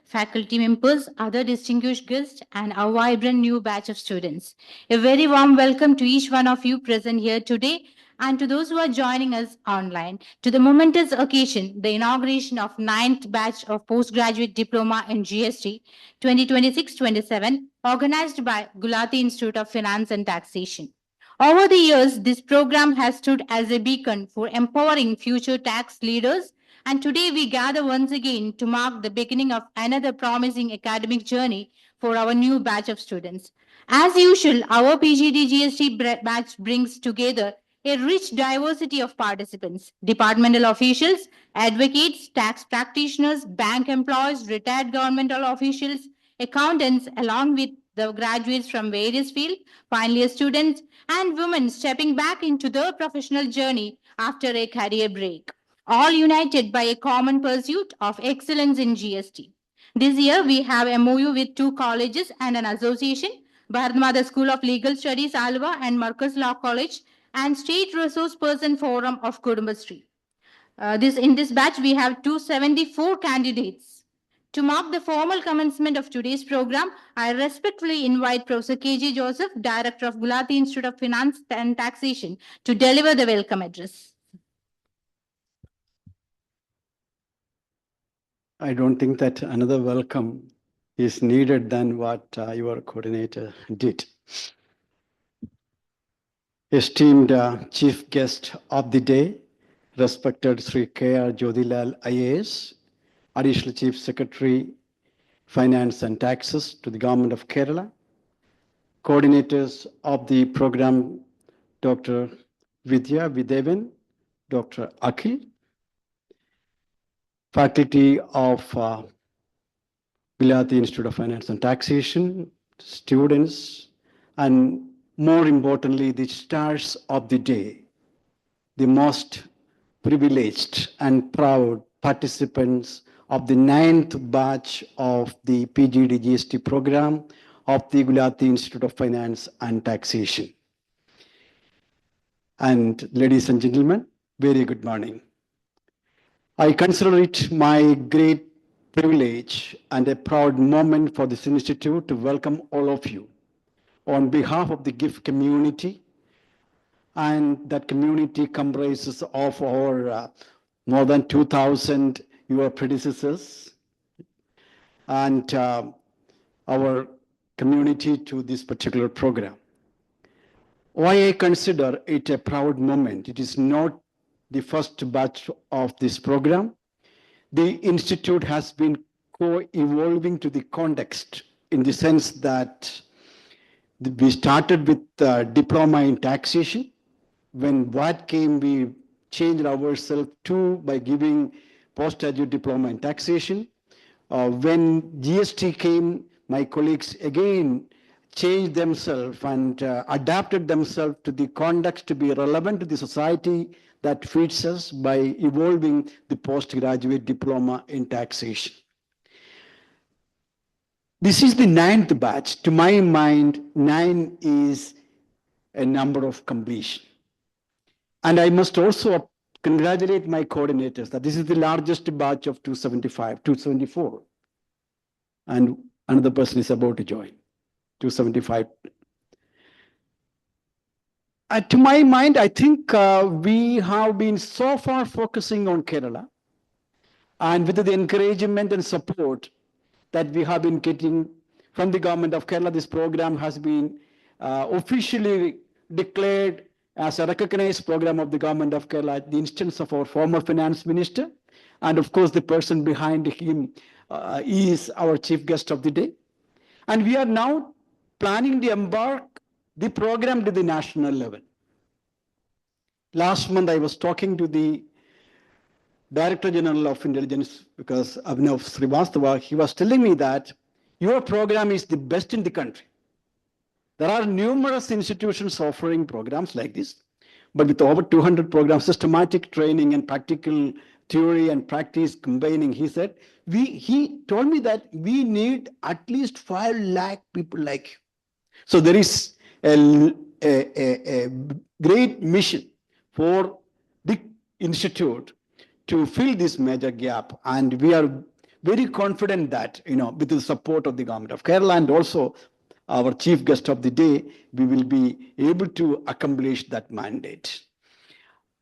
faculty members, other distinguished guests, and our vibrant new batch of students. A very warm welcome to each one of you present here today and to those who are joining us online to the momentous occasion, the inauguration of ninth batch of postgraduate diploma in GST 2026-27, organized by Gulati Institute of Finance and Taxation. Over the years, this program has stood as a beacon for empowering future tax leaders, and today we gather once again to mark the beginning of another promising academic journey for our new batch of students. As usual, our PGD GST batch brings together a rich diversity of participants, departmental officials, advocates, tax practitioners, bank employees, retired governmental officials, accountants, along with the graduates from various fields, final year students, and women stepping back into their professional journey after a career break, all united by a common pursuit of excellence in GST. This year, we have MOU with two colleges and an association, Bharatmata School of Legal Studies, Alva, and Marcus Law College, and State Resource Person Forum of Kudumbasri. In this batch, we have 274 candidates. To mark the formal commencement of today's program, I respectfully invite Professor K.J. Joseph, Director of Gulati Institute of Finance and Taxation, to deliver the welcome address. I don't think that another welcome is needed than what your coordinator did. Esteemed chief guest of the day, respected Sri K.R. Jodhilal IAS, Additional Chief Secretary, Finance and Taxes to the Government of Kerala, coordinators of the program, Dr. Vidya Videvan, Dr. Akhil, faculty of Gulati Institute of Finance and Taxation, students, and more importantly, the stars of the day, the most privileged and proud participants of the ninth batch of the PGD GST program of the Gulati Institute of Finance and Taxation. And ladies and gentlemen, very good morning. I consider it my great privilege and a proud moment for this institute to welcome all of you on behalf of the GIFT community, and that community comprises of our more than 2,000 your predecessors and our community to this particular program. Why I consider it a proud moment? It is not the first batch of this program. The institute has been co-evolving to the context in the sense that we started with diploma in taxation. When VAT came, we changed ourselves to by giving postgraduate diploma in taxation. When GST came, my colleagues again changed themselves and adapted themselves to the context to be relevant to the society that fits us by evolving the postgraduate diploma in taxation. This is the ninth batch. To my mind, 9 is a number of completion. And I must also congratulate my coordinators that this is the largest batch of 274. And another person is about to join, 275. To my mind, I think we have been so far focusing on Kerala, and with the encouragement and support that we have been getting from the government of Kerala, this program has been officially declared as a recognized program of the government of Kerala at the instance of our former finance minister. And of course, the person behind him is our chief guest of the day. And we are now planning to embark the program to the national level. Last month, I was talking to the Director General of Intelligence, because Abhinav Srivastava, he was telling me that your program is the best in the country. There are numerous institutions offering programs like this, but with over 200 programs, systematic training and practical theory and practice combining, he said, he told me that we need at least 5 lakh people like you. So there is a great mission for the institute to fill this major gap, and we are very confident that, with the support of the government of Kerala and also our chief guest of the day, we will be able to accomplish that mandate.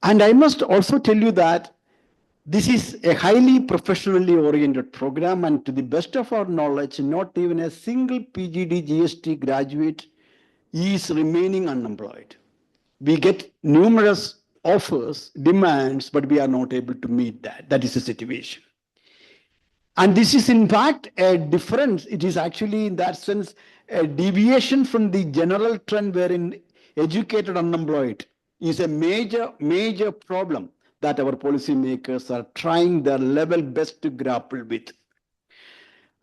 And I must also tell you that this is a highly professionally oriented program, and to the best of our knowledge, not even a single PGD GST graduate is remaining unemployed. We get numerous offers, demands, but we are not able to meet that. That is the situation. And this is in fact a difference. It is actually in that sense a deviation from the general trend wherein educated unemployed is a major problem that our policymakers are trying their level best to grapple with.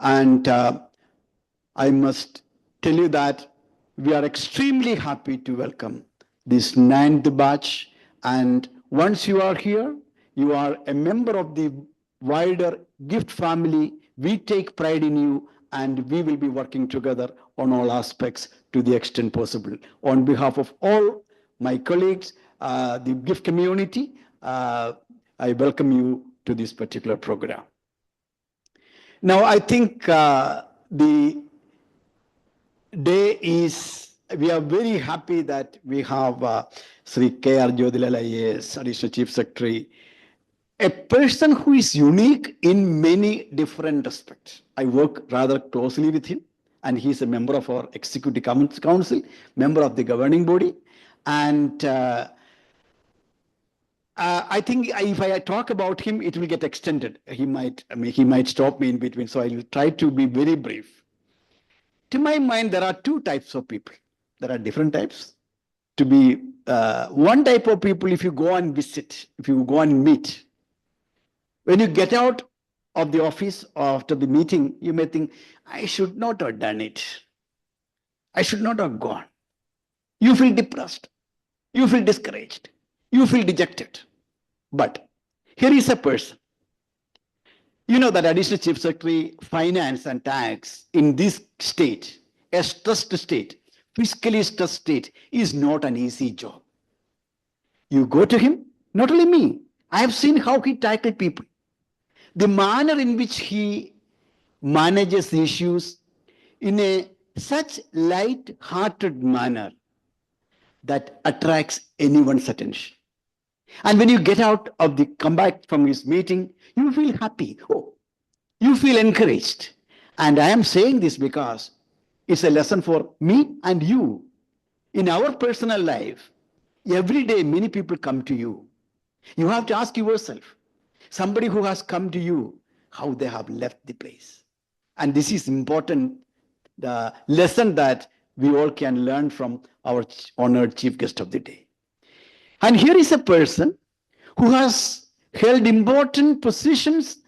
And I must tell you that we are extremely happy to welcome this 9th batch. And once you are here, you are a member of the wider GIFT family. We take pride in you, and we will be working together on all aspects to the extent possible. On behalf of all my colleagues, the GIFT community, I welcome you to this particular program. Now, I think the day is, we are very happy that we have Sri K.R. Jyothilal IAS, Additional Chief Secretary, a person who is unique in many different aspects. I work rather closely with him, and he's a member of our Executive Council, member of the governing body. And I think if I talk about him, it will get extended. He might stop me in between, so I will try to be very brief. To my mind, there are two types of people. There are different types. To be one type of people, if you go and visit, if you go and meet, when you get out of the office after the meeting, you may think, I should not have done it. I should not have gone. You feel depressed. You feel discouraged. You feel dejected. But here is a person. You know that Additional Chief Secretary, Finance and Tax in this state, a stressed state, fiscally stressed state, is not an easy job. You go to him, not only me, I have seen how he tackled people. The manner in which he manages the issues in a such light-hearted manner that attracts anyone's attention. And when you get out of the, come back from his meeting, you feel happy. Oh, you feel encouraged. And I am saying this because it's a lesson for me and you. In our personal life, every day many people come to you. You have to ask yourself, somebody who has come to you, how they have left the place. And this is important, the lesson that we all can learn from our honored chief guest of the day. And here is a person who has held important positions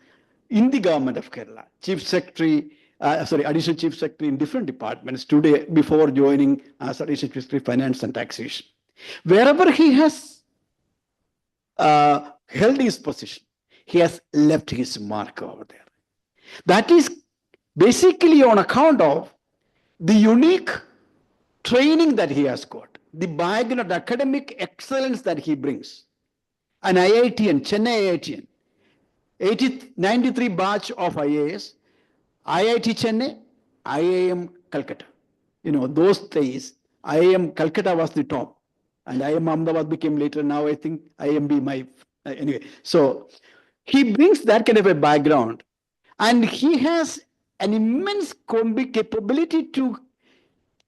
in the government of Kerala. Chief Secretary, Additional Chief Secretary in different departments today before joining as Additional Chief Secretary Finance and Taxation. Wherever he has held his position, he has left his mark over there. That is basically on account of the unique training that he has got, the background, the academic excellence that he brings. An IITian, Chennai IITian, 93 batch of IAS, IIT Chennai, IIM Calcutta. You know, those days, IIM Calcutta was the top, and IIM Ahmedabad became later. Now I think IIMB my, anyway. So he brings that kind of a background, and he has an immense capability to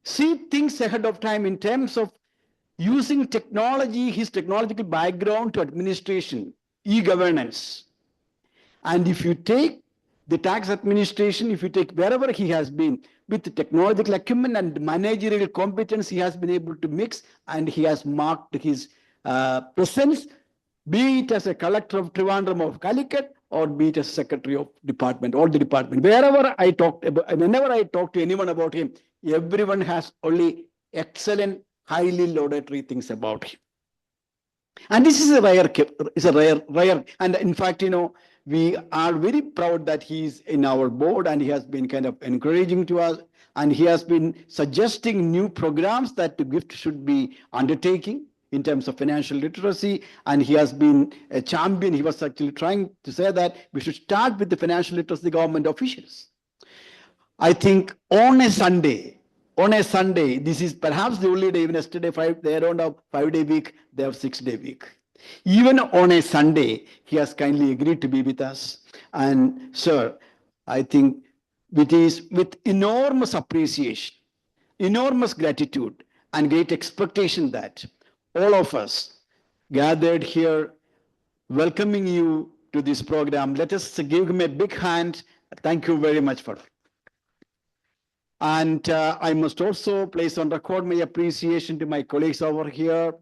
see things ahead of time in terms of using technology, his technological background to administration, e-governance. And if you take the tax administration, if you take wherever he has been, with the technological acumen and managerial competence, he has been able to mix, and he has marked his presence, be it as a collector of Trivandrum of Calicut, or be it as secretary of department, all the department. Wherever I talked about, whenever I talk to anyone about him, everyone has only excellent, highly laudatory things about him. And this is a rare, and in fact, you know, we are very proud that he's in our board, and he has been kind of encouraging to us, and he has been suggesting new programs that the GIFT should be undertaking. in terms of financial literacy, and he has been a champion. He was actually trying to say that we should start with the financial literacy government officials. I think on a Sunday, this is perhaps the only day. Even yesterday, they don't have 5-day week, they have 6-day week. Even on a Sunday, he has kindly agreed to be with us. And sir, I think it is with enormous appreciation, enormous gratitude, and great expectation that all of us gathered here welcoming you to this program. Let us give him a big hand. Thank you very much for it. And I must also place on record my appreciation to my colleagues over here.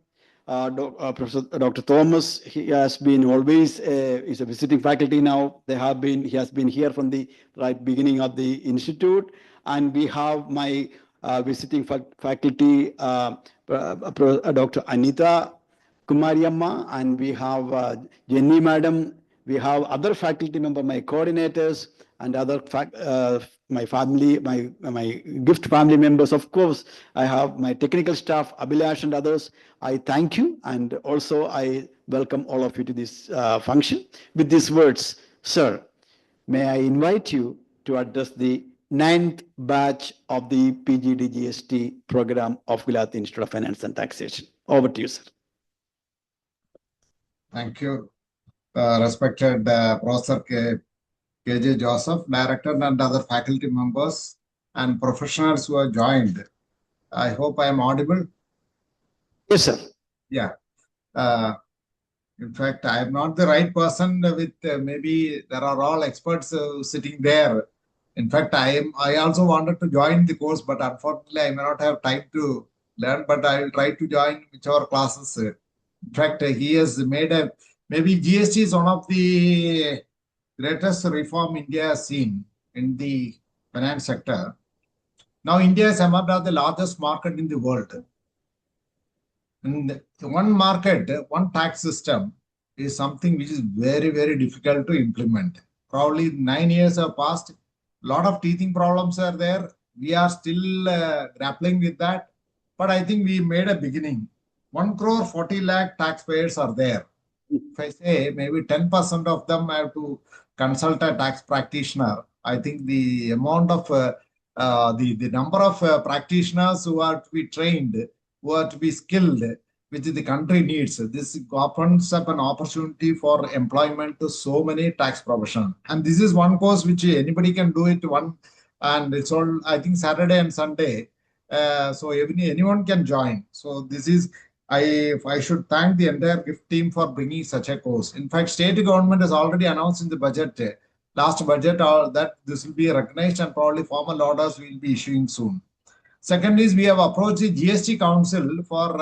Professor Dr. Thomas, he has been always is a visiting faculty now. He has been here from the right beginning of the institute, and we have my visiting faculty, Dr. Anita Kumariamma, and we have Jenny Madam. We have other faculty members, my coordinators, and other my family, my gift family members. Of course, I have my technical staff, Abhilash and others. I thank you, and also I welcome all of you to this function. With these words, sir, may I invite you to address the 9th batch of the PGDGST program of Gujarat Institute of Finance and Taxation. Over to you, sir. Thank you, respected Professor KJ Joseph, Director, and other faculty members and professionals who have joined. I hope I am audible. Yes, sir. Yeah. In fact, I am not the right person with maybe there are all experts sitting there. In fact, I also wanted to join the course, but unfortunately, I may not have time to learn, but I will try to join whichever classes. In fact, he has made maybe GST is one of the greatest reform India has seen in the finance sector. Now, India has emerged as the largest market in the world. And one market, one tax system is something which is very, very difficult to implement. Probably 9 years have passed. A lot of teething problems are there. We are still grappling with that. But I think we made a beginning. 1 crore 40 lakh taxpayers are there. If I say maybe 10% of them have to consult a tax practitioner, I think the amount of the number of practitioners who are to be trained, who are to be skilled, which the country needs, this opens up an opportunity for employment to so many tax professionals. And this is one course which anybody can do it and it's all, I think, Saturday and Sunday. So anyone can join. So this is, I should thank the entire GIFT team for bringing such a course. In fact, state government has already announced in the budget, last budget, that this will be recognized and probably formal orders will be issuing soon. Second is we have approached the GST Council for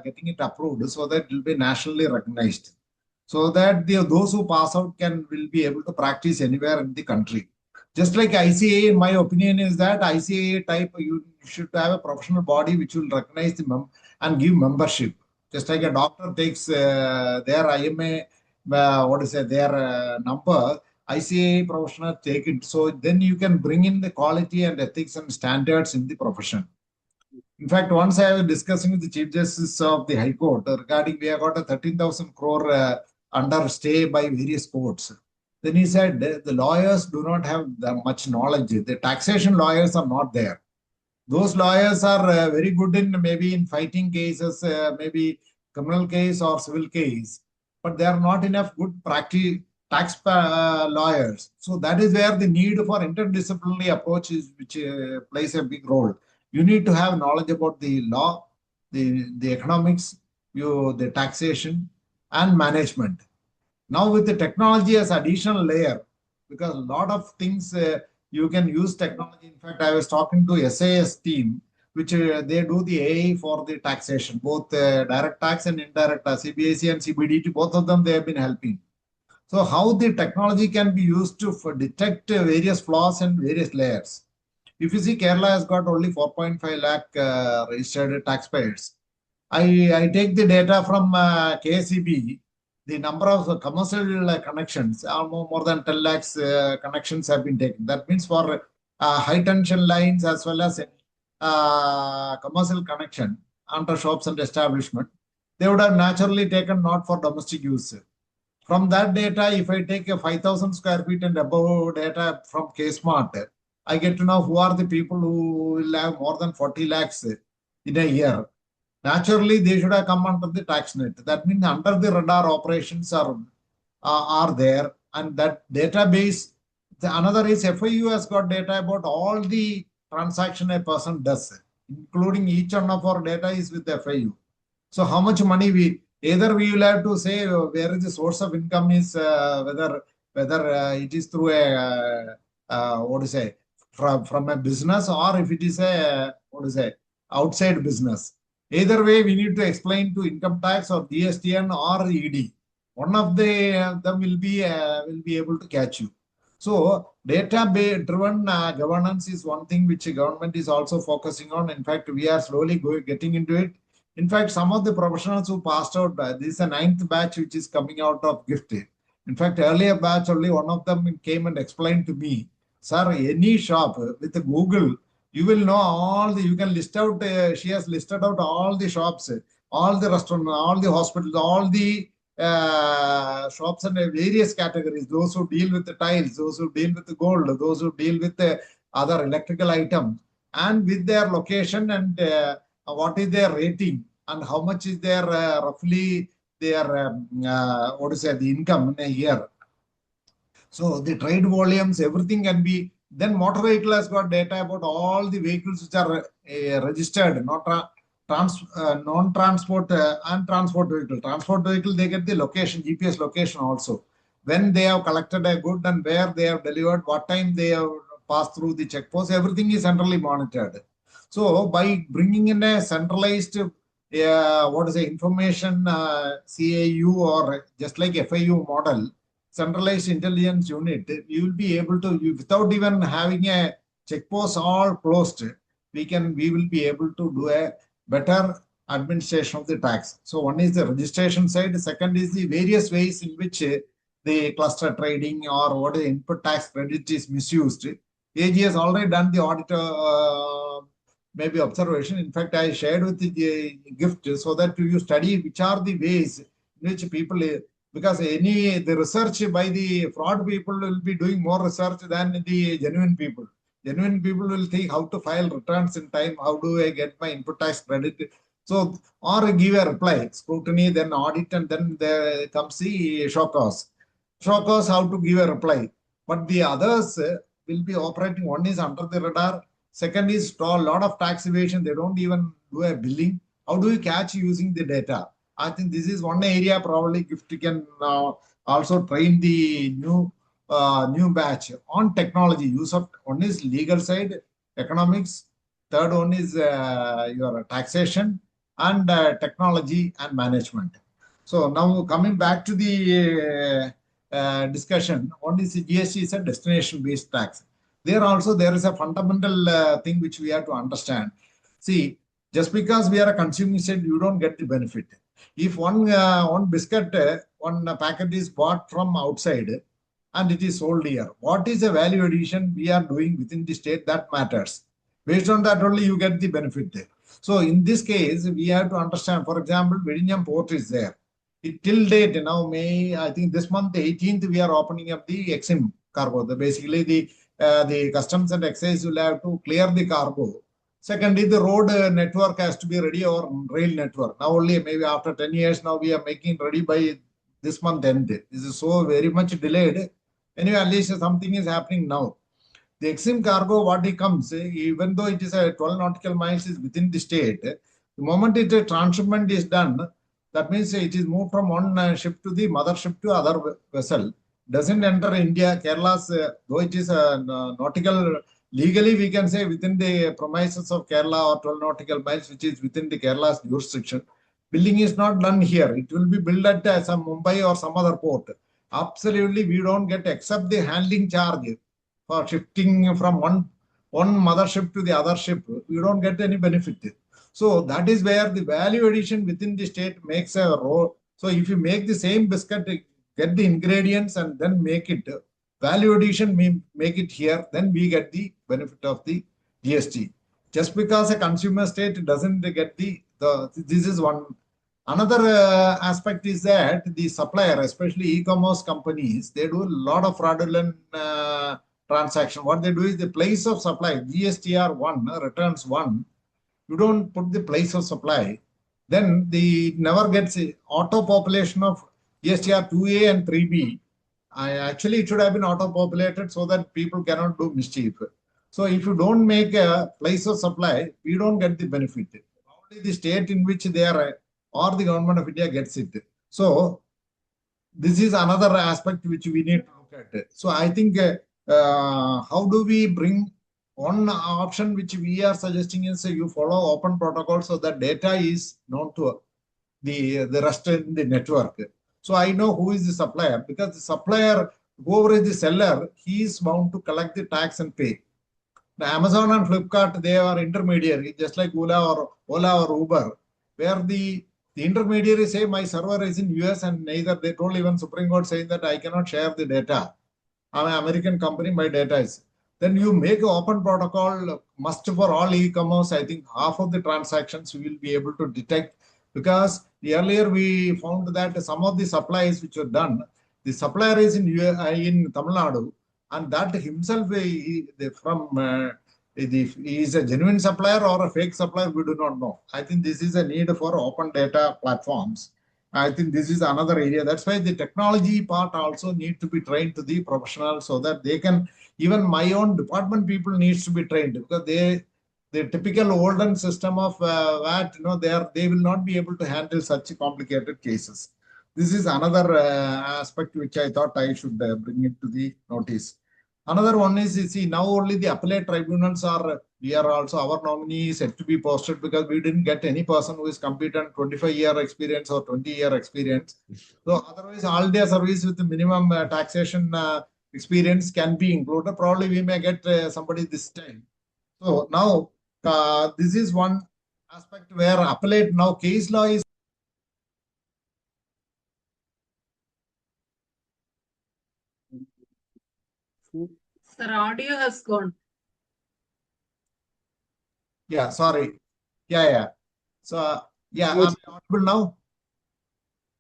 getting it approved so that it will be nationally recognized. So that those who pass out will be able to practice anywhere in the country. Just like ICAI, in my opinion, is that ICAI type, you should have a professional body which will recognize the and give membership. Just like a doctor takes their IMA, their number, ICAI professional take it. So then you can bring in the quality and ethics and standards in the profession. In fact, once I was discussing with the Chief Justice of the High Court regarding we have got a 13,000 crore under stay by various courts. Then he said the lawyers do not have that much knowledge. The taxation lawyers are not there. Those lawyers are very good in maybe in fighting cases, maybe criminal case or civil case, but there are not enough good tax lawyers. So that is where the need for interdisciplinary approach is, which plays a big role. You need to have knowledge about the law, the economics, the taxation and management. Now with the technology as additional layer, because a lot of things you can use technology. In fact, I was talking to SAS team, which they do the AI for the taxation, both direct tax and indirect tax, CBSE and CBDT, both of them they have been helping. So how the technology can be used to detect various flaws and various layers. If you see, Kerala has got only 4.5 lakh registered taxpayers. I take the data from KSEB. The number of commercial connections, almost more than 10 lakhs connections have been taken. That means for high tension lines as well as commercial connection under shops and establishment, they would have naturally taken not for domestic use. From that data, if I take a 5,000 square feet and above data from KSmart, I get to know who are the people who will have more than 40 lakhs in a year. Naturally, they should have come under the tax net. That means under the radar operations are there, and that database. Another is FIU has got data about all the transaction a person does, including each one of our data is with FIU. So how much money either we will have to say where is the source of income is, whether it is through a what to say, from a business, or if it is a outside business. Either way, we need to explain to income tax or GSTN or ED. One of them will be able to catch you. So data-driven governance is one thing which the government is also focusing on. In fact, we are slowly getting into it. In fact, some of the professionals who passed out, this is a 9th batch which is coming out of GIFT. In fact, earlier batch, only one of them came and explained to me, sir, any shop with Google, you will know all the, you can list out, she has listed out all the shops, all the restaurants, all the hospitals, all the shops and various categories, those who deal with the tiles, those who deal with the gold, those who deal with the other electrical items, and with their location and what is their rating and how much is their roughly their the income in a year. So the trade volumes, everything can be. Then motor vehicle has got data about all the vehicles which are registered, not non-transport and transport vehicle. Transport vehicle, they get the location, GPS location also. When they have collected a good and where they have delivered, what time they have passed through the checkpost, everything is centrally monitored. So by bringing in a centralized, information CAU or just like FIU model, centralized intelligence unit, you will be able to, without even having a checkpost all closed, we will be able to do a better administration of the tax. So one is the registration side. Second is the various ways in which the cluster trading or what is input tax credit is misused. AG has already done the audit maybe observation. In fact, I shared with the GIFT so that you study which are the ways in which people, because the research by the fraud people will be doing more research than the genuine people. Genuine people will think how to file returns in time, how do I get my input tax credit. So, or give a reply, scrutiny, then audit, and then there comes the show cause. Show cause, how to give a reply. But the others will be operating, one is under the radar, second is a lot of tax evasion, they don't even do a billing. How do you catch using the data? I think this is one area probably GIFT can also train the new batch on technology use of. One is legal side, economics. Third one is your taxation and technology and management. So now coming back to the discussion, one is the GST is a destination-based tax. There also there is a fundamental thing which we have to understand. See, just because we are a consuming state, you don't get the benefit. If one biscuit, one packet is bought from outside and it is sold here, what is the value addition we are doing within the state? That matters. Based on that only you get the benefit there. So in this case, we have to understand, for example, Vizhinjam port is there. Till date, now May, I think this month, 18th, we are opening up the EXIM cargo. Basically, the customs and excise will have to clear the cargo. Secondly, the road network has to be ready, or rail network. Now only maybe after 10 years, now we are making ready by this month end. This is so very much delayed. Anyway, at least something is happening now. The EXIM cargo, what it comes, even though it is a 12 nautical miles is within the state, the moment a transshipment is done, that means it is moved from one ship to the mothership to other vessel. Doesn't enter India. Kerala's, though it is a nautical, legally we can say within the premises of Kerala or 12 nautical miles, which is within the Kerala's jurisdiction. Billing is not done here. It will be billed at some Mumbai or some other port. Absolutely, we don't get except the handling charge for shifting from one mothership to the other ship. We don't get any benefit. So that is where the value addition within the state makes a role. So if you make the same biscuit, get the ingredients and then make it, value addition, make it here, then we get the benefit of the GST. Just because a consumer state doesn't get this is one Another aspect is that the supplier, especially e-commerce companies, they do a lot of fraudulent transaction. What they do is the place of supply, GSTR 1, returns 1, you don't put the place of supply, then the never gets auto population of GSTR 2A and 3B. Actually, it should have been auto populated so that people cannot do mischief. So if you don't make a place of supply, we don't get the benefit. Only the state in which they are or the government of India gets it. So this is another aspect which we need to look at. So I think how do we bring one option which we are suggesting is you follow open protocol so that data is known to the rest in the network. So I know who is the supplier, because the supplier, whoever is the seller, he is bound to collect the tax and pay. The Amazon and Flipkart, they are intermediary, just like Ola or Uber, where the intermediary say my server is in US, and neither they told, even Supreme Court saying that I cannot share the data. I'm an American company, my data is. Then you make an open protocol must for all e-commerce. I think half of the transactions we will be able to detect, because earlier we found that some of the supplies which were done, the supplier is in Tamil Nadu, and that himself he is a genuine supplier or a fake supplier, we do not know. I think this is a need for open data platforms. I think this is another area. That's why the technology part also need to be trained to the professionals, so that they can, even my own department people needs to be trained, because the typical olden system of VAT, they will not be able to handle such complicated cases. This is another aspect which I thought I should bring into the notice. Another one is, you see, now only the appellate tribunals we are also, our nominee is yet to be posted, because we didn't get any person who is competent, 25-year experience or 20-year experience. So otherwise, all their service with the minimum taxation experience can be included. Probably we may get somebody this time. So now, this is one aspect where appellate, now case law is. Sir, audio has gone. Yeah, sorry. Yeah. So, yeah, I'm audible now.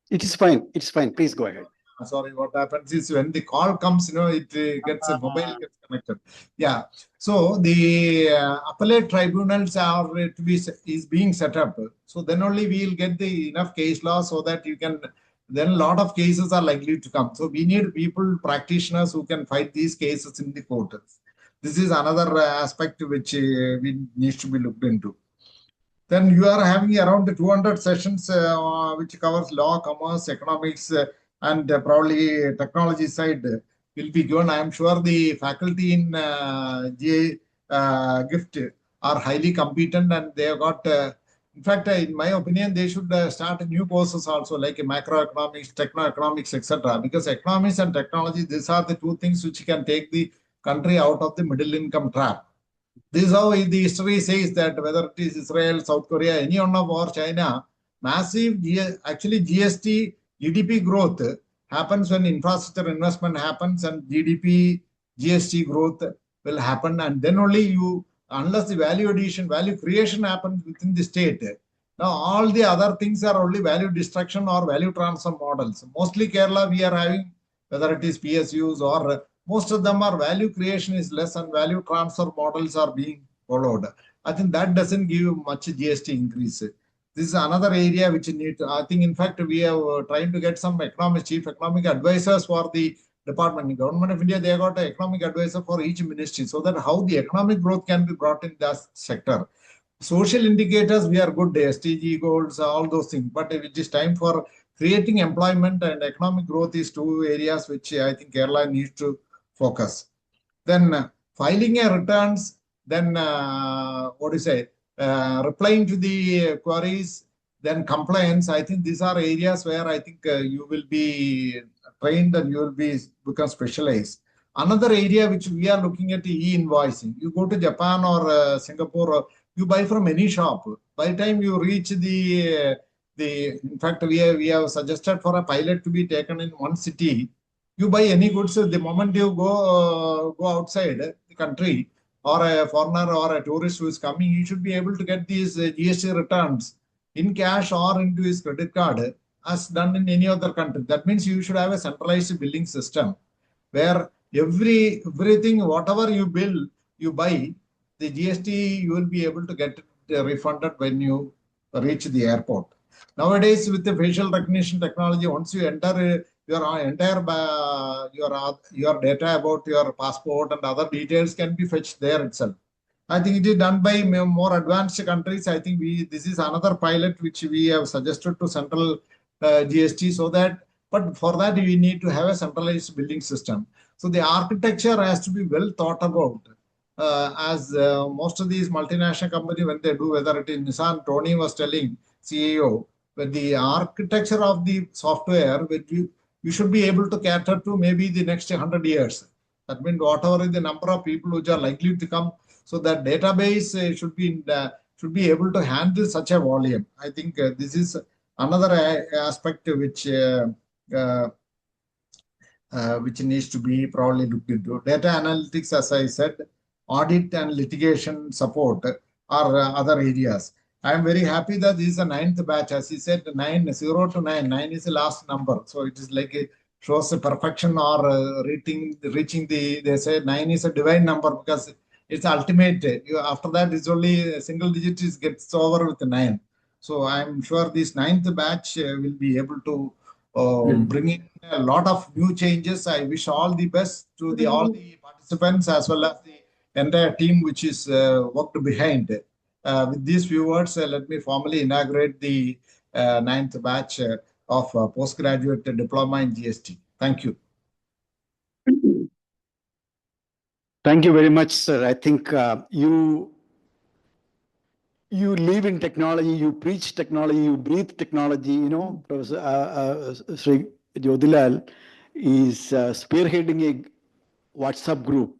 It is fine. It's fine. Please go ahead. Sorry, what happens is when the call comes, it gets a mobile gets connected. Yeah. So the appellate tribunals is being set up. So then only we will get the enough case law, so that you can, then a lot of cases are likely to come. So we need people, practitioners who can fight these cases in the court. This is another aspect which we needs to be looked into. Then you are having around 200 sessions which covers law, commerce, economics, and probably technology side will be given. I am sure the faculty in GIFT are highly competent, and they have got, in fact, in my opinion, they should start new courses also, like macroeconomics, techno-economics, etc. Because economics and technology, these are the two things which can take the country out of the middle income trap. This is how the history says that whether it is Israel, South Korea, any one of or China, massive actually GST GDP growth happens when infrastructure investment happens, and GDP GST growth will happen, and then only unless the value addition, value creation happens within the state. Now all the other things are only value destruction or value transfer models. Mostly Kerala we are having, whether it is PSUs or most of them are value creation is less and value transfer models are being followed. I think that doesn't give much GST increase. This is another area which need to, I think, in fact, we are trying to get some chief economic advisors for the department. In Government of India, they have got an economic advisor for each ministry, so that how the economic growth can be brought in that sector. Social indicators, we are good, SDG goals, all those things, but it is time for creating employment and economic growth is two areas which I think Kerala needs to focus. Then filing a returns, then replying to the queries, then compliance. I think these are areas where I think you will be trained and you will become specialized. Another area which we are looking at e-invoicing. You go to Japan or Singapore, you buy from any shop. By the time you reach in fact, we have suggested for a pilot to be taken in one city. You buy any goods, the moment you go outside the country, or a foreigner or a tourist who is coming, you should be able to get these GST returns in cash or into his credit card as done in any other country. That means you should have a centralized billing system where everything, whatever you buy, the GST, you will be able to get it refunded when you reach the airport. Nowadays, with the facial recognition technology, once you enter your entire your data about your passport and other details can be fetched there itself. I think it is done by more advanced countries. I think this is another pilot which we have suggested to central GST, so that, but for that we need to have a centralized billing system. So the architecture has to be well thought about. As most of these multinational companies, when they do, whether it is Nissan, Tony was telling, CEO, but the architecture of the software, which you should be able to cater to maybe the next 100 years. That means whatever is the number of people which are likely to come, so that database should be able to handle such a volume. I think this is another aspect which needs to be probably looked into. Data analytics, as I said, audit and litigation support are other areas. I am very happy that this is the 9th batch. As he said, 0 to 9. 9 is the last number. So it is like it shows the perfection or reaching the, they say 9 is a divine number because it's ultimate. After that, it's only a single digit gets over with the 9. So I'm sure this 9th batch will be able to bring in a lot of new changes. I wish all the best to all the participants as well as the entire team which is worked behind. With these few words, let me formally inaugurate the 9th batch of postgraduate diploma in GST. Thank you. Thank you very much, sir. I think you live in technology, you preach technology, you breathe technology. You know, Professor Sri Jyotilal is spearheading a WhatsApp group.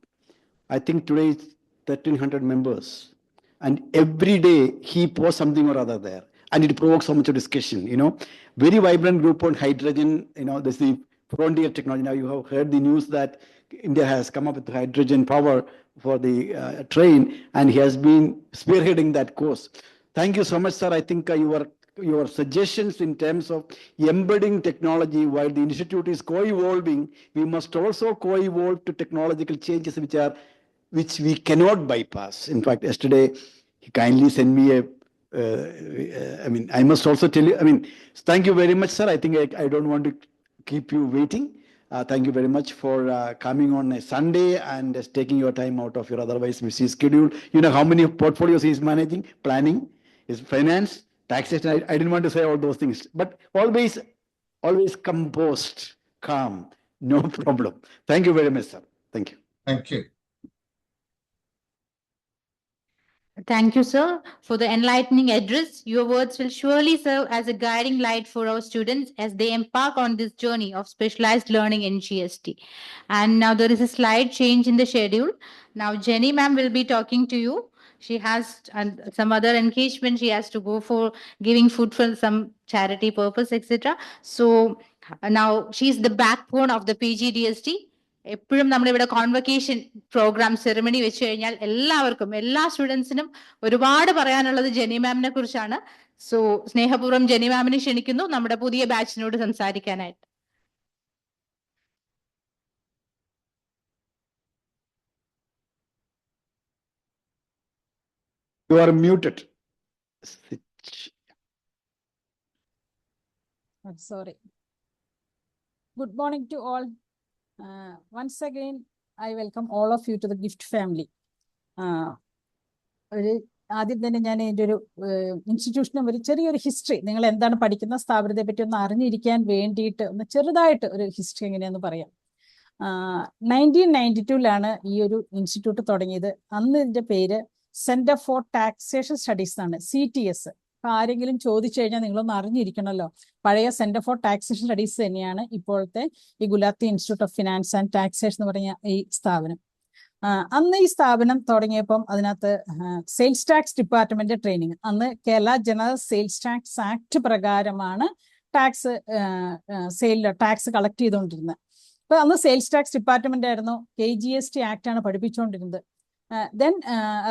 I think today it's 1,300 members. And every day he posts something or other there. And it provokes so much of discussion, you know. Very vibrant group on hydrogen, you know, this is the frontier technology. Now you have heard the news that India has come up with hydrogen power for the train, and he has been spearheading that course. Thank you so much, sir. I think your suggestions in terms of embedding technology while the institute is co-evolving, we must also co-evolve to technological changes which we cannot bypass. In fact, yesterday he kindly sent me I must also tell you, thank you very much, sir. I think I don't want to keep you waiting. Thank you very much for coming on a Sunday and taking your time out of your otherwise busy schedule. You know how many portfolios he's managing, planning, his finance, taxation. I didn't want to say all those things, but always composed, calm, no problem. Thank you very much, sir. Thank you. Thank you. Thank you, sir, for the enlightening address. Your words will surely serve as a guiding light for our students as they embark on this journey of specialized learning in GST. And now there is a slight change in the schedule. Now Jenny ma'am will be talking to you. She has some other engagement. She has to go for giving food for some charity purpose, etc. So now she's the backbone of the PGDST. എപ്പോഴും നമ്മളിവിടെ convocation programme ceremony വെച്ച് കഴിഞ്ഞാൽ എല്ലാ സ്റ്റുഡൻസിനും ഒരുപാട് പറയാനുള്ളത് ജെനി മാമിനെ കുറിച്ചാണ്. So സ്നേഹപൂർവ്വം ജെനി മാമിനെ ക്ഷണിക്കുന്നു നമ്മുടെ പുതിയ ബാച്ചിനോട് സംസാരിക്കാനായിട്ട്. You are muted. Sorry. Good morning to all. Once again, I welcome all of you to the GIFT family. ആദ്യം തന്നെ ഞാൻ എൻ്റെ ഒരു ഇൻസ്റ്റിറ്റ്യൂഷനും ഒരു ചെറിയൊരു ഹിസ്റ്ററി, നിങ്ങൾ എന്താണ് പഠിക്കുന്ന സ്ഥാപനത്തെ പറ്റി ഒന്ന് അറിഞ്ഞിരിക്കാൻ വേണ്ടിയിട്ട് ഒന്ന് ചെറുതായിട്ട് ഒരു ഹിസ്റ്ററി എങ്ങനെയാന്ന് പറയാം. 1992 ഈ ഒരു ഇൻസ്റ്റിറ്റ്യൂട്ട് തുടങ്ങിയത്. അന്ന് ഇതിന്റെ പേര് സെന്റർ ഫോർ ടാക്സേഷൻ സ്റ്റഡീസ് എന്നാണ്, CTS. അപ്പൊ ആരെങ്കിലും ചോദിച്ചു കഴിഞ്ഞാൽ നിങ്ങളൊന്ന് അറിഞ്ഞിരിക്കണമല്ലോ, പഴയ സെന്റർ ഫോർ ടാക്സേഷൻ സ്റ്റഡീസ് തന്നെയാണ് ഇപ്പോഴത്തെ ഈ Gulati institute of finance and taxation എന്ന് പറഞ്ഞ ഈ സ്ഥാപനം. അന്ന് ഈ സ്ഥാപനം തുടങ്ങിയപ്പം അതിനകത്ത് സെയിൽസ് ടാക്സ് ഡിപ്പാർട്ട്മെന്റ് ട്രെയിനിങ്, അന്ന് Kerala general sales tax act പ്രകാരമാണ് ടാക്സ് കളക്ട് ചെയ്തുകൊണ്ടിരുന്നത്. അപ്പൊ അന്ന് സെയിൽസ് ടാക്സ് ഡിപ്പാർട്ട്മെന്റ് ആയിരുന്നു, KGST ആക്ട് ആണ് പഠിപ്പിച്ചുകൊണ്ടിരുന്നത്. ദെൻ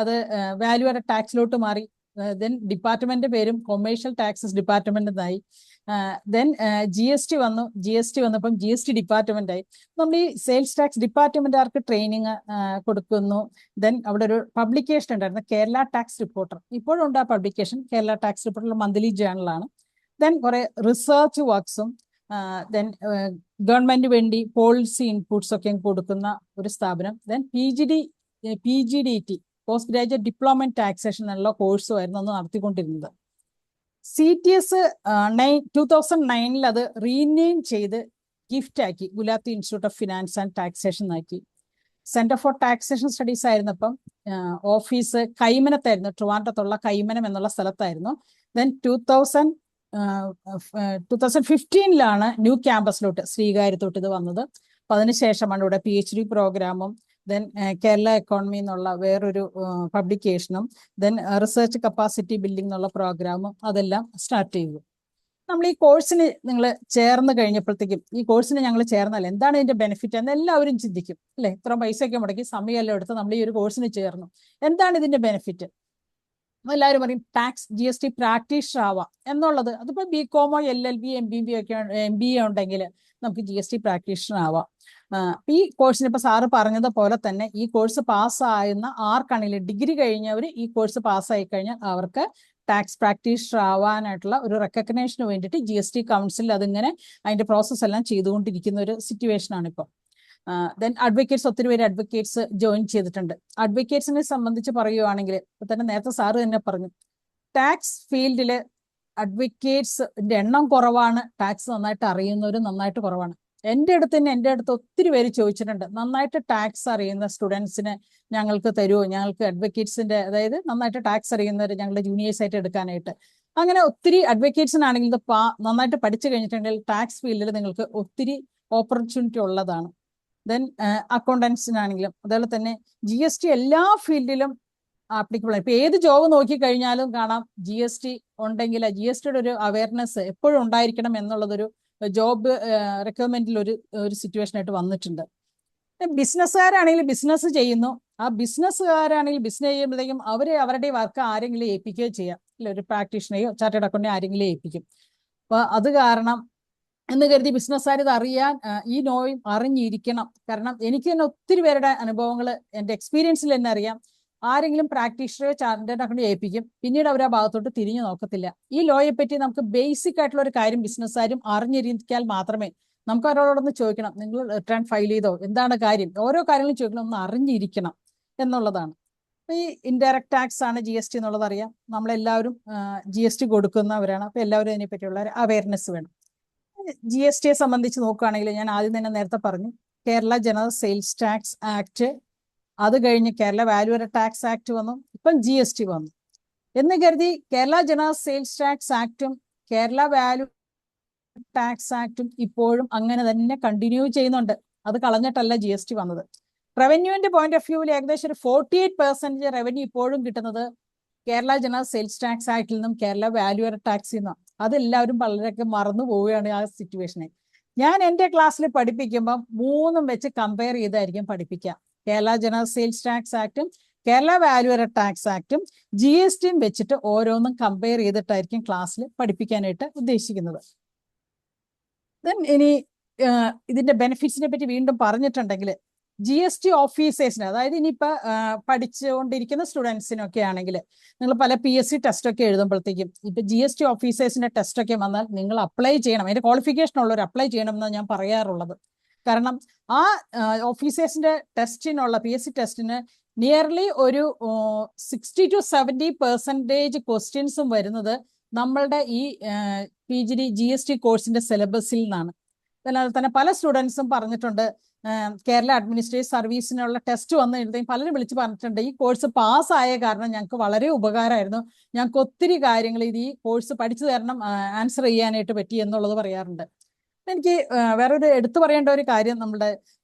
അത് വാല്യൂ ആഡഡ് ടാക്സിലോട്ട് മാറി. ദെൻ ഡിപ്പാർട്ട്മെന്റ് പേരും കൊമേഴ്ഷ്യൽ ടാക്സസ് ഡിപ്പാർട്ട്മെന്റ് എന്നായി. ദെൻ GST വന്നു. GST വന്നപ്പം GST ഡിപ്പാർട്ട്മെന്റ് ആയി. നമ്മൾ ഈ സെയിൽസ് ടാക്സ് ഡിപ്പാർട്ട്മെന്റുകാർക്ക് ട്രെയിനിങ് കൊടുക്കുന്നു. ദെൻ അവിടെ ഒരു പബ്ലിക്കേഷൻ ഉണ്ടായിരുന്നു, കേരള ടാക്സ് റിപ്പോർട്ടർ. ഇപ്പോഴും ഉണ്ട് ആ publication. Kerala tax reporter monthly ജേണലാണ്. ദെൻ കുറെ റിസർച്ച് വർക്ക്സും ദെൻ ഗവൺമെന്റ് വേണ്ടി പോളിസി ഇൻപുട്സ് ഒക്കെ കൊടുക്കുന്ന ഒരു സ്ഥാപനം. Then PGDT post graduate diploma in taxation എന്നുള്ള കോഴ്സും ആയിരുന്നു അന്ന് നടത്തിക്കൊണ്ടിരുന്നത്. CTS 2009 അത് റീനെയിം ചെയ്ത് ഗിഫ്റ്റ് ആക്കി, Gulati institute of finance and taxation ആക്കി. സെന്റർ ഫോർ ടാക്സേഷൻ സ്റ്റഡീസ് ആയിരുന്നപ്പം ഓഫീസ് കൈമനത്തായിരുന്നു, ട്രിവാൻഡ്രത്തുള്ള കൈമനം എന്നുള്ള സ്ഥലത്തായിരുന്നു. ദെൻ 2015 ന്യൂ ക്യാമ്പസിലോട്ട് ശ്രീകാര്യത്തോട്ട് ഇത് വന്നത്. അപ്പൊ അതിനുശേഷമാണ് ഇവിടെ PhD പ്രോഗ്രാമും ദെൻ കേരള എക്കോണമി എന്നുള്ള വേറൊരു പബ്ലിക്കേഷനും ദെൻ റിസർച്ച് കപ്പാസിറ്റി ബിൽഡിംഗ് എന്നുള്ള പ്രോഗ്രാമും അതെല്ലാം സ്റ്റാർട്ട് ചെയ്തു. നമ്മൾ ഈ കോഴ്സിന് നിങ്ങൾ ചേർന്ന് കഴിഞ്ഞപ്പോഴത്തേക്കും, ഈ കോഴ്സിന് ഞങ്ങൾ ചേർന്നാൽ എന്താണ് ഇതിന്റെ ബെനിഫിറ്റ് എന്ന് എല്ലാവരും ചിന്തിക്കും അല്ലെ. ഇത്ര പൈസയൊക്കെ മുടക്കി സമയമെല്ലാം എടുത്ത് നമ്മൾ ഈ ഒരു കോഴ്സിന് ചേർന്നു, എന്താണ് ഇതിന്റെ ബെനിഫിറ്റ്? എല്ലാവരും പറയും ടാക്സ് GST പ്രാക്ടീഷണർ ആവാം എന്നുള്ളത്. അതിപ്പോ BCom LLB MBA ഉണ്ടെങ്കിൽ നമുക്ക് GST പ്രാക്ടീഷണർ ആവാം. ഈ കോഴ്സിന് ഇപ്പൊ സാറ് പറഞ്ഞതുപോലെ തന്നെ ഈ കോഴ്സ് പാസ്സാകുന്ന ആർക്കാണെങ്കിലും ഡിഗ്രി കഴിഞ്ഞവർ ഈ കോഴ്സ് പാസ്സായി കഴിഞ്ഞാൽ അവർക്ക് ടാക്സ് പ്രാക്ടീഷണർ ആവാനായിട്ടുള്ള ഒരു റെക്കഗ്നേഷന് വേണ്ടിയിട്ട് GST കൗൺസിൽ അതിങ്ങനെ അതിന്റെ പ്രോസസ്സ് എല്ലാം ചെയ്തുകൊണ്ടിരിക്കുന്ന ഒരു സിറ്റുവേഷൻ ആണ് ഇപ്പോൾ. ദെൻ അഡ്വക്കേറ്റ്സ്, ഒത്തിരി പേര് അഡ്വക്കേറ്റ്സ് ജോയിൻ ചെയ്തിട്ടുണ്ട്. അഡ്വക്കേറ്റ്സിനെ സംബന്ധിച്ച് പറയുവാണെങ്കിൽ ഇപ്പൊ തന്നെ നേരത്തെ സാറ് തന്നെ പറഞ്ഞു, ടാക്സ് ഫീൽഡില് അഡ്വക്കേറ്റ്സിന്റെ എണ്ണം കുറവാണ്, ടാക്സ് നന്നായിട്ട് അറിയുന്നവരും നന്നായിട്ട് കുറവാണ്. എൻ്റെ അടുത്ത് ഒത്തിരി പേര് ചോദിച്ചിട്ടുണ്ട്, നന്നായിട്ട് ടാക്സ് അറിയുന്ന സ്റ്റുഡൻസിന് ഞങ്ങൾക്ക് തരുമോ, ഞങ്ങൾക്ക് അഡ്വക്കേറ്റ്സിന്റെ, അതായത് നന്നായിട്ട് ടാക്സ് അറിയുന്നവർ ഞങ്ങളുടെ ജൂനിയേഴ്സ് ആയിട്ട് എടുക്കാനായിട്ട്. അങ്ങനെ ഒത്തിരി അഡ്വക്കേറ്റ്സിനാണെങ്കിൽ ഇത് നന്നായിട്ട് പഠിച്ചു കഴിഞ്ഞിട്ടുണ്ടെങ്കിൽ ടാക്സ് ഫീൽഡിൽ നിങ്ങൾക്ക് ഒത്തിരി ഓപ്പർച്യൂണിറ്റി ഉള്ളതാണ്. ദെൻ അക്കൗണ്ടൻസിനാണെങ്കിലും അതുപോലെ തന്നെ GST എല്ലാ ഫീൽഡിലും ആപ്ലിക്കബിൾ ആണ്. ഇപ്പൊ ഏത് ജോബ് നോക്കി കഴിഞ്ഞാലും കാണാം GST ഉണ്ടെങ്കിൽ GSTയുടെ ഒരു അവയർനെസ് എപ്പോഴും ഉണ്ടായിരിക്കണം എന്നുള്ളതൊരു ജോബ് റിക്വയർമെന്റിൽ ഒരു സിറ്റുവേഷൻ ആയിട്ട് വന്നിട്ടുണ്ട്. ബിസിനസ്സുകാരാണെങ്കിൽ ബിസിനസ് ചെയ്യുന്നു, ആ ബിസിനസ്സുകാരാണെങ്കിൽ ബിസിനസ് ചെയ്യുമ്പോഴത്തേക്കും അവരുടെ വർക്ക് ആരെങ്കിലും ഏൽപ്പിക്കുകയോ ചെയ്യാം, അല്ലെ, ഒരു പ്രാക്ടീഷണറെയോ ചാർട്ടേഡ് അക്കൗണ്ടന്റെയോ ആരെങ്കിലും ഏൽപ്പിക്കും. അപ്പൊ അത് കാരണം എന്ന് കരുതി ബിസിനസ്സുകാർ ഇത് അറിയാൻ ഈ നോയും അറിഞ്ഞിരിക്കണം. കാരണം എനിക്ക് തന്നെ ഒത്തിരി പേരുടെ അനുഭവങ്ങൾ എൻ്റെ എക്സ്പീരിയൻസിൽ തന്നെ അറിയാം. ആരെങ്കിലും പ്രാക്ടീഷണറോ ചാർട്ടേഡ് അക്കൗണ്ടന്റെയോ ഏൽപ്പിക്കും, പിന്നീട് അവർ ആ ഭാഗത്തോട്ട് തിരിഞ്ഞു നോക്കത്തില്ല. ഈ ലോയെ പറ്റി നമുക്ക് ബേസിക് ആയിട്ടുള്ള ഒരു കാര്യം ബിസിനസ്സുകാരും അറിഞ്ഞിരിക്കാൻ മാത്രമേ നമുക്ക് അവരോടൊന്ന് ചോദിക്കണം, നിങ്ങൾ റിട്ടേൺ ഫയൽ ചെയ്തോ, എന്താണ് കാര്യം, ഓരോ കാര്യങ്ങളും ചോദിക്കണം, ഒന്ന് അറിഞ്ഞിരിക്കണം എന്നുള്ളതാണ്. ഈ ഇൻഡയറക്ട് ടാക്സ് ആണ് GST എന്നുള്ളത് അറിയാം. നമ്മളെല്ലാവരും GST കൊടുക്കുന്നവരാണ്. അപ്പൊ എല്ലാവരും അതിനെ പറ്റിയുള്ള ഒരു അവയർനെസ് വേണം. GSTയെ സംബന്ധിച്ച് നോക്കുകയാണെങ്കിൽ ഞാൻ ആദ്യം തന്നെ നേരത്തെ പറഞ്ഞു, Kerala general sales tax act, അത് കഴിഞ്ഞ് Kerala value added tax act വന്നു, ഇപ്പം GST വന്നു എന്ന് കരുതി കേരള ജനറൽ സെയിൽസ് ടാക്സ് ആക്ടും കേരള വാല്യൂ ടാക്സ് ആക്ടും ഇപ്പോഴും അങ്ങനെ തന്നെ കണ്ടിന്യൂ ചെയ്യുന്നുണ്ട്. അത് കളഞ്ഞിട്ടല്ല GST വന്നത്. റവന്യൂവിന്റെ പോയിന്റ് ഓഫ് വ്യൂവിൽ ഏകദേശം ഒരു 48% റവന്യൂ ഇപ്പോഴും കിട്ടുന്നത് കേരള ജനറൽ സെയിൽസ് ടാക്സ് ആക്ടിൽ നിന്നും കേരള വാല്യൂ ആഡഡ് ടാക്സിൽ നിന്നും. അതെല്ലാവരും വളരെയൊക്കെ മറന്നു പോവുകയാണ് ആ സിറ്റുവേഷനെ. ഞാൻ എൻ്റെ ക്ലാസ്സിൽ പഠിപ്പിക്കുമ്പം മൂന്നും വെച്ച് കമ്പയർ ചെയ്തായിരിക്കും പഠിപ്പിക്കുക. കേരള ജനറൽ സെയിൽസ് ടാക്സ് ആക്ടും കേരള വാല്യൂ ആഡഡ് ടാക്സ് ആക്ടും GSTയും വെച്ചിട്ട് ഓരോന്നും കമ്പയർ ചെയ്തിട്ടായിരിക്കും ക്ലാസ്സിൽ പഠിപ്പിക്കാനായിട്ട് ഉദ്ദേശിക്കുന്നത്. ദെൻ ഇനി ഇതിന്റെ ബെനിഫിറ്റ്സിനെ പറ്റി വീണ്ടും പറഞ്ഞിട്ടുണ്ടെങ്കിൽ GST ഓഫീസേഴ്സിന്, അതായത് ഇനിയിപ്പോൾ പഠിച്ചുകൊണ്ടിരിക്കുന്ന സ്റ്റുഡൻസിനൊക്കെ ആണെങ്കിൽ നിങ്ങൾ പല PSC ടെസ്റ്റൊക്കെ എഴുതുമ്പോഴത്തേക്കും ഇപ്പം GST ഓഫീസേഴ്സിന്റെ ടെസ്റ്റൊക്കെ വന്നാൽ നിങ്ങൾ അപ്ലൈ ചെയ്യണം, അതിന്റെ ക്വാളിഫിക്കേഷൻ ഉള്ളവർ അപ്ലൈ ചെയ്യണം എന്നാണ് ഞാൻ പറയാറുള്ളത്. കാരണം ആ ഓഫീസേഴ്സിന്റെ ടെസ്റ്റിനുള്ള PSC ടെസ്റ്റിന് നിയർലി ഒരു 60 to 70% ക്വസ്റ്റ്യൻസും വരുന്നത് നമ്മളുടെ ഈ PGD GST കോഴ്സിന്റെ സിലബസിൽ നിന്നാണ്. അതിനാൽ തന്നെ പല സ്റ്റുഡൻസും പറഞ്ഞിട്ടുണ്ട്, കേരള അഡ്മിനിസ്ട്രേറ്റീവ് സർവീസിനുള്ള ടെസ്റ്റ് വന്നു കഴിഞ്ഞാൽ പലരും വിളിച്ച് പറഞ്ഞിട്ടുണ്ട്, ഈ കോഴ്സ് പാസ്സായ കാരണം ഞങ്ങൾക്ക് വളരെ ഉപകാരമായിരുന്നു, ഞങ്ങൾക്ക് ഒത്തിരി കാര്യങ്ങൾ ഇത് ഈ കോഴ്സ് പഠിച്ചു തരണം ആൻസർ ചെയ്യാനായിട്ട് പറ്റി എന്നുള്ളത് പറയാറുണ്ട്. എനിക്ക് വേറൊരു എടുത്തു പറയേണ്ട ഒരു കാര്യം, നമ്മുടെ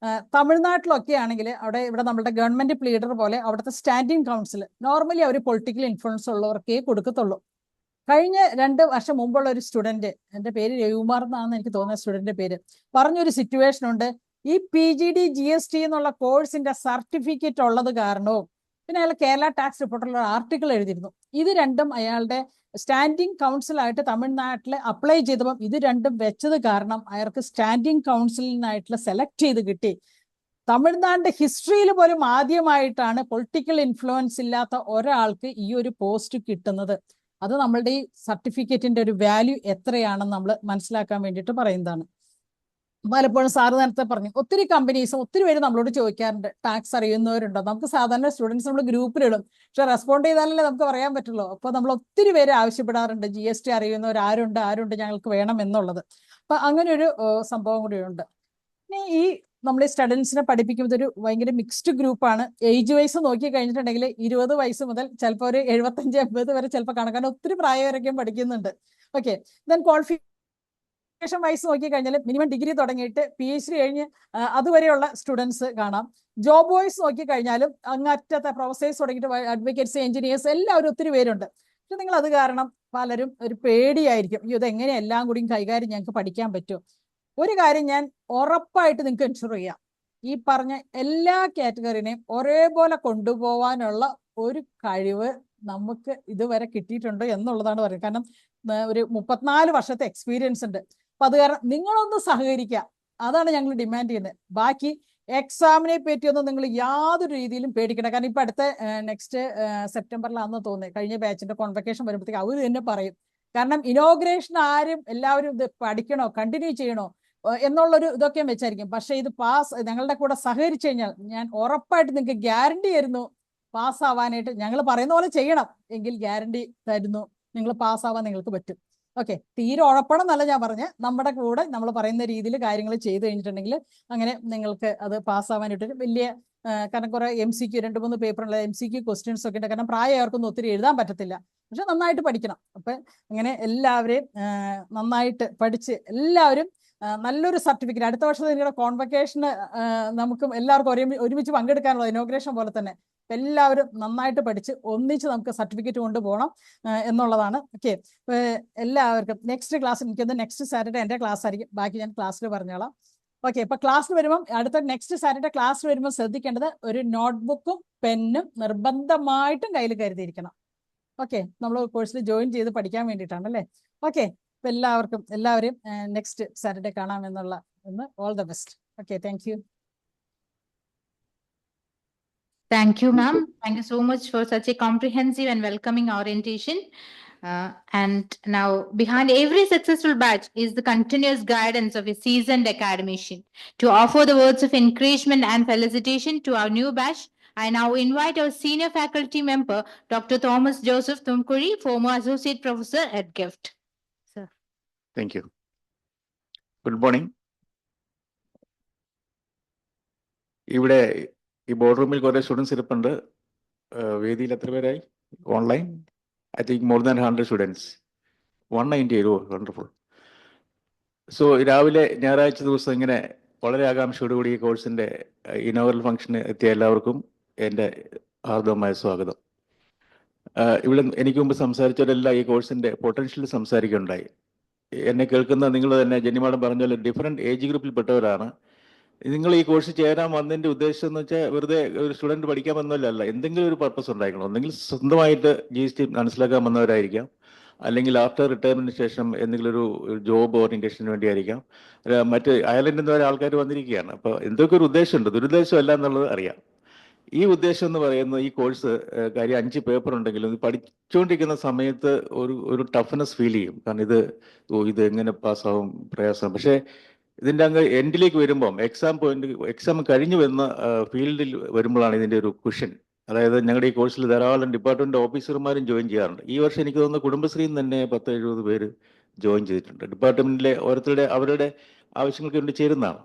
തമിഴ്നാട്ടിലൊക്കെ ആണെങ്കിൽ ഇവിടെ നമ്മുടെ ഗവൺമെന്റ് പ്ലീഡർ പോലെ അവിടുത്തെ സ്റ്റാൻഡിംഗ് കൗൺസിൽ നോർമലി അവർ പൊളിറ്റിക്കൽ ഇൻഫ്ലുവൻസ് ഉള്ളവർക്കേ കൊടുക്കത്തുള്ളൂ. കഴിഞ്ഞ 2 വർഷം മുമ്പുള്ള ഒരു സ്റ്റുഡന്റ്, എൻ്റെ പേര് രവികുമാർ എന്നാണെന്ന് എനിക്ക് തോന്നുന്ന സ്റ്റുഡന്റിന്റെ പേര്, പറഞ്ഞൊരു സിറ്റുവേഷൻ ഉണ്ട്, ഈ PGD GST എന്നുള്ള കോഴ്സിന്റെ സർട്ടിഫിക്കറ്റ് ഉള്ളത് കാരണവും പിന്നെ അയാൾ കേരള ടാക്സ് റിപ്പോർട്ടിലുള്ള ആർട്ടിക്കിൾ എഴുതിയിരുന്നു. ഇത് രണ്ടും അയാളുടെ സ്റ്റാൻഡിംഗ് കൗൺസിലായിട്ട് തമിഴ്നാട്ടിൽ അപ്ലൈ ചെയ്തപ്പം ഇത് രണ്ടും വെച്ചത് കാരണം അയാൾക്ക് സ്റ്റാൻഡിംഗ് കൗൺസിലിനായിട്ടുള്ള സെലക്ട് ചെയ്ത് കിട്ടി. തമിഴ്നാടിന്റെ ഹിസ്റ്ററിയിൽ പോലും ആദ്യമായിട്ടാണ് പൊളിറ്റിക്കൽ ഇൻഫ്ലുവൻസ് ഇല്ലാത്ത ഒരാൾക്ക് ഈ ഒരു പോസ്റ്റ് കിട്ടുന്നത്. അത് നമ്മളുടെ ഈ സർട്ടിഫിക്കറ്റിന്റെ ഒരു വാല്യൂ എത്രയാണെന്ന് നമ്മൾ മനസ്സിലാക്കാൻ വേണ്ടിയിട്ട് പറയുന്നതാണ്. പലപ്പോഴും സാറ് നേരത്തെ പറഞ്ഞു, ഒത്തിരി കമ്പനീസും ഒത്തിരി പേര് നമ്മളോട് ചോദിക്കാറുണ്ട് ടാക്സ് അറിയുന്നവരുണ്ടോ. നമുക്ക് സാധാരണ സ്റ്റുഡൻസ് നമ്മൾ ഗ്രൂപ്പിലിടും, പക്ഷെ റെസ്പോണ്ട് ചെയ്താലല്ലേ നമുക്ക് പറയാൻ പറ്റുള്ളൂ. അപ്പോൾ നമ്മൾ ഒത്തിരി പേര് ആവശ്യപ്പെടാറുണ്ട് GST അറിയുന്നവർ ആരുണ്ട് ഞങ്ങൾക്ക് വേണം എന്നുള്ളത്. അപ്പൊ അങ്ങനെ ഒരു സംഭവം കൂടിയുണ്ട്. ഇനി ഈ നമ്മൾ ഈ സ്റ്റുഡൻസിനെ പഠിപ്പിക്കുന്നത് ഒരു ഭയങ്കര മിക്സ്ഡ് ഗ്രൂപ്പാണ്. ഏജ് വൈസ് നോക്കി കഴിഞ്ഞിട്ടുണ്ടെങ്കിൽ 20 വയസ്സ് മുതൽ ചിലപ്പോൾ ഒരു 75-80 വരെ ചിലപ്പോൾ കാണാൻ ഒത്തിരി പ്രായവരൊക്കെയും പഠിക്കുന്നുണ്ട്. ഓക്കെ, ദെൻ ക്വാളിഫിക്കേഷൻ വൈസ് നോക്കി കഴിഞ്ഞാൽ മിനിമം ഡിഗ്രി തുടങ്ങിയിട്ട് PhD കഴിഞ്ഞ് അതുവരെയുള്ള സ്റ്റുഡൻസ് കാണാം. ജോബ് വൈസ് നോക്കി കഴിഞ്ഞാലും അങ്ങറ്റത്തെ പ്രൊഫസേഴ്സ് തുടങ്ങിയിട്ട് അഡ്വക്കേറ്റ്സ്, എഞ്ചിനീയേഴ്സ് എല്ലാവരും ഒത്തിരി പേരുണ്ട്. പക്ഷെ നിങ്ങൾ അത് കാരണം പലരും ഒരു പേടിയായിരിക്കും, ഇതെങ്ങനെ എല്ലാം കൂടിയും കൈകാര്യം ഞങ്ങൾക്ക് പഠിക്കാൻ പറ്റും. ഒരു കാര്യം ഞാൻ ഉറപ്പായിട്ട് നിങ്ങൾക്ക് എൻഷുർ ചെയ്യാം, ഈ പറഞ്ഞ എല്ലാ കാറ്റഗറിനെയും ഒരേപോലെ കൊണ്ടുപോകാനുള്ള ഒരു കഴിവ് നമുക്ക് ഇതുവരെ കിട്ടിയിട്ടുണ്ട് എന്നുള്ളതാണ് പറയുന്നത്. കാരണം ഒരു 34 വർഷത്തെ എക്സ്പീരിയൻസ് ഉണ്ട്. അപ്പൊ അത് കാരണം നിങ്ങളൊന്ന് സഹകരിക്കുക, അതാണ് ഞങ്ങൾ ഡിമാൻഡ് ചെയ്യുന്നത്. ബാക്കി എക്സാമിനെ പറ്റിയൊന്നും നിങ്ങൾ യാതൊരു രീതിയിലും പേടിക്കണ്ട. കാരണം ഇപ്പൊ അടുത്ത നെക്സ്റ്റ് സെപ്റ്റംബറിലാണെന്ന് തോന്നുന്നത്, കഴിഞ്ഞ ബാച്ചിന്റെ കോൺവക്കേഷൻ വരുമ്പോഴത്തേക്ക് അവർ തന്നെ പറയും. കാരണം ഇനോഗ്രേഷൻ ആരും എല്ലാവരും ഇത് പഠിക്കണോ കണ്ടിന്യൂ ചെയ്യണോ എന്നുള്ളൊരു ഇതൊക്കെ വെച്ചായിരിക്കും. പക്ഷെ ഇത് ഞങ്ങളുടെ കൂടെ സഹകരിച്ചു കഴിഞ്ഞാൽ ഞാൻ ഉറപ്പായിട്ട് നിങ്ങൾക്ക് ഗ്യാരണ്ടി തരുന്നു, പാസ്സാവാനായിട്ട് ഞങ്ങൾ പറയുന്ന പോലെ ചെയ്യണം എങ്കിൽ ഗ്യാരണ്ടി തരുന്നു, നിങ്ങൾ പാസ്സാവാൻ നിങ്ങൾക്ക് പറ്റും. ഓക്കെ, തീരെ ഉഴപ്പണം എന്നല്ല ഞാൻ പറഞ്ഞ്, നമ്മുടെ കൂടെ നമ്മൾ പറയുന്ന രീതിയിൽ കാര്യങ്ങൾ ചെയ്തു കഴിഞ്ഞിട്ടുണ്ടെങ്കിൽ അങ്ങനെ നിങ്ങൾക്ക് അത് പാസ്സാവാനായിട്ട് വലിയ കാരണം കുറെ MCQ 2-3 പേപ്പറുള്ള MCQ ക്വസ്റ്റ്യൻസ് ഒക്കെ ഉണ്ട്. കാരണം പ്രായമാർക്കൊന്നും ഒത്തിരി എഴുതാൻ പറ്റത്തില്ല, പക്ഷെ നന്നായിട്ട് പഠിക്കണം. അപ്പൊ അങ്ങനെ എല്ലാവരെയും നന്നായിട്ട് പഠിച്ച് എല്ലാവരും നല്ലൊരു സർട്ടിഫിക്കറ്റ് അടുത്ത വർഷത്തെ നിങ്ങളുടെ കോൺവക്കേഷന് നമുക്ക് എല്ലാവർക്കും ഒരുമിച്ച് പങ്കെടുക്കാനുള്ള ഇനോഗ്രേഷൻ പോലെ തന്നെ എല്ലാവരും നന്നായിട്ട് പഠിച്ച് ഒന്നിച്ച് നമുക്ക് സർട്ടിഫിക്കറ്റ് കൊണ്ടുപോകണം എന്നുള്ളതാണ്. ഓക്കെ, എല്ലാവർക്കും നെക്സ്റ്റ് ക്ലാസ് എനിക്കൊന്ന് നെക്സ്റ്റ് സാറ്റർഡേ എൻ്റെ ക്ലാസ് ആയിരിക്കും, ബാക്കി ഞാൻ ക്ലാസ്സിൽ പറഞ്ഞോളാം. ഓക്കെ, ഇപ്പൊ ക്ലാസ്സിൽ വരുമ്പം അടുത്ത നെക്സ്റ്റ് സാറ്റർഡേ ക്ലാസ് വരുമ്പോൾ ശ്രദ്ധിക്കേണ്ടത് ഒരു നോട്ട്ബുക്കും പെന്നും നിർബന്ധമായിട്ടും കയ്യിൽ കരുതിയിരിക്കണം. ഓക്കെ, നമ്മൾ കോഴ്സിൽ ജോയിൻ ചെയ്ത് പഠിക്കാൻ വേണ്ടിയിട്ടാണ് അല്ലേ. ഓക്കെ, അപ്പൊ എല്ലാവരെയും നെക്സ്റ്റ് സാറ്റർഡേ കാണാമെന്നുള്ള all the best. Okay, thank you. Thank you, ma'am. Thank you so much for such a comprehensive and welcoming orientation. And now, behind every successful batch is the continuous guidance of a seasoned academician. To offer the words of encouragement and felicitation to our new batch, I now invite our senior faculty member, Dr. Thomas Joseph Tumkuri, former associate professor at GIFT. Sir. Thank you. Good morning. ഇവിടെ ഈ board റൂമിൽ കുറേ students ഇരിപ്പുണ്ട്. വേദിയിൽ എത്ര പേരായി online? I think more than 100 students. 198. Oh, wonderful. So രാവിലെ ഞായറാഴ്ച ദിവസം ഇങ്ങനെ വളരെ ആകാംക്ഷയോടുകൂടി ഈ കോഴ്സിൻ്റെ ഇനോഗ്രൽ ഫംഗ്ഷന് എത്തിയ എല്ലാവർക്കും എൻ്റെ ഹാർദവമായ സ്വാഗതം. ഇവിടെ എനിക്ക് മുമ്പ് സംസാരിച്ചവരെല്ലാം ഈ കോഴ്സിൻ്റെ പൊട്ടൻഷ്യൽ സംസാരിക്കുകയുണ്ടായി. എന്നെ കേൾക്കുന്ന നിങ്ങൾ തന്നെ ജെന്നിമാഡം പറഞ്ഞ പോലെ ഡിഫറെൻറ്റ് ഏജ് ഗ്രൂപ്പിൽപ്പെട്ടവരാണ്. നിങ്ങൾ ഈ കോഴ്സ് ചേരാൻ വന്നതിൻ്റെ ഉദ്ദേശം എന്ന് വെച്ചാൽ വെറുതെ ഒരു സ്റ്റുഡൻറ്റ് പഠിക്കാൻ വന്നതല്ല, എന്തെങ്കിലും ഒരു പർപ്പസ് ഉണ്ടായിരിക്കണം. ഒന്നെങ്കിൽ സ്വന്തമായിട്ട് GST മനസ്സിലാക്കാൻ വന്നവരായിരിക്കാം, അല്ലെങ്കിൽ ആഫ്റ്റർ റിട്ടയർമെൻറ്റിന് ശേഷം എന്തെങ്കിലും ഒരു ജോബ് ഓറിയൻറ്റേഷന് വേണ്ടിയായിരിക്കാം. മറ്റ് അയർലൻഡിൽ നിന്ന് വരെ ആൾക്കാർ വന്നിരിക്കുകയാണ്. അപ്പോൾ എന്തൊക്കെ ഒരു ഉദ്ദേശമുണ്ട്, ദുരുദ്ദേശം അല്ല എന്നുള്ളത് അറിയാം. ഈ ഉദ്ദേശം എന്ന് പറയുന്നത് ഈ കോഴ്സ് കാര്യം 5 പേപ്പർ ഉണ്ടെങ്കിലും ഇത് പഠിച്ചുകൊണ്ടിരിക്കുന്ന സമയത്ത് ഒരു ടഫ്നെസ് ഫീൽ ചെയ്യും. കാരണം ഇത് എങ്ങനെ പാസ്സാവും, പ്രയാസം. പക്ഷേ ഇതിൻ്റെ അങ്ങ് എൻഡിലേക്ക് വരുമ്പം എക്സാം കഴിഞ്ഞ് വരുന്ന ഫീൽഡിൽ വരുമ്പോഴാണ് ഇതിൻ്റെ ഒരു കുഷൻ. അതായത് ഞങ്ങളുടെ ഈ കോഴ്സിൽ ധാരാളം ഡിപ്പാർട്ട്മെൻറ്റ് ഓഫീസർമാരും ജോയിൻ ചെയ്യാറുണ്ട്. ഈ വർഷം എനിക്ക് തോന്നുന്നു കുടുംബശ്രീയിൽ നിന്ന് തന്നെ 10-70 പേര് ജോയിൻ ചെയ്തിട്ടുണ്ട്. ഡിപ്പാർട്ട്മെൻറ്റിലെ ഓരോരുത്തരുടെ അവരുടെ ആവശ്യങ്ങൾക്ക് വേണ്ടി ചേരുന്നതാണ്.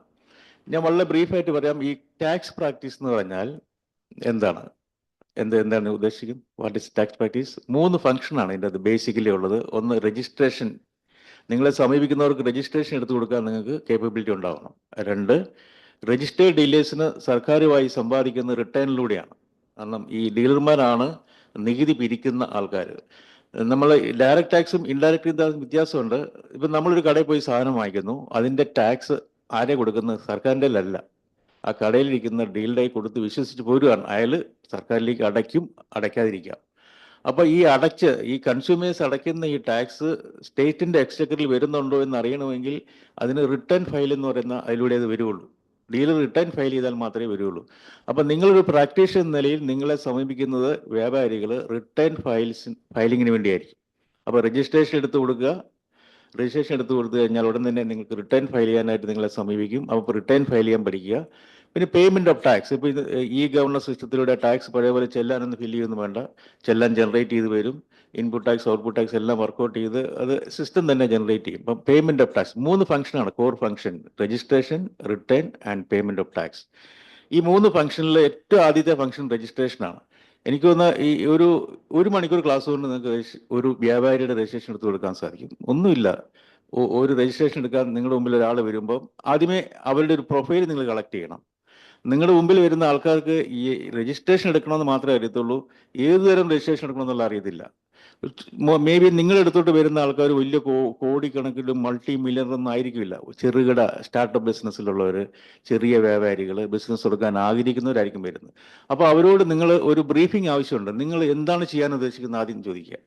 ഞാൻ വളരെ ബ്രീഫായിട്ട് പറയാം. ഈ ടാക്സ് പ്രാക്ടീസ് എന്ന് പറഞ്ഞാൽ എന്താണ് ഉദ്ദേശിക്കുന്നത്? What is tax practice? 3 ഫംഗ്ഷനാണ് ഇതിൻ്റെ അത് ബേസിക്കലി ഉള്ളത്. ഒന്ന്, രജിസ്ട്രേഷൻ. നിങ്ങളെ സമീപിക്കുന്നവർക്ക് രജിസ്ട്രേഷൻ എടുത്തു കൊടുക്കാൻ നിങ്ങൾക്ക് കേപ്പബിലിറ്റി ഉണ്ടാവണം. 2, രജിസ്റ്റേർഡ് ഡീലേഴ്സിന് സർക്കാരുമായി സമ്പാദിക്കുന്ന റിട്ടേണിലൂടെയാണ്. കാരണം ഈ ഡീലർമാരാണ് നികുതി പിരിക്കുന്ന ആൾക്കാർ. നമ്മൾ ഡയറക്റ്റ് ടാക്സും ഇൻഡയറക്റ്റ് ടാക്സും വ്യത്യാസമുണ്ട്. ഇപ്പം നമ്മളൊരു കടയിൽ പോയി സാധനം വാങ്ങിക്കുന്നു, അതിൻ്റെ ടാക്സ് ആരെ കൊടുക്കുന്നത്? സർക്കാരിൻ്റെ അല്ല. ആ കടയിലിരിക്കുന്ന ഡീലിൻ്റെ കൊടുത്ത് വിശ്വസിച്ച് പോരുകയാണ്. അയാൾ സർക്കാരിലേക്ക് അടയ്ക്കും, അടയ്ക്കാതിരിക്കാം. അപ്പോൾ ഈ കൺസ്യൂമേഴ്സ് അടയ്ക്കുന്ന ഈ ടാക്സ് സ്റ്റേറ്റിൻ്റെ എക്സ്ചക്കറിൽ വരുന്നുണ്ടോ എന്ന് അറിയണമെങ്കിൽ അതിന് റിട്ടേൺ ഫയൽ എന്ന് പറയുന്ന അതിലൂടെ അത് വരുള്ളൂ. ഡീലർ റിട്ടേൺ ഫയൽ ചെയ്താൽ മാത്രമേ വരുള്ളൂ. അപ്പം നിങ്ങളൊരു പ്രാക്ടീഷ്യൻ എന്ന നിലയിൽ നിങ്ങളെ സമീപിക്കുന്നത് വ്യാപാരികൾ റിട്ടേൺ ഫയലിങ്ങിന് വേണ്ടിയായിരിക്കും. അപ്പോൾ രജിസ്ട്രേഷൻ എടുത്ത് കൊടുക്കുക. രജിസ്ട്രേഷൻ എടുത്ത് കൊടുത്തു കഴിഞ്ഞാൽ ഉടൻ തന്നെ നിങ്ങൾക്ക് റിട്ടേൺ ഫയൽ ചെയ്യാനായിട്ട് നിങ്ങളെ സമീപിക്കും. അപ്പോൾ റിട്ടേൺ ഫയൽ ചെയ്യാൻ പഠിക്കുക. പിന്നെ പേയ്മെൻറ്റ് ഓഫ് ടാക്സ്, ഇപ്പോൾ ഇത് ഈ ഗവർണർ സിസ്റ്റത്തിലൂടെ ടാക്സ് പഴയ പോലെ ചെല്ലാനൊന്നും ഫില്ല് ചെയ്യുന്നു വേണ്ട. ചെല്ലാൻ ജനറേറ്റ് ചെയ്ത് വരും. ഇൻപുട്ട് ടാക്സ്, ഔട്ട്പുട്ട് ടാക്സ് എല്ലാം വർക്കൗട്ട് ചെയ്ത് അത് സിസ്റ്റം തന്നെ ജനറേറ്റ് ചെയ്യും. അപ്പം പേയ്മെൻറ്റ് ഓഫ് ടാക്സ് 3 ഫംഗ്ഷനാണ് core function: registration, return and payment of tax. ഈ 3 ഫംഗ്ഷനിൽ ഏറ്റവും ആദ്യത്തെ ഫംഗ്ഷൻ രജിസ്ട്രേഷനാണ്. എനിക്ക് തോന്നുന്ന ഈ ഒരു മണിക്കൂർ ക്ലാസ് കൊണ്ട് നിങ്ങൾക്ക് ഒരു വ്യാപാരിയുടെ രജിസ്ട്രേഷൻ എടുത്ത് കൊടുക്കാൻ സാധിക്കും. ഒന്നുമില്ല, ഒരു രജിസ്ട്രേഷൻ എടുക്കാൻ നിങ്ങളുടെ മുമ്പിൽ ഒരാൾ വരുമ്പോൾ ആദ്യമേ അവരുടെ ഒരു പ്രൊഫൈൽ നിങ്ങൾ കളക്ട് ചെയ്യണം. നിങ്ങളുടെ മുമ്പിൽ വരുന്ന ആൾക്കാർക്ക് ഈ രജിസ്ട്രേഷൻ എടുക്കണമെന്ന് മാത്രമേ അറിയത്തുള്ളൂ. ഏത് തരം രജിസ്ട്രേഷൻ എടുക്കണമെന്നുള്ള അറിയത്തില്ല. മേ ബി നിങ്ങളെടുത്തോട്ട് വരുന്ന ആൾക്കാർ വലിയ കോടിക്കണക്കിന് മൾട്ടി മില്യണർ ഒന്നും ആയിരിക്കില്ല. ചെറുകിട സ്റ്റാർട്ടപ്പ് ബിസിനസ്സിലുള്ളവർ, ചെറിയ വ്യാപാരികൾ, ബിസിനസ് തുടങ്ങാൻ ആഗ്രഹിക്കുന്നവരായിരിക്കും വരുന്നത്. അപ്പോൾ അവരോട് നിങ്ങൾ ഒരു ബ്രീഫിംഗ് ആവശ്യമുണ്ട്. നിങ്ങൾ എന്താണ് ചെയ്യാൻ ഉദ്ദേശിക്കുന്നത് ആദ്യം ചോദിക്കുക.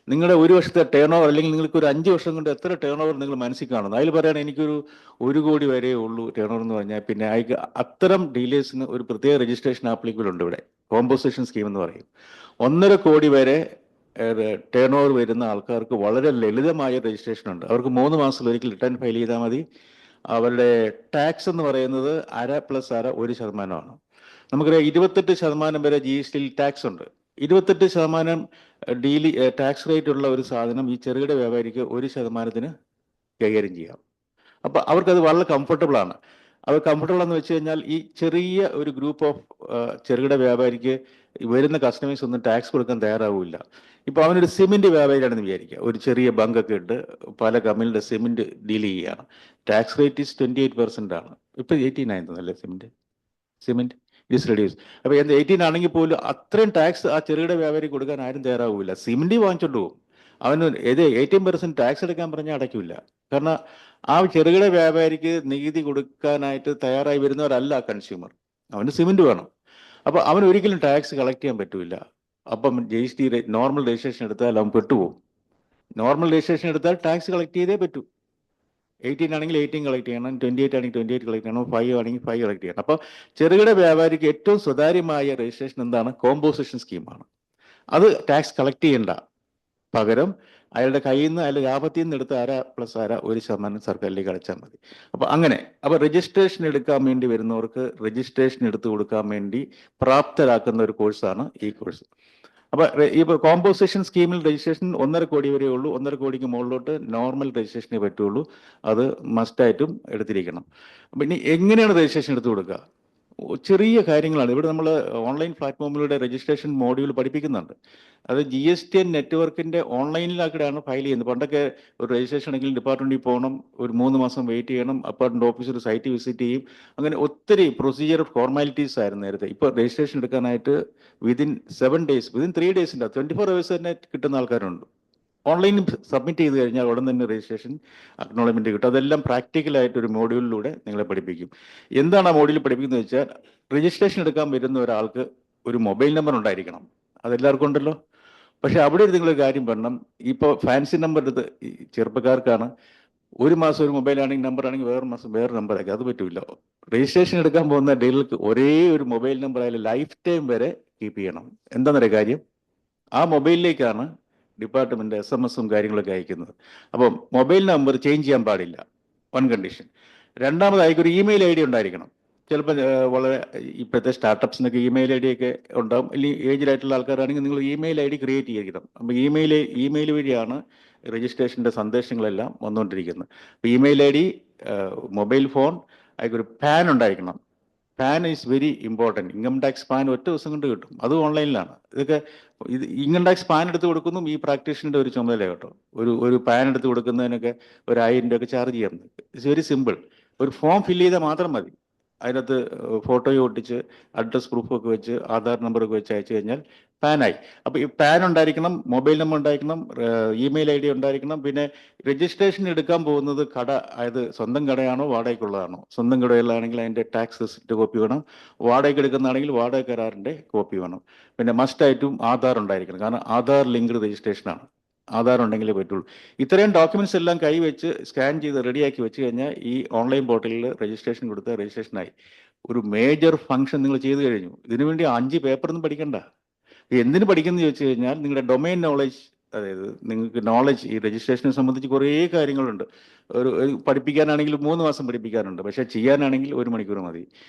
നിങ്ങളുടെ ഒരു വർഷത്തെ ടേൺ ഓവർ, അല്ലെങ്കിൽ നിങ്ങൾക്ക് ഒരു 5 വർഷം കൊണ്ട് എത്ര ടേൺ ഓവർ നിങ്ങൾ മനസ്സിൽ കാണുന്നു. അതിൽ പറയുകയാണെങ്കിൽ എനിക്കൊരു 1 കോടി വരെ ഉള്ളൂ ടേൺ ഓവർ എന്ന് പറഞ്ഞാൽ പിന്നെ അയക്ക് അത്തരം ഡീലേഴ്സിന് ഒരു പ്രത്യേക രജിസ്ട്രേഷൻ ആപ്ലിക്കബിൾ ഉണ്ട്. ഇവിടെ കോമ്പോസിഷൻ സ്കീം എന്ന് പറയും. 1.5 കോടി വരെ ടേൺ ഓവർ വരുന്ന ആൾക്കാർക്ക് വളരെ ലളിതമായ രജിസ്ട്രേഷൻ ഉണ്ട്. അവർക്ക് 3 മാസത്തിൽ ഒരിക്കൽ റിട്ടേൺ ഫയൽ ചെയ്താൽ മതി. അവരുടെ ടാക്സ് എന്ന് പറയുന്നത് 1.5 + 1% നമുക്കറിയാം 28% വരെ GST ടാക്സ് ഉണ്ട്. 28% ടാക്സ് റേറ്റ് ഉള്ള ഒരു സാധനം ഈ ചെറുകിട വ്യാപാരിക്ക് 1% കൈകാര്യം ചെയ്യാം. അപ്പം അവർക്കത് വളരെ കംഫർട്ടബിൾ ആണ്. അവർ കംഫർട്ടബിൾ എന്ന് വെച്ച് കഴിഞ്ഞാൽ ഈ ചെറിയ ഒരു ഗ്രൂപ്പ് ഓഫ് ചെറുകിട വ്യാപാരിക്ക് വരുന്ന കസ്റ്റമേഴ്സ് ഒന്നും ടാക്സ് കൊടുക്കാൻ തയ്യാറാവില്ല. ഇപ്പോൾ അവനൊരു സിമെന്റ് വ്യാപാരിയാണെന്ന് വിചാരിക്കുക. ഒരു ചെറിയ ബങ്കൊക്കെ ഇട്ട് പല കമ്പനിയുടെ സിമെന്റ് ഡീൽ ചെയ്യുകയാണ്. ടാക്സ് റേറ്റ് ഈസ് 28% ആണ്. ഇപ്പം 18 തോന്നല്ലേ സിമെന്റ് ഈസ് റെഡ്യൂസ്. അപ്പോൾ 18 ആണെങ്കിൽ പോലും അത്രയും ടാക്സ് ആ ചെറുകിട വ്യാപാരി കൊടുക്കാൻ ആരും തയ്യാറാവില്ല. സിമെന്റ് വാങ്ങിച്ചോണ്ട് പോകും. അവന് 18% ടാക്സ് എടുക്കാൻ പറഞ്ഞാൽ അടയ്ക്കില്ല. കാരണം ആ ചെറുകിട വ്യാപാരിക്ക് നികുതി കൊടുക്കാനായിട്ട് തയ്യാറായി വരുന്നവരല്ല കൺസ്യൂമർ. അവന് സിമെന്റ് വേണം. അപ്പോൾ അവൻ ഒരിക്കലും ടാക്സ് കളക്ട് ചെയ്യാൻ പറ്റില്ല. അപ്പം GST നോർമൽ രജിസ്ട്രേഷൻ എടുത്താൽ അവൻ പെട്ടുപോകും. നോർമൽ രജിസ്ട്രേഷൻ എടുത്താൽ ടാക്സ് കളക്ട് ചെയ്തേ പറ്റൂ. 18 ആണെങ്കിൽ 18 കളക്ട് ചെയ്യണം, 28 ആണെങ്കിൽ 28 കളക്ട് ചെയ്യണം, 5 ആണെങ്കിൽ 5 കളക്ട് ചെയ്യണം. അപ്പോൾ ചെറുകിട വ്യാപാരിക്ക് ഏറ്റവും സുതാര്യമായ രജിസ്ട്രേഷൻ എന്താണ്? കോമ്പോസിഷൻ സ്കീമാണ്. അത് ടാക്സ് കളക്ട് ചെയ്യണ്ട. പകരം അയാളുടെ കയ്യിൽ നിന്ന്, അയാളുടെ ലാഭത്തിൽ നിന്ന് എടുത്ത് 1.5 + 1% സർക്കാരിലേക്ക് അടച്ചാൽ മതി. അപ്പോൾ രജിസ്ട്രേഷൻ എടുക്കാൻ വേണ്ടി വരുന്നവർക്ക് രജിസ്ട്രേഷൻ എടുത്തു കൊടുക്കാൻ വേണ്ടി പ്രാപ്തരാക്കുന്ന ഒരു കോഴ്സാണ് ഈ കോഴ്സ്. അപ്പോൾ ഇപ്പോൾ കോമ്പോസിഷൻ സ്കീമിൽ രജിസ്ട്രേഷൻ 1.5 കോടി വരെ ഉള്ളൂ. 1.5 കോടിക്ക് മുകളിലോട്ട് നോർമൽ രജിസ്ട്രേഷനേ പറ്റുള്ളൂ. അത് മസ്റ്റായിട്ടും എടുത്തിരിക്കണം. അപ്പം ഇനി എങ്ങനെയാണ് രജിസ്ട്രേഷൻ എടുത്തു കൊടുക്കുക? ചെറിയ കാര്യങ്ങളാണ്. ഇവിടെ നമ്മൾ ഓൺലൈൻ പ്ലാറ്റ്ഫോമിലൂടെ രജിസ്ട്രേഷൻ മോഡ്യൂൾ പഠിപ്പിക്കുന്നുണ്ട്. അത് GSTN നെറ്റ്വർക്കിൻ്റെ ഓൺലൈനിലാക്കിയാണ് ഫയൽ ചെയ്യുന്നത്. പണ്ടൊക്കെ ഒരു രജിസ്ട്രേഷൻ ആണെങ്കിൽ ഡിപ്പാർട്ട്മെൻറ്റിൽ പോകണം, ഒരു 3 മാസം വെയിറ്റ് ചെയ്യണം, അപ്പാർട്ട്മെൻറ്റ് ഓഫീസർ സൈറ്റ് വിസിറ്റ് ചെയ്യും. അങ്ങനെ ഒത്തിരി പ്രൊസീജിയർ ഫോർമാലിറ്റീസ് ആയിരുന്നു നേരത്തെ. ഇപ്പോൾ രജിസ്ട്രേഷൻ എടുക്കാനായിട്ട് വിതിൻ 7 ഡേയ്സ്, വിതിൻ 3 ഡേയ്സിൻ്റെ 24 hours തന്നെ കിട്ടുന്ന ആൾക്കാരുണ്ട്. ഓൺലൈനിൽ സബ്മിറ്റ് ചെയ്ത് കഴിഞ്ഞാൽ ഉടൻ തന്നെ രജിസ്ട്രേഷൻ അക്നോളജ്മെന്റ് കിട്ടും. അതെല്ലാം പ്രാക്ടിക്കലായിട്ട് ഒരു മോഡ്യൂളിലൂടെ നിങ്ങളെ പഠിപ്പിക്കും. എന്താണ് ആ മോഡ്യൂൾ പഠിപ്പിക്കുന്നത് വെച്ചാൽ, രജിസ്ട്രേഷൻ എടുക്കാൻ വരുന്ന ഒരാൾക്ക് ഒരു മൊബൈൽ നമ്പർ ഉണ്ടായിരിക്കണം. അതെല്ലാവർക്കും ഉണ്ടല്ലോ. പക്ഷെ അവിടെ നിങ്ങൾ കാര്യം പറയണം. ഇപ്പോൾ ഫാൻസി നമ്പർ എടുത്ത് ചെറുപ്പക്കാർക്കാണ്. ഒരു മാസം ഒരു മൊബൈൽ ആണെങ്കിൽ നമ്പർ ആണെങ്കിൽ വേറെ മാസം വേറെ നമ്പർ ആക്കി, അത് പറ്റില്ല. രജിസ്ട്രേഷൻ എടുക്കാൻ പോകുന്ന ഡീലർക്ക് ഒരേ ഒരു മൊബൈൽ നമ്പർ ആയാലും ലൈഫ് ടൈം വരെ കീപ്പ് ചെയ്യണം. എന്താണെന്നറിയ കാര്യം? ആ മൊബൈലിലേക്കാണ് ഡിപ്പാർട്ട്മെന്റ് SMS കാര്യങ്ങളൊക്കെ അയക്കുന്നത്. അപ്പം മൊബൈൽ നമ്പർ ചേഞ്ച് ചെയ്യാൻ പാടില്ല, വൺ കണ്ടീഷൻ. രണ്ടാമതായി ഒരു ഇമെയിൽ ID ഉണ്ടായിരിക്കണം. ചിലപ്പോൾ വളരെ ഇപ്പോഴത്തെ സ്റ്റാർട്ടപ്സിനൊക്കെ ഇമെയിൽ ID ഒക്കെ ഉണ്ടാകും. അല്ലെങ്കിൽ ഏജിലായിട്ടുള്ള ആൾക്കാരാണെങ്കിൽ നിങ്ങൾ ഇമെയിൽ ID ക്രിയേറ്റ് ചെയ്യണം. അപ്പം ഇമെയിൽ വഴിയാണ് രജിസ്ട്രേഷൻ്റെ സന്ദേശങ്ങളെല്ലാം വന്നുകൊണ്ടിരിക്കുന്നത്. അപ്പോൾ ഇമെയിൽ ID, മൊബൈൽ ഫോൺ, അതിക്കൊരു പാൻ ഉണ്ടായിരിക്കണം. PAN is very important. Income tax PAN 1 ദിവസം കൊണ്ട് കിട്ടും. അത് ഓൺലൈനിലാണ്. ഇത് ഇൻകം ടാക്സ് പാൻ എടുത്ത് കൊടുക്കുന്നു ഈ പ്രാക്ടീഷൻ്റെ ഒരു ചുമതല കേട്ടോ. ഒരു പാൻ എടുത്ത് കൊടുക്കുന്നതിനൊക്കെ 1000 രൂപയൊക്കെ ചാർജ് ചെയ്യാം. It's very simple. ഒരു ഫോം ഫില്ല് ചെയ്താൽ മാത്രം മതി. അതിനകത്ത് ഫോട്ടോയും ഒട്ടിച്ച് അഡ്രസ് പ്രൂഫൊക്കെ വെച്ച് ആധാർ നമ്പറൊക്കെ വെച്ച് അയച്ചു കഴിഞ്ഞാൽ പാനായി. അപ്പോൾ ഈ പാൻ ഉണ്ടായിരിക്കണം, മൊബൈൽ നമ്പർ ഉണ്ടായിരിക്കണം, ഇമെയിൽ ID ഉണ്ടായിരിക്കണം. പിന്നെ രജിസ്ട്രേഷൻ എടുക്കാൻ പോകുന്നത് കട, അതായത് സ്വന്തം കടയാണോ വാടകയ്ക്കുള്ളതാണോ? സ്വന്തം കടയിലാണെങ്കിൽ അതിൻ്റെ ടാക്സ് റെസിപ്റ്റ് കോപ്പി വേണം, വാടകയ്ക്ക് എടുക്കുന്നതാണെങ്കിൽ വാടക കരാറിൻ്റെ കോപ്പി വേണം. പിന്നെ മസ്റ്റായിട്ടും ആധാർ ഉണ്ടായിരിക്കണം, കാരണം ആധാർ ലിങ്ക്ഡ് രജിസ്ട്രേഷനാണ്. ആധാർ ഉണ്ടെങ്കിലേ പറ്റുള്ളൂ. ഇത്രയും ഡോക്യുമെന്റ്സ് എല്ലാം കൈവച്ച് സ്കാൻ ചെയ്ത് റെഡിയാക്കി വെച്ച് കഴിഞ്ഞാൽ ഈ ഓൺലൈൻ പോർട്ടലിൽ രജിസ്ട്രേഷൻ കൊടുത്താൽ രജിസ്ട്രേഷനായി. ഒരു മേജർ ഫംഗ്ഷൻ നിങ്ങൾ ചെയ്തു കഴിഞ്ഞു. ഇതിനുവേണ്ടി 5 പേപ്പറൊന്നും പഠിക്കണ്ട. എന്തിനു പഠിക്കുന്നത് ചോദിച്ചു കഴിഞ്ഞാൽ നിങ്ങളുടെ ഡൊമൈൻ നോളജ്, അതായത് നിങ്ങൾക്ക് നോളജ്, ഈ രജിസ്ട്രേഷനെ സംബന്ധിച്ച് കുറേ കാര്യങ്ങളുണ്ട്. ഒരു പഠിപ്പിക്കാനാണെങ്കിൽ 3 മാസം പഠിപ്പിക്കാനുണ്ട്, പക്ഷേ ചെയ്യാനാണെങ്കിൽ 1 മണിക്കൂർ മതി.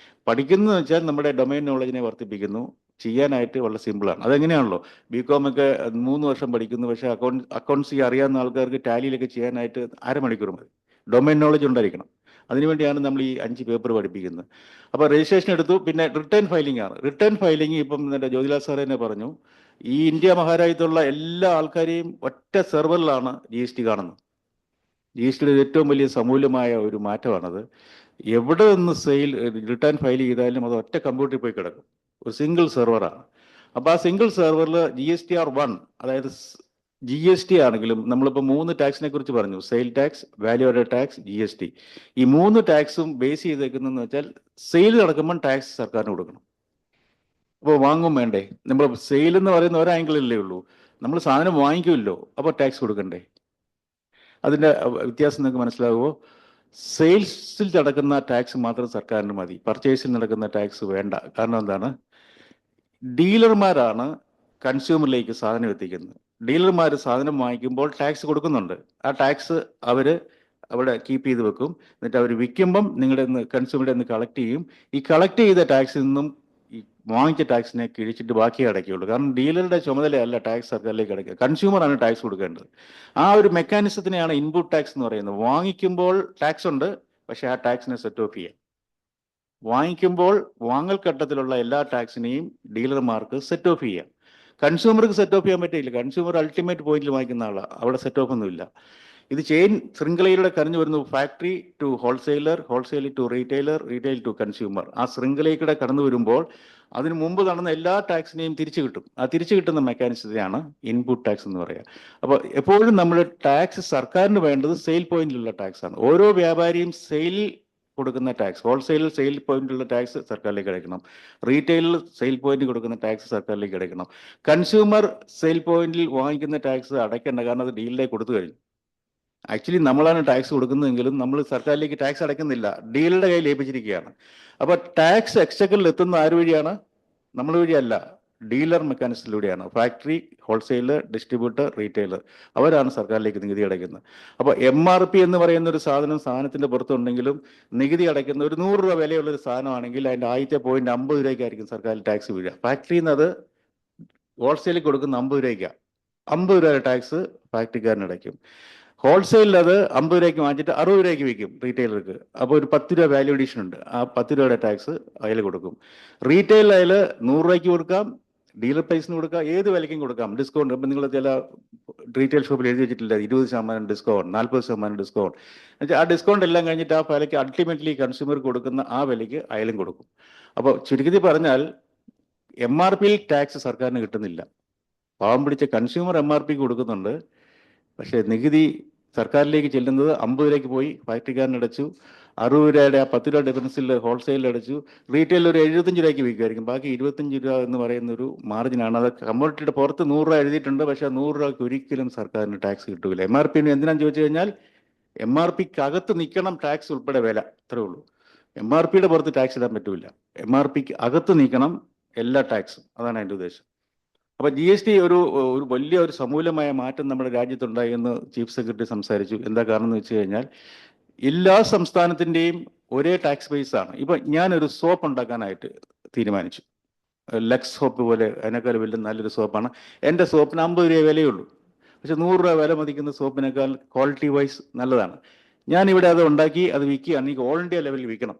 പഠിക്കുന്നത് വെച്ചാൽ നമ്മുടെ ഡൊമൈൻ നോളജിനെ വർദ്ധിപ്പിക്കുന്നു, ചെയ്യാനായിട്ട് വളരെ സിമ്പിളാണ്. അതെങ്ങനെയാണല്ലോ BCom ഒക്കെ 3 വർഷം പഠിക്കുന്നു, പക്ഷേ അക്കൗണ്ട്സ് അറിയാവുന്ന ആൾക്കാർക്ക് ടാലിയിലൊക്കെ ചെയ്യാനായിട്ട് 1/2 മണിക്കൂർ മതി. ഡൊമൈൻ നോളജ് ഉണ്ടായിരിക്കണം. അതിനുവേണ്ടിയാണ് നമ്മൾ ഈ 5 പേപ്പർ പഠിപ്പിക്കുന്നത്. അപ്പോൾ രജിസ്ട്രേഷൻ എടുത്തു. പിന്നെ റിട്ടേൺ ഫയലിംഗ് ആണ്. റിട്ടേൺ ഫയലിംഗ് ഇപ്പം എൻ്റെ ജ്യോതിലാൽ സാർ തന്നെ പറഞ്ഞു, ഈ ഇന്ത്യ മഹാരാജ്യത്തുള്ള എല്ലാ ആൾക്കാരെയും ഒറ്റ സെർവറിലാണ് GST കാണുന്നത്. GSTയുടെ ഏറ്റവും വലിയ സമൂലമായ ഒരു മാറ്റമാണത്. എവിടെ നിന്ന് റിട്ടേൺ ഫയൽ ചെയ്താലും അത് ഒറ്റ കമ്പ്യൂട്ടറിൽ പോയി കിടക്കും, ഒരു സിംഗിൾ സെർവറാണ്. അപ്പോൾ ആ സിംഗിൾ സെർവറിൽ GSTR1, അതായത് GST ആണെങ്കിലും നമ്മളിപ്പോൾ 3 ടാക്സിനെ കുറിച്ച് പറഞ്ഞു, sale tax, value added tax, GST. ഈ 3 ടാക്സും ബേസ് ചെയ്തേക്കുന്നതെന്ന് വെച്ചാൽ സെയിൽ നടക്കുമ്പോൾ ടാക്സ് സർക്കാരിന് കൊടുക്കണം. അപ്പോൾ വാങ്ങും വേണ്ടേ? നമ്മൾ സെയിൽ എന്ന് പറയുന്ന ഒരു ആംഗിളല്ലേ ഉള്ളൂ, നമ്മൾ സാധനം വാങ്ങിക്കുമല്ലോ, അപ്പോൾ ടാക്സ് കൊടുക്കണ്ടേ? അതിൻ്റെ വ്യത്യാസം നിങ്ങൾക്ക് മനസ്സിലാകുമോ? സെയിൽസിൽ നടക്കുന്ന ടാക്സ് മാത്രം സർക്കാരിന് മതി, പർച്ചേസിൽ നടക്കുന്ന ടാക്സ് വേണ്ട. കാരണം എന്താണ്? ഡീലർമാരാണ് കൺസ്യൂമറിലേക്ക് സാധനം എത്തിക്കുന്നത്. ഡീലർമാർ സാധനം വാങ്ങിക്കുമ്പോൾ ടാക്സ് കൊടുക്കുന്നുണ്ട്. ആ ടാക്സ് അവർ അവിടെ കീപ്പ് ചെയ്ത് വെക്കും. എന്നിട്ട് അവർ വിൽക്കുമ്പം നിങ്ങളുടെ കൺസ്യൂമറുടെ നിന്ന് കളക്ട് ചെയ്യും. ഈ കളക്ട് ചെയ്ത ടാക്സിൽ നിന്നും ഈ വാങ്ങിച്ച ടാക്സിനെ കിഴിച്ചിട്ട് ബാക്കി അടയ്ക്കുള്ളൂ. കാരണം ഡീലറുടെ ചുമതലയല്ല ടാക്സ് സർക്കാരിലേക്ക് അടയ്ക്കുക, കൺസ്യൂമറാണ് ടാക്സ് കൊടുക്കേണ്ടത്. ആ ഒരു മെക്കാനിസത്തിനെയാണ് ഇൻപുട്ട് ടാക്സ് എന്ന് പറയുന്നത്. വാങ്ങിക്കുമ്പോൾ ടാക്സ് ഉണ്ട്, പക്ഷെ ആ ടാക്സിനെ സെറ്റ് ഓഫ് ചെയ്യാം. വാങ്ങിക്കുമ്പോൾ വാങ്ങൽ ഘട്ടത്തിലുള്ള എല്ലാ ടാക്സിനെയും ഡീലർമാർക്ക് സെറ്റ് ഓഫ് ചെയ്യാം. കൺസ്യൂമർക്ക് സെറ്റ് ഓഫ് ചെയ്യാൻ പറ്റില്ല. കൺസ്യൂമർ അൾട്ടിമേറ്റ് പോയിന്റിൽ വാങ്ങിക്കുന്ന ആളാണ്, അവിടെ സെറ്റ് ഓഫ് ഒന്നുമില്ല. ഇത് ചെയിൻ ശൃംഖലയിലൂടെ കരഞ്ഞു വരുന്നു. Factory to wholesaler, wholesale to retailer, retail to consumer. ആ ശൃംഖലയിലൂടെ കടന്നു വരുമ്പോൾ അതിന് മുമ്പ് നടന്ന എല്ലാ ടാക്സിനെയും തിരിച്ചു കിട്ടും. ആ തിരിച്ചു കിട്ടുന്ന മെക്കാനിസത്തെയാണ് ഇൻപുട്ട് ടാക്സ് എന്ന് പറയുക. അപ്പോൾ എപ്പോഴും നമ്മൾ ടാക്സ് സർക്കാരിന് വേണ്ടത് സെയിൽ പോയിന്റിലുള്ള ടാക്സ് ആണ്. ഓരോ വ്യാപാരിയും സെയിലിൽ കൊടുക്കുന്ന ടാക്സ്, ഹോൾസെയിലിൽ സെയിൽ പോയിന്റിലുള്ള ടാക്സ് സർക്കാരിലേക്ക് അടയ്ക്കണം, റീറ്റെയിലിൽ സെയിൽ പോയിന്റ് കൊടുക്കുന്ന ടാക്സ് സർക്കാരിലേക്ക് അടയ്ക്കണം. കൺസ്യൂമർ സെയിൽ പോയിന്റിൽ വാങ്ങിക്കുന്ന ടാക്സ് അടയ്ക്കേണ്ട, കാരണം അത് ഡീലിലേക്ക് കൊടുത്തു കഴിഞ്ഞു. ആക്ച്വലി നമ്മളാണ് ടാക്സ് കൊടുക്കുന്നതെങ്കിലും നമ്മൾ സർക്കാരിലേക്ക് ടാക്സ് അടയ്ക്കുന്നില്ല, ഡീലറുടെ കയ്യിൽ ഏൽപ്പിച്ചിരിക്കുകയാണ്. അപ്പോൾ ടാക്സ് എക്സ്ചക്കറിൽ എത്തുന്ന ആര് വഴിയാണ്? നമ്മൾ വഴിയല്ല, ഡീലർ മെക്കാനിസത്തിലൂടെയാണ്. ഫാക്ടറി, ഹോൾസെയിലർ, ഡിസ്ട്രിബ്യൂട്ടർ, റീറ്റെയിലർ, അവരാണ് സർക്കാരിലേക്ക് നികുതി അടയ്ക്കുന്നത്. അപ്പോൾ MRP എന്ന് പറയുന്ന ഒരു സാധനത്തിന്റെ പുറത്തുണ്ടെങ്കിലും നികുതി അടയ്ക്കുന്ന ഒരു 100 രൂപ വിലയുള്ള ഒരു സാധനമാണെങ്കിൽ അതിൻ്റെ ആദ്യത്തെ പോയിന്റ് 50 രൂപയ്ക്കായിരിക്കും സർക്കാരിൽ ടാക്സ് വീഴുക. ഫാക്ടറിയിൽ നിന്ന് അത് ഹോൾസെയിലിൽ കൊടുക്കുന്ന 50 രൂപയ്ക്കാണ്. 50 രൂപ ടാക്സ് ഫാക്ടറിക്കാരന് അടയ്ക്കും. ഹോൾസെയിലിൽ അത് 50 രൂപയ്ക്ക് വാങ്ങിച്ചിട്ട് 60 രൂപയ്ക്ക് വിൽക്കും റീറ്റെയിലർക്ക്. അപ്പോൾ ഒരു 10 രൂപ വാല്യൂ അഡീഷൻ ഉണ്ട്. ആ 10 രൂപയുടെ ടാക്സ് അതിൽ കൊടുക്കും. റീറ്റെയിൽ അതിൽ 100 രൂപയ്ക്ക് കൊടുക്കാം, ഡീലർ പ്രൈസിന് കൊടുക്കാം, ഏത് വിലയ്ക്കും കൊടുക്കാം. ഡിസ്കൗണ്ട് ഇപ്പം നിങ്ങൾ ചില റീറ്റെയിൽ ഷോപ്പിൽ എഴുതി വെച്ചിട്ടില്ല 20% ഡിസ്കൗണ്ട്, 40% ഡിസ്കൗണ്ട്. എന്നുവെച്ചാൽ ആ ഡിസ്കൗണ്ട് എല്ലാം കഴിഞ്ഞിട്ട് ആ വിലയ്ക്ക് അൾട്ടിമേറ്റ്ലി കൺസ്യൂമർ കൊടുക്കുന്ന ആ വിലയ്ക്ക് അയാലും കൊടുക്കും. അപ്പോൾ ചുരുക്കത്തിൽ പറഞ്ഞാൽ MRPയിൽ ടാക്സ് സർക്കാരിന് കിട്ടുന്നില്ല. പാവം പിടിച്ച കൺസ്യൂമർ MRP കൊടുക്കുന്നുണ്ട്, പക്ഷേ നികുതി സർക്കാരിലേക്ക് ചെല്ലുന്നത് 50 രൂപയ്ക്ക് പോയി ഫാക്ടറിക്കാരൻ അടച്ചു, 60 രൂപയുടെ ആ 10 രൂപ ഡിഫറൻസിൽ ഹോൾസെയിലിൽ അടച്ചു, റീറ്റെയിൽ ഒരു 75 രൂപയ്ക്ക് വിൽക്കുമായിരിക്കും. ബാക്കി 25 രൂപ എന്ന് പറയുന്ന ഒരു മാർജിനാണ്. അത് കമ്മോഡിറ്റിയുടെ പുറത്ത് 100 രൂപ എഴുതിയിട്ടുണ്ട്, പക്ഷേ 100 രൂപയ്ക്ക് ഒരിക്കലും സർക്കാരിന് ടാക്സ് കിട്ടൂല. MRP എന്തിനാന്ന് ചോദിച്ചു കഴിഞ്ഞാൽ MRPക്ക് അകത്ത് നിൽക്കണം ടാക്സ് ഉൾപ്പെടെ വില, അത്രേ ഉള്ളൂ. MRPയുടെ പുറത്ത് ടാക്സ് ഇടാൻ പറ്റൂല. MRPക്ക് അകത്ത് നീക്കണം എല്ലാ ടാക്സും, അതാണ് അതിൻ്റെ ഉദ്ദേശം. അപ്പോൾ GST ഒരു വലിയ ഒരു സമൂലമായ മാറ്റം നമ്മുടെ രാജ്യത്തുണ്ടായി എന്ന് ചീഫ് സെക്രട്ടറി സംസാരിച്ചു. എന്താ കാരണം എന്ന് വെച്ച് കഴിഞ്ഞാൽ എല്ലാ സംസ്ഥാനത്തിൻ്റെയും ഒരേ ടാക്സ് ബേസ് ആണ്. ഇപ്പം ഞാനൊരു സോപ്പ് ഉണ്ടാക്കാനായിട്ട് തീരുമാനിച്ചു, ലക്സ് സോപ്പ് പോലെ, അതിനേക്കാൾ വലിയ നല്ലൊരു സോപ്പാണ്. എൻ്റെ സോപ്പിന് 50 രൂപ വിലയുള്ളൂ, പക്ഷെ 100 രൂപ വില മതിക്കുന്ന സോപ്പിനേക്കാൾ ക്വാളിറ്റി വൈസ് നല്ലതാണ്. ഞാനിവിടെ അത് ഉണ്ടാക്കി അത് വിൽക്കുകയാണ്, എനിക്ക് ഓൾ ഇന്ത്യ ലെവലിൽ വിൽക്കണം.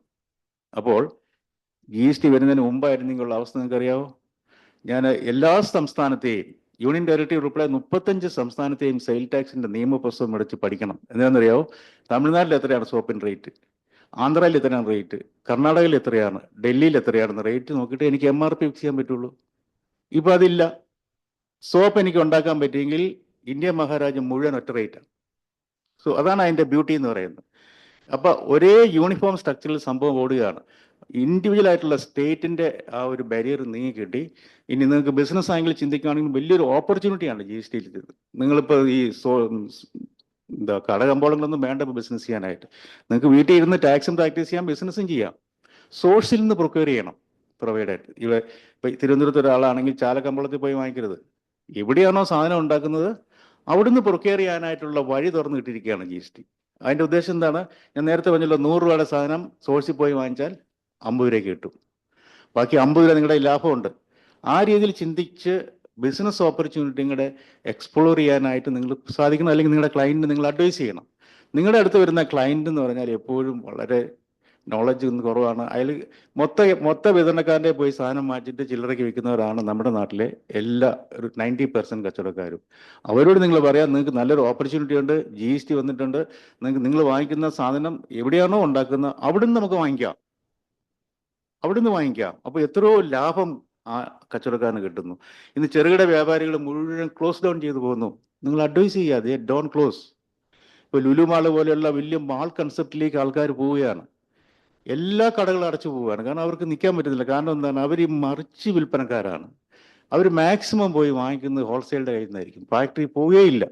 അപ്പോൾ GST വരുന്നതിന് മുമ്പായിരുന്നെങ്കിലുള്ള അവസ്ഥ നിങ്ങൾക്കറിയാവോ? ഞാൻ എല്ലാ സംസ്ഥാനത്തെയും, യൂണിയൻ ടെറിട്ടറി ഉൾപ്പെടെ 35 സംസ്ഥാനത്തെയും സെയിൽ ടാക്സിന്റെ നിയമപുസ്തകം എടുത്ത് പഠിക്കണം. എന്താണെന്നറിയാവോ? തമിഴ്നാട്ടിൽ എത്രയാണ് സോപ്പിൻ റേറ്റ്, ആന്ധ്രയിൽ എത്രയാണ് റേറ്റ്, കർണാടകയിൽ എത്രയാണ്, ഡൽഹിയിൽ എത്രയാണെന്ന് റേറ്റ് നോക്കിയിട്ട് എനിക്ക് MRP ഫിക്സ് ചെയ്യാൻ പറ്റുള്ളൂ. ഇപ്പം അതില്ല. സോപ്പ് എനിക്ക് ഉണ്ടാക്കാൻ പറ്റിയെങ്കിൽ ഇന്ത്യ മഹാരാജ്യം മുഴുവൻ ഒറ്റ റേറ്റാണ്. സോ അതാണ് അതിൻ്റെ ബ്യൂട്ടി എന്ന് പറയുന്നത്. അപ്പം ഒരേ യൂണിഫോം സ്ട്രക്ചറിൽ സംഭവം ഓടുകയാണ്. ഇൻഡിവിജ്വൽ ആയിട്ടുള്ള സ്റ്റേറ്റിൻ്റെ ആ ഒരു ബാരിയർ നീങ്ങി കിട്ടി. ഇനി നിങ്ങൾക്ക് ബിസിനസ് ആംഗിൾ ചിന്തിക്കുകയാണെങ്കിൽ വലിയൊരു ഓപ്പർച്യൂണിറ്റിയാണ് GST യിൽ. നിങ്ങളിപ്പോൾ ഈ കടകമ്പോളങ്ങളൊന്നും വേണ്ട ഇപ്പോൾ ബിസിനസ് ചെയ്യാനായിട്ട്. നിങ്ങൾക്ക് വീട്ടിൽ ഇരുന്ന് ടാക്സും പ്രാക്ടീസ് ചെയ്യാം, ബിസിനസ്സും ചെയ്യാം. സോഴ്സിൽ നിന്ന് പ്രൊക്യൂർ ചെയ്യണം പ്രൊവൈഡായിട്ട്. ഇപ്പം തിരുവനന്തപുരത്ത് ഒരാളാണെങ്കിൽ ചാലക്കമ്പളത്തിൽ പോയി വാങ്ങിക്കരുത്. എവിടെയാണോ സാധനം ഉണ്ടാക്കുന്നത് അവിടുന്ന് പ്രൊക്യൂർ ചെയ്യാനായിട്ടുള്ള വഴി തുറന്നു കിട്ടിയിരിക്കുകയാണ് GST. അതിൻ്റെ ഉദ്ദേശം എന്താണ്? ഞാൻ നേരത്തെ പറഞ്ഞല്ലോ, 100 രൂപയുടെ സാധനം സോഴ്സിൽ പോയി വാങ്ങിച്ചാൽ 50 രൂപയ്ക്ക് കിട്ടും. ബാക്കി 50 രൂപ നിങ്ങളുടെ ലാഭമുണ്ട്. ആ രീതിയിൽ ചിന്തിച്ച് ബിസിനസ് ഓപ്പർച്യൂണിറ്റികളെ എക്സ്പ്ലോർ ചെയ്യാനായിട്ട് നിങ്ങൾ സാധിക്കണം. അല്ലെങ്കിൽ നിങ്ങളുടെ ക്ലയൻറ്റിന് നിങ്ങൾ അഡ്വൈസ് ചെയ്യണം. നിങ്ങളുടെ അടുത്ത് വരുന്ന ക്ലയൻറ്റ് എന്ന് പറഞ്ഞാൽ എപ്പോഴും വളരെ നോളജ് കുറവാണ്. അതിൽ മൊത്ത വിതരണക്കാരൻ്റെ പോയി സാധനം മാറ്റിയിട്ട് ചില്ലറയ്ക്ക് വിൽക്കുന്നവരാണ് നമ്മുടെ നാട്ടിലെ ഒരു 90% കച്ചവടക്കാരും. അവരോട് നിങ്ങൾ പറയാം, നിങ്ങൾക്ക് നല്ലൊരു ഓപ്പർച്യൂണിറ്റി ഉണ്ട്, GST വന്നിട്ടുണ്ട്, നിങ്ങൾ വാങ്ങിക്കുന്ന സാധനം എവിടെയാണോ ഉണ്ടാക്കുന്നത് അവിടുന്ന് നമുക്ക് വാങ്ങിക്കാം. അപ്പോൾ എത്രയോ ലാഭം ആ കച്ചവടക്കാരന് കിട്ടുന്നു. ഇന്ന് ചെറുകിട വ്യാപാരികൾ മുഴുവൻ ക്ലോസ് ഡൗൺ ചെയ്തു പോകുന്നു. നിങ്ങൾ അഡ്വൈസ് ചെയ്യാതെ ഡോൺ ക്ലോസ്. ഇപ്പോൾ ലുലു മാൾ പോലെയുള്ള വലിയ മാൾ കൺസെപ്റ്റിലേക്ക് ആൾക്കാർ പോവുകയാണ്. എല്ലാ കടകളും അടച്ചു പോവുകയാണ്. കാരണം അവർക്ക് നിൽക്കാൻ പറ്റുന്നില്ല. കാരണം എന്താണ്? അവർ ഈ മറിച്ച് വിൽപ്പനക്കാരാണ്. അവർ മാക്സിമം പോയി വാങ്ങിക്കുന്നത് ഹോൾസെയിലിൻ്റെ കയ്യിൽ നിന്നായിരിക്കും. ഫാക്ടറി പോവുകയില്ല.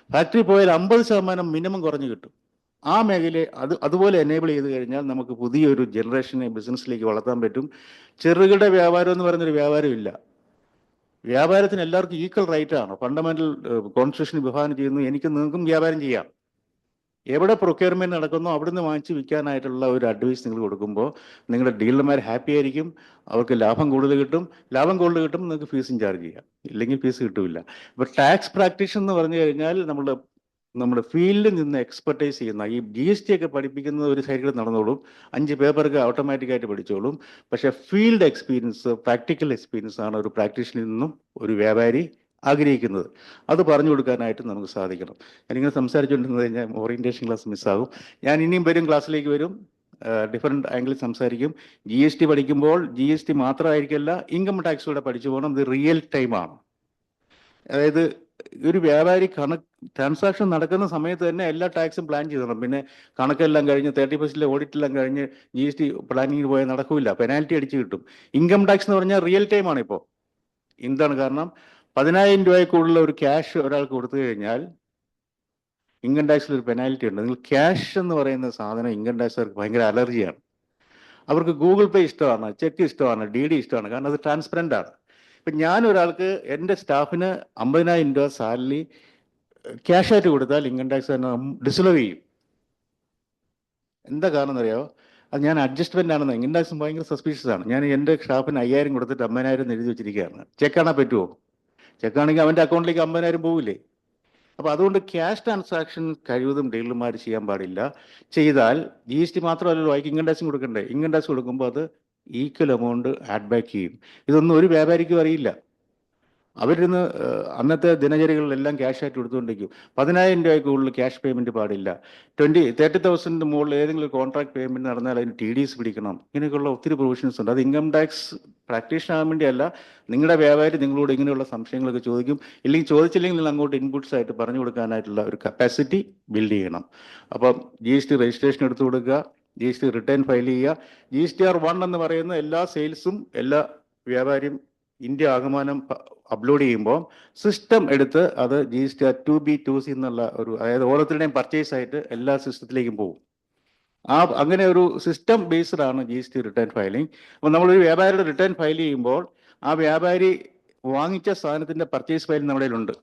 ഫാക്ടറി പോയാൽ 50% മിനിമം കുറഞ്ഞു കിട്ടും. ആ മേഖലയെ അതുപോലെ എനേബിൾ ചെയ്ത് കഴിഞ്ഞാൽ നമുക്ക് പുതിയൊരു ജനറേഷനെ ബിസിനസ്സിലേക്ക് വളർത്താൻ പറ്റും. ചെറുകിട വ്യാപാരം എന്ന് പറയുന്നൊരു വ്യാപാരമില്ല. വ്യാപാരത്തിന് എല്ലാവർക്കും ഈക്വൽ റൈറ്റ് ആണ്. ഫണ്ടമെന്റൽ കോൺസ്റ്റിറ്റ്യൂഷൻ വിഭാവനം ചെയ്യുന്നു. നിങ്ങൾക്കും വ്യാപാരം ചെയ്യാം. എവിടെ പ്രൊക്യൂർമെന്റ് നടക്കുന്നോ അവിടുന്ന് വാങ്ങിച്ച് വിൽക്കാനായിട്ടുള്ള ഒരു അഡ്വൈസ് നിങ്ങൾ കൊടുക്കുമ്പോൾ നിങ്ങളുടെ ഡീലർമാർ ഹാപ്പി ആയിരിക്കും. അവർക്ക് ലാഭം കൂടുതൽ കിട്ടും. നിങ്ങൾക്ക് ഫീസും ചാർജ് ചെയ്യാം. ഇല്ലെങ്കിൽ ഫീസ് കിട്ടില്ല. ഇപ്പോൾ ടാക്സ് പ്രാക്ടീഷൻ എന്ന് പറഞ്ഞു കഴിഞ്ഞാൽ നമ്മുടെ ഫീൽഡിൽ നിന്ന് എക്സ്പെർട്ടൈസ് ചെയ്യുന്ന ഈ GST ഒക്കെ പഠിപ്പിക്കുന്നത് ഒരു സൈഡിൽ നടന്നോളും. 5 പേപ്പർക്ക് ഓട്ടോമാറ്റിക്കായിട്ട് പഠിച്ചോളും. പക്ഷേ ഫീൽഡ് എക്സ്പീരിയൻസ്, പ്രാക്ടിക്കൽ എക്സ്പീരിയൻസ് ആണ് ഒരു പ്രാക്ടീഷനിൽ നിന്നും ഒരു വ്യാപാരി ആഗ്രഹിക്കുന്നത്. അത് പറഞ്ഞു കൊടുക്കാനായിട്ട് നമുക്ക് സാധിക്കണം. ഞാനിങ്ങനെ സംസാരിച്ചുകൊണ്ടിരുന്നത് കഴിഞ്ഞാൽ ഓറിയന്റേഷൻ ക്ലാസ് മിസ്സാകും. ഞാൻ ഇനിയും ക്ലാസ്സിലേക്ക് വരും. ഡിഫറെൻറ്റ് ആംഗിളിൽ സംസാരിക്കും. GST പഠിക്കുമ്പോൾ GST മാത്രമായിരിക്കില്ല, ഇൻകം ടാക്സ് കൂടെ പഠിച്ചു പോകണം. ഇത് റിയൽ ടൈമാണ്. അതായത് ഒരു വ്യാപാരി ട്രാൻസാക്ഷൻ നടക്കുന്ന സമയത്ത് തന്നെ എല്ലാ ടാക്സും പ്ലാൻ ചെയ്തോണം. പിന്നെ കണക്കെല്ലാം കഴിഞ്ഞ് 30% ഓഡിറ്റ് എല്ലാം കഴിഞ്ഞ് GST പ്ലാനിങ്ങിന് പോയാൽ നടക്കില്ല. പെനാൽറ്റി അടിച്ച് കിട്ടും. ഇൻകം ടാക്സ് എന്ന് പറഞ്ഞാൽ റിയൽ ടൈമാണ് ഇപ്പോൾ. എന്താണ് കാരണം? 10,000 രൂപയിൽ കൂടുതൽ ഒരു ക്യാഷ് ഒരാൾക്ക് കൊടുത്തു കഴിഞ്ഞാൽ ഇൻകം ടാക്സിൽ ഒരു പെനാൽറ്റി ഉണ്ട്. നിങ്ങൾ ക്യാഷ് എന്ന് പറയുന്ന സാധനം ഇൻകം ടാക്സുകാർക്ക് ഭയങ്കര അലർജിയാണ്. അവർക്ക് ഗൂഗിൾ പേ ഇഷ്ടമാണ്, ചെക്ക് ഇഷ്ടമാണ്, DD ഇഷ്ടമാണ്. കാരണം അത് ട്രാൻസ്പെറൻ്റ് ആണ്. ഇപ്പം ഞാൻ ഒരാൾക്ക് എൻ്റെ സ്റ്റാഫിന് 50,000 രൂപ സാലറി ക്യാഷായിട്ട് കൊടുത്താൽ ഇൻകം ടാക്സ് തന്നെ ഡിസോൾവ് ചെയ്യും. എന്താ കാരണം എന്നറിയാമോ? അത് ഞാൻ അഡ്ജസ്റ്റ്മെൻ്റ് ആണെന്ന്. ഇൻകം ടാക്സും ഭയങ്കര സസ്പീഷ്യസ് ആണ്. ഞാൻ എൻ്റെ സ്റ്റാഫിന് 5,000 കൊടുത്തിട്ട് 50,000 എഴുതി വെച്ചിരിക്കുകയാണ്. ചെക്കാണാൻ പറ്റുമോ? ചെക്കാണെങ്കിൽ അവൻ്റെ അക്കൗണ്ടിലേക്ക് 50,000 പോവില്ലേ? അപ്പോൾ അതുകൊണ്ട് ക്യാഷ് ട്രാൻസാക്ഷൻ കഴിവതും ഡീലർമാർ ചെയ്യാൻ പാടില്ല. ചെയ്താൽ GST മാത്രമല്ലല്ലോ, അതിക്ക് ഇൻകം ടാക്സും കൊടുക്കണ്ടേ. ഇൻകം ടാക്സ് കൊടുക്കുമ്പോൾ അത് ഈക്വൽ എമൗണ്ട് ആഡ് ബാക്ക് ചെയ്യും. ഇതൊന്നും ഒരു വ്യാപാരിക്കും അറിയില്ല. അവരിന്ന് അന്നത്തെ ദിനചര്യകളിലെല്ലാം ക്യാഷായിട്ട് കൊടുത്തുകൊണ്ടിരിക്കും. 10,000 രൂപയ്ക്ക് കൂടുതൽ ക്യാഷ് പേയ്മെൻറ്റ് പാടില്ല. 30,000 മുകളിൽ ഏതെങ്കിലും കോൺട്രാക്ട് പേയ്മെൻറ്റ് നടന്നാൽ അതിന് TDS പിടിക്കണം. ഇങ്ങനെയൊക്കെയുള്ള ഒത്തിരി പ്രൊവിഷൻസ് ഉണ്ട്. അത് ഇൻകം ടാക്സ് പ്രാക്ടീഷൻ ആകാൻ വേണ്ടിയല്ല. നിങ്ങളുടെ വ്യാപാരി നിങ്ങളോട് ഇങ്ങനെയുള്ള സംശയങ്ങളൊക്കെ ചോദിക്കും. ഇല്ലെങ്കിൽ ചോദിച്ചില്ലെങ്കിൽ നിങ്ങൾ അങ്ങോട്ട് ഇൻപുട്സ് ആയിട്ട് പറഞ്ഞു കൊടുക്കാനായിട്ടുള്ള ഒരു കപ്പാസിറ്റി ബിൽഡ് ചെയ്യണം. അപ്പം GST രജിസ്ട്രേഷൻ എടുത്തു കൊടുക്കുക, GST റിട്ടേൺ ഫയൽ ചെയ്യുക. GSTR 1 എന്ന് പറയുന്ന എല്ലാ സെയിൽസും എല്ലാ വ്യാപാരിയും ഇന്ത്യ ആകമാനം അപ്ലോഡ് ചെയ്യുമ്പോൾ സിസ്റ്റം എടുത്ത് അത് GSTR 2B 2C എന്നുള്ള അതായത് ഓരോരുത്തരുടെയും പർച്ചേസ് ആയിട്ട് എല്ലാ സിസ്റ്റത്തിലേക്കും പോകും. അങ്ങനെ ഒരു സിസ്റ്റം ബേസ്ഡ് ആണ് GST റിട്ടേൺ ഫയലിംഗ്. അപ്പോൾ നമ്മളൊരു വ്യാപാരിയുടെ റിട്ടേൺ ഫയൽ ചെയ്യുമ്പോൾ ആ വ്യാപാരി വാങ്ങിച്ച സാധനത്തിൻ്റെ പർച്ചേസ് ഫയൽ നമ്മുടെ കയ്യിലുണ്ട്.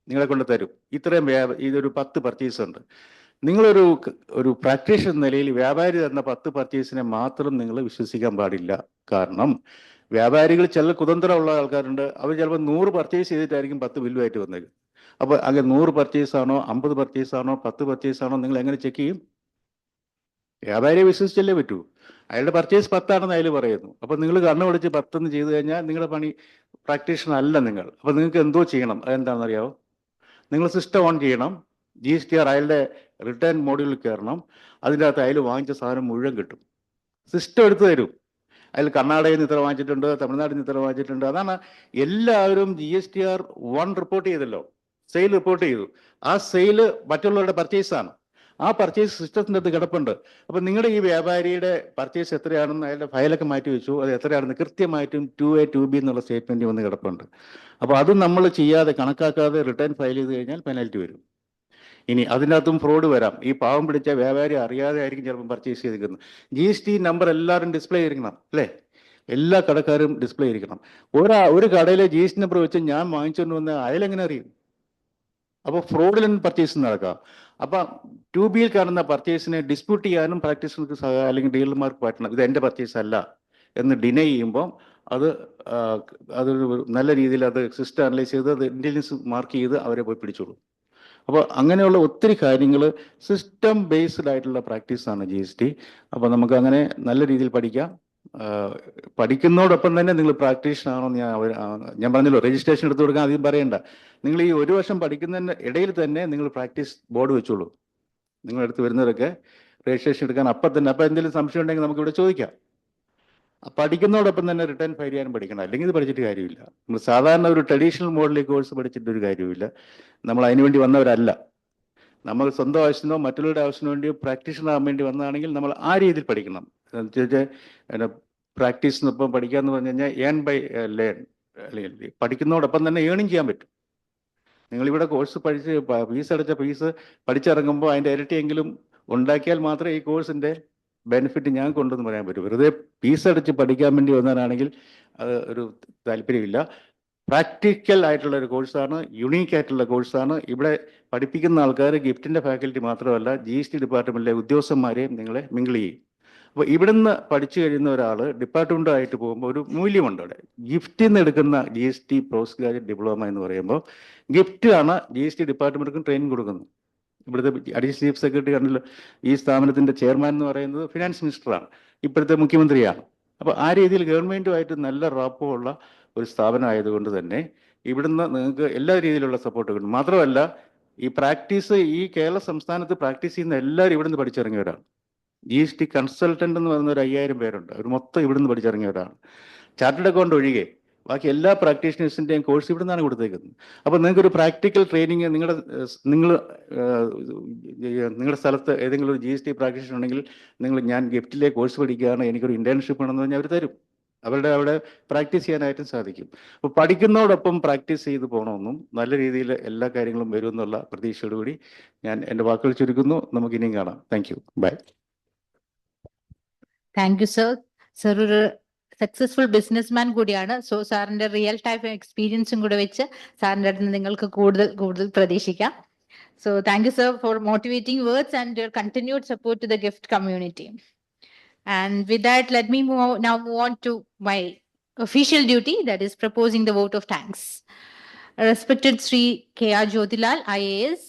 നിങ്ങളെ കൊണ്ട് തരും. ഇതൊരു 10 പർച്ചേസ് ഉണ്ട്. നിങ്ങളൊരു പ്രാക്ടീഷണർ എന്ന നിലയിൽ വ്യാപാരി തന്ന 10 പർച്ചേസിനെ മാത്രം നിങ്ങൾ വിശ്വസിക്കാൻ പാടില്ല. കാരണം വ്യാപാരികൾ ചില കുതന്ത്രമുള്ള ആൾക്കാരുണ്ട്. അവർ ചിലപ്പോൾ 100 പർച്ചേസ് ചെയ്തിട്ടായിരിക്കും 10 ബില്ലുമായിട്ട് വന്നേക്കും. അപ്പോൾ അങ്ങനെ 100 പർച്ചേസ് ആണോ 50 പർച്ചേസ് ആണോ 10 പർച്ചേസ് ആണോ നിങ്ങൾ എങ്ങനെ ചെക്ക് ചെയ്യും? വ്യാപാരിയെ വിശ്വസിച്ചല്ലേ പറ്റൂ. അയാളുടെ പർച്ചേസ് 10 ആണെന്ന് അയാൾ പറയുന്നു. അപ്പോൾ നിങ്ങൾ കണ്ണു വിളിച്ച് 10 ചെയ്ത് കഴിഞ്ഞാൽ നിങ്ങളുടെ പണി പ്രാക്ടീഷണർ അല്ല നിങ്ങൾ. അപ്പോൾ നിങ്ങൾക്ക് എന്തോ ചെയ്യണം. അതെന്താണെന്ന് അറിയാമോ? നിങ്ങൾ സിസ്റ്റം ഓൺ ചെയ്യണം. GSTR അയാളുടെ റിട്ടേൺ മോഡ്യൂളിൽ കയറണം. അതിൻ്റെ അകത്ത് അതിൽ വാങ്ങിച്ച സാധനം മുഴുവൻ കിട്ടും. സിസ്റ്റം എടുത്തു തരും. അതിൽ കർണാടകയിൽ നിന്ന് ഇത്ര വാങ്ങിച്ചിട്ടുണ്ട്, തമിഴ്നാട്ടിൽ നിന്ന് ഇത്ര വാങ്ങിച്ചിട്ടുണ്ട്. അതാണ് എല്ലാവരും GSTR1 റിപ്പോർട്ട് ചെയ്തല്ലോ, സെയിൽ റിപ്പോർട്ട് ചെയ്തു. ആ സെയിൽ മറ്റുള്ളവരുടെ പർച്ചേസാണ്. ആ പർച്ചേസ് സിസ്റ്റത്തിൻ്റെ അടുത്ത് കിടപ്പുണ്ട്. അപ്പം നിങ്ങളുടെ ഈ വ്യാപാരിയുടെ പർച്ചേസ് എത്രയാണെന്ന് അയാളുടെ ഫയലൊക്കെ മാറ്റി വെച്ചു, അത് എത്രയാണെന്ന് കൃത്യമായിട്ടും 2A 2B എന്നുള്ള സ്റ്റേറ്റ്മെൻറ്റ് വന്ന് കിടപ്പുണ്ട്. അപ്പോൾ അത് നമ്മൾ ചെയ്യാതെ കണക്കാക്കാതെ റിട്ടേൺ ഫയൽ ചെയ്ത് കഴിഞ്ഞാൽ പെനാൽറ്റി വരും. ഇനി അതിനകത്തും ഫ്രോഡ് വരാം. ഈ പാവം പിടിച്ച വ്യാപാരി അറിയാതെ ആയിരിക്കും ചിലപ്പോൾ പർച്ചേസ് ചെയ്തിരിക്കുന്നത്. GST നമ്പർ എല്ലാവരും ഡിസ്പ്ലേ ചെയ്തിരിക്കണം അല്ലേ? എല്ലാ കടക്കാരും ഡിസ്പ്ലേ ചെയ്തിരിക്കണം. ഒരു കടയിലെ GST നമ്പർ വെച്ച് ഞാൻ വാങ്ങിച്ചുകൊണ്ട് വന്ന അയാളെങ്ങനെ അറിയും? അപ്പോൾ ഫ്രോഡിലൻ പർച്ചേസ് നടക്കാം. അപ്പം 2Bയിൽ കാണുന്ന പർച്ചേസിനെ ഡിസ്പ്യൂട്ട് ചെയ്യാനും പ്രാക്ടീഷണർക്ക് അല്ലെങ്കിൽ ഡീലർമാർക്ക് പറ്റണം. ഇത് എൻ്റെ പർച്ചേസ് അല്ല എന്ന് ഡിനൈ ചെയ്യുമ്പോൾ അതൊരു നല്ല രീതിയിൽ അത് സിസ്റ്റം അനലൈസ് ചെയ്ത് അത് ഇന്റലിജൻസ് മാർക്ക് ചെയ്ത് അവരെ പോയി പിടിച്ചോളൂ. അപ്പോൾ അങ്ങനെയുള്ള ഒത്തിരി കാര്യങ്ങൾ സിസ്റ്റം ബേസ്ഡ് ആയിട്ടുള്ള പ്രാക്ടീസാണ് GST. അപ്പോൾ നമുക്ക് അങ്ങനെ നല്ല രീതിയിൽ പഠിക്കാം. പഠിക്കുന്നതോടൊപ്പം തന്നെ നിങ്ങൾ പ്രാക്ടീഷണർ ആണോ ഞാൻ പറഞ്ഞല്ലോ, രജിസ്ട്രേഷൻ എടുത്തു കൊടുക്കാൻ അധികം പറയണ്ട. നിങ്ങൾ ഈ ഒരു വർഷം പഠിക്കുന്നതിൻ്റെ ഇടയിൽ തന്നെ നിങ്ങൾ പ്രാക്ടീസ് ബോർഡ് വെച്ചോളൂ. നിങ്ങളടുത്ത് വരുന്നവരൊക്കെ രജിസ്ട്രേഷൻ എടുക്കാൻ അപ്പം തന്നെ. അപ്പം എന്തെങ്കിലും സംശയം ഉണ്ടെങ്കിൽ നമുക്കിവിടെ ചോദിക്കാം. പഠിക്കുന്നതോടൊപ്പം തന്നെ റിട്ടേൺ ഫയൽ ചെയ്യാനും പഠിക്കണം. അല്ലെങ്കിൽ ഇത് പഠിച്ചിട്ട് കാര്യമില്ല. നമ്മൾ സാധാരണ ഒരു ട്രഡീഷണൽ മോഡൽ കോഴ്സ് പഠിച്ചിട്ട് ഒരു കാര്യമില്ല. നമ്മൾ അതിനുവേണ്ടി വന്നവരല്ല. നമ്മൾ സ്വന്തം ആവശ്യത്തിനോ മറ്റുള്ളവരുടെ ആവശ്യത്തിനോ വേണ്ടിയോ പ്രാക്ടീഷണർ ആകാൻ വേണ്ടി വന്നതാണെങ്കിൽ നമ്മൾ ആ രീതിയിൽ പഠിക്കണം. പ്രാക്ടീസ് ഇപ്പം പഠിക്കുക എന്ന് പറഞ്ഞു കഴിഞ്ഞാൽ ഏൺ ബൈ ലേൺ, അല്ലെങ്കിൽ പഠിക്കുന്നതോടൊപ്പം തന്നെ ഏണിങ് ചെയ്യാൻ പറ്റും. നിങ്ങളിവിടെ കോഴ്സ് പഠിച്ച് ഫീസ് അടച്ച ഫീസ് പഠിച്ചിറങ്ങുമ്പോൾ അതിൻ്റെ ഇരട്ടിയെങ്കിലും ഉണ്ടാക്കിയാൽ മാത്രമേ ഈ കോഴ്സിൻ്റെ ബെനിഫിറ്റ് ഞാൻ കൊണ്ടെന്ന് പറയാൻ പറ്റും. വെറുതെ ഫീസ് അടച്ച് പഠിക്കാൻ വേണ്ടി വന്നവരാണെങ്കിൽ അത് ഒരു താല്പര്യമില്ല. പ്രാക്ടിക്കൽ ആയിട്ടുള്ള ഒരു കോഴ്സാണ്, യുണീക്ക് ആയിട്ടുള്ള കോഴ്സാണ്. ഇവിടെ പഠിപ്പിക്കുന്ന ആൾക്കാർ ഗിഫ്റ്റിൻ്റെ ഫാക്കൽറ്റി മാത്രമല്ല, GST ഡിപ്പാർട്ട്മെൻറ്റിലെ ഉദ്യോഗസ്ഥന്മാരെയും നിങ്ങളെ മിങ്കിൾ ചെയ്യും. അപ്പോൾ ഇവിടുന്ന് പഠിച്ചു കഴിയുന്ന ഒരാൾ ഡിപ്പാർട്ട്മെൻറ്റായിട്ട് പോകുമ്പോൾ ഒരു മൂല്യമുണ്ട് അവിടെ. ഗിഫ്റ്റിൽ നിന്ന് എടുക്കുന്ന GST പോസ്റ്റ് ഗ്രാജുവേറ്റ് ഡിപ്ലോമ എന്ന് പറയുമ്പോൾ ഗിഫ്റ്റ് ആണ് GST ഡിപ്പാർട്ട്മെൻറ്റിനും ട്രെയിനിങ് കൊടുക്കുന്നത്. ഇവിടുത്തെ അഡീഷണൽ ചീഫ് സെക്രട്ടറി കണ്ടല്ലോ, ഈ സ്ഥാപനത്തിൻ്റെ ചെയർമാൻ എന്ന് പറയുന്നത് ഫിനാൻസ് മിനിസ്റ്ററാണ്, ഇപ്പോഴത്തെ മുഖ്യമന്ത്രിയാണ്. അപ്പോൾ ആ രീതിയിൽ ഗവൺമെൻറ്റുമായിട്ട് നല്ല റാപ്പോ ഉള്ള ഒരു സ്ഥാപനം ആയതുകൊണ്ട് തന്നെ ഇവിടുന്ന് നിങ്ങൾക്ക് എല്ലാ രീതിയിലുള്ള സപ്പോർട്ട് കിട്ടും. മാത്രമല്ല ഈ പ്രാക്ടീസ് ഈ കേരള സംസ്ഥാനത്ത് പ്രാക്ടീസ് ചെയ്യുന്ന എല്ലാവരും ഇവിടുന്ന് പഠിച്ചിറങ്ങിയവരാണ്. GST കൺസൾട്ടൻ്റ് എന്ന് പറയുന്ന ഒരു 5000 പേരുണ്ട്. അവർ മൊത്തം ഇവിടുന്ന് പഠിച്ചിറങ്ങിയവരാണ്. ചാർട്ടേഡ് അക്കൗണ്ട് ഒഴികെ ബാക്കി എല്ലാ പ്രാക്ടീഷണേഴ്സിൻ്റെയും കോഴ്സ് ഇവിടെ നിന്നാണ് കൊടുത്തേക്കുന്നത്. അപ്പോൾ നിങ്ങൾക്കൊരു പ്രാക്ടിക്കൽ ട്രെയിനിങ് നിങ്ങളുടെ സ്ഥലത്ത് ഏതെങ്കിലും ഒരു GST പ്രാക്ടീഷണർ ഉണ്ടെങ്കിൽ ഞാൻ ഗിഫ്റ്റിലെ കോഴ്സ് പഠിക്കുകയാണ്, എനിക്കൊരു ഇന്റേൺഷിപ്പ് ആണെന്ന് പറഞ്ഞാൽ അവർ തരും. അവിടെ പ്രാക്ടീസ് ചെയ്യാനായിട്ടും സാധിക്കും. അപ്പോൾ പഠിക്കുന്നതോടൊപ്പം പ്രാക്ടീസ് ചെയ്ത് പോകണമെന്നും നല്ല രീതിയിൽ എല്ലാ കാര്യങ്ങളും വരുമെന്നുള്ള പ്രതീക്ഷയോടുകൂടി ഞാൻ എൻ്റെ വാക്കുകൾ ചുരുക്കുന്നു. നമുക്ക് ഇനിയും കാണാം. Thank you. Bye. Thank you sir. Sir ഒരു സക്സസ്ഫുൾ ബിസിനസ്മാൻ കൂടിയാണ്. സോ സാറിന്റെ റിയൽ ടൈം എക്സ്പീരിയൻസും കൂടെ വെച്ച് സാറിന്റെ അടുത്ത് നിങ്ങൾക്ക് കൂടുതൽ പ്രതീക്ഷിക്കാം. So thank you, sir, for motivating words and your continued support to the gift community. And with that, let me now move on to my official duty, that is proposing the vote of thanks. Respected Sri K.R. Jyotilal, IAS,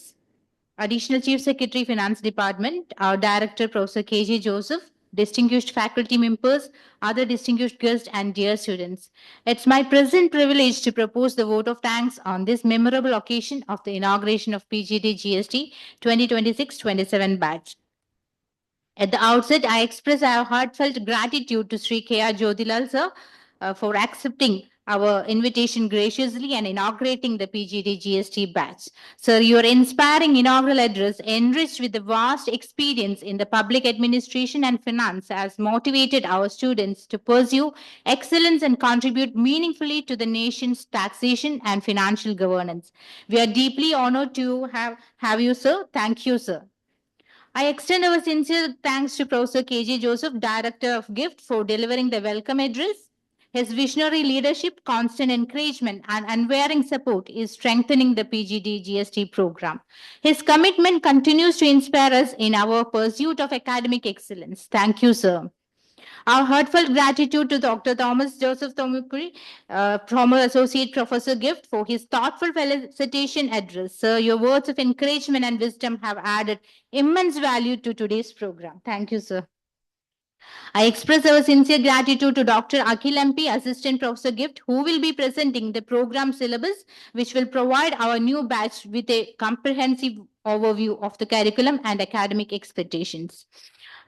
Additional Chief Secretary, Finance Department, our Director, Professor K.J. Joseph, distinguished faculty members, other distinguished guests, and dear students. It's my present privilege to propose the vote of thanks on this memorable occasion of the inauguration of PGT GST 2026-27 batch. At the outset, I express our heartfelt gratitude to Sri K.R. Jyotilal sir for accepting our invitation graciously and inaugurating the PGT GST batch. Sir, your inspiring inaugural address, enriched with the vast experience in the public administration and finance, has motivated our students to pursue excellence and contribute meaningfully to the nation's taxation and financial governance. We are deeply honored to have you, sir. Thank you, sir. I extend our sincere thanks to Professor K.J. Joseph, Director of GIFT, for delivering the welcome address. His visionary leadership, constant encouragement, and unwavering support is strengthening the PGT GST program. His commitment continues to inspire us in our pursuit of academic excellence. Thank you, sir. Our heartfelt gratitude to Dr. Thomas Joseph Tomukuri, former Associate Professor GIFT, for his thoughtful felicitation address. Sir, your words of encouragement and wisdom have added immense value to today's program. Thank you, sir. I express our sincere gratitude to Dr. Akhil MP, Assistant Professor Gift, who will be presenting the program syllabus, which will provide our new batch with a comprehensive overview of the curriculum and academic expectations.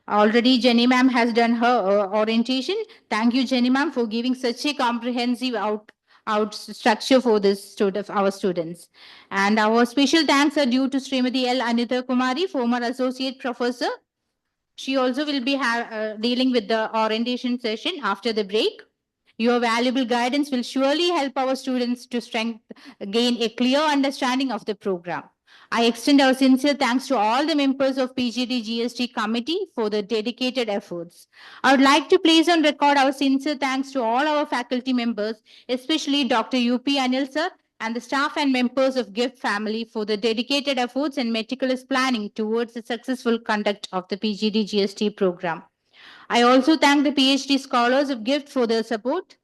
Already, Jenny ma'am has done her orientation. Thank you, Jenny ma'am, for giving such a comprehensive out structure for this our students. And our special thanks are due to Srimati L. Anita Kumari, former associate professor. She also will be dealing with the orientation session after the break. Your valuable guidance will surely help our students to gain a clear understanding of the program. I extend our sincere thanks to all the members of PGD GST committee for the dedicated efforts. I would like to place on record our sincere thanks to all our faculty members, especially Dr. UP Anil sir and the staff and members of GIFT family for the dedicated efforts and meticulous planning towards the successful conduct of the PGD GST program. I also thank the PhD scholars of GIFT for their support.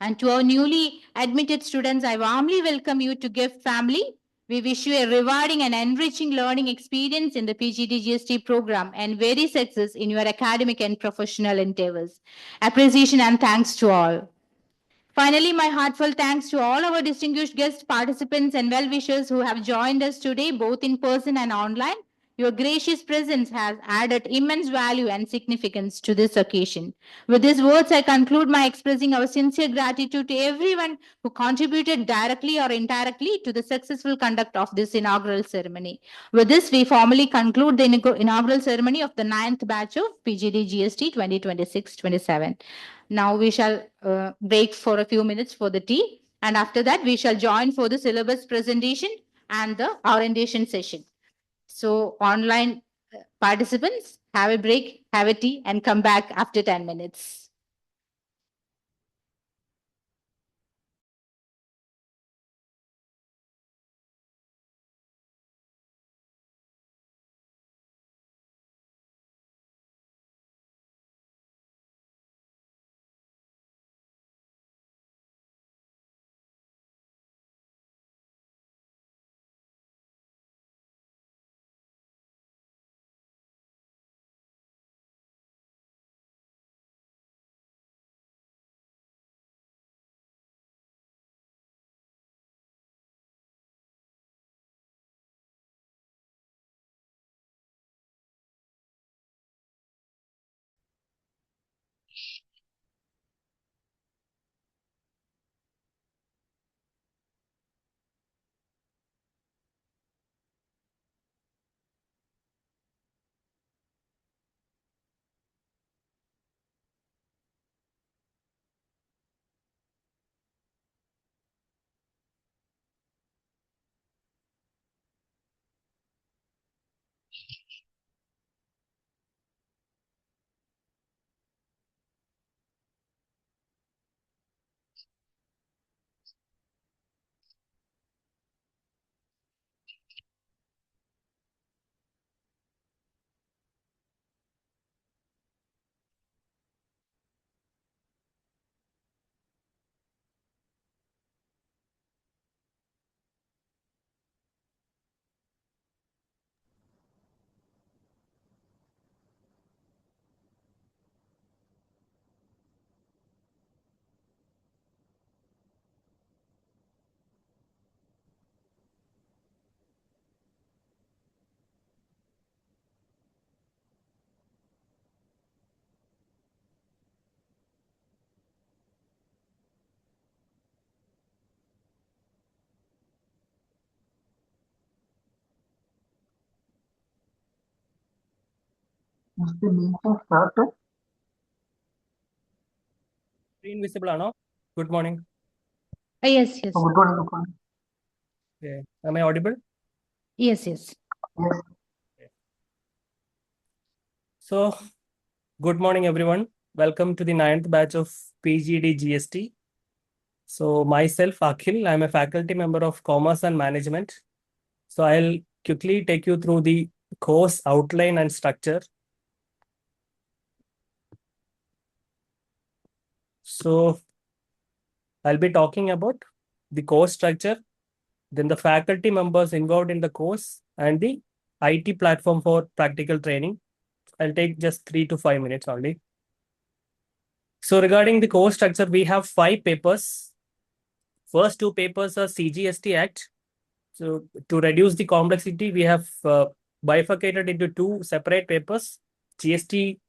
And to our newly admitted students, I warmly welcome you to GIFT family. We wish you a rewarding and enriching learning experience in the PGD GST program and very success in your academic and professional endeavors. Appreciation and thanks to all. Finally, my heartfelt thanks to all our distinguished guests, participants, and well-wishers who have joined us today, both in person and online. Your gracious presence has added immense value and significance to this occasion. With these words, I conclude by expressing our sincere gratitude to everyone who contributed directly or indirectly to the successful conduct of this inaugural ceremony. With this, we formally conclude the inaugural ceremony of the 9th batch of PGD GST 2026-27. Now we shall break for a few minutes for the tea, and after that we shall join for the syllabus presentation and the orientation session. So online participants, have a break, have a tea, and come back after 10 minutes. Is the meeting started? Screen visible ano? Good morning. Yes, yes. Oh, good morning, good morning. Yeah. Am I audible? Yes, yes. Yes. So, good morning, everyone. Welcome to the 9th batch of PGD GST. So, myself, Akhil, I'm a faculty member of Commerce and Management. So, I'll quickly take you through the course outline and structure. So, I'll be talking about the course structure, then the faculty members involved in the course, and the IT platform for practical training. I'll take just 3 to 5 minutes only. So regarding the course structure, we have 5 papers. First 2 papers are CGST Act. So to reduce the complexity, we have bifurcated into 2 separate papers, GST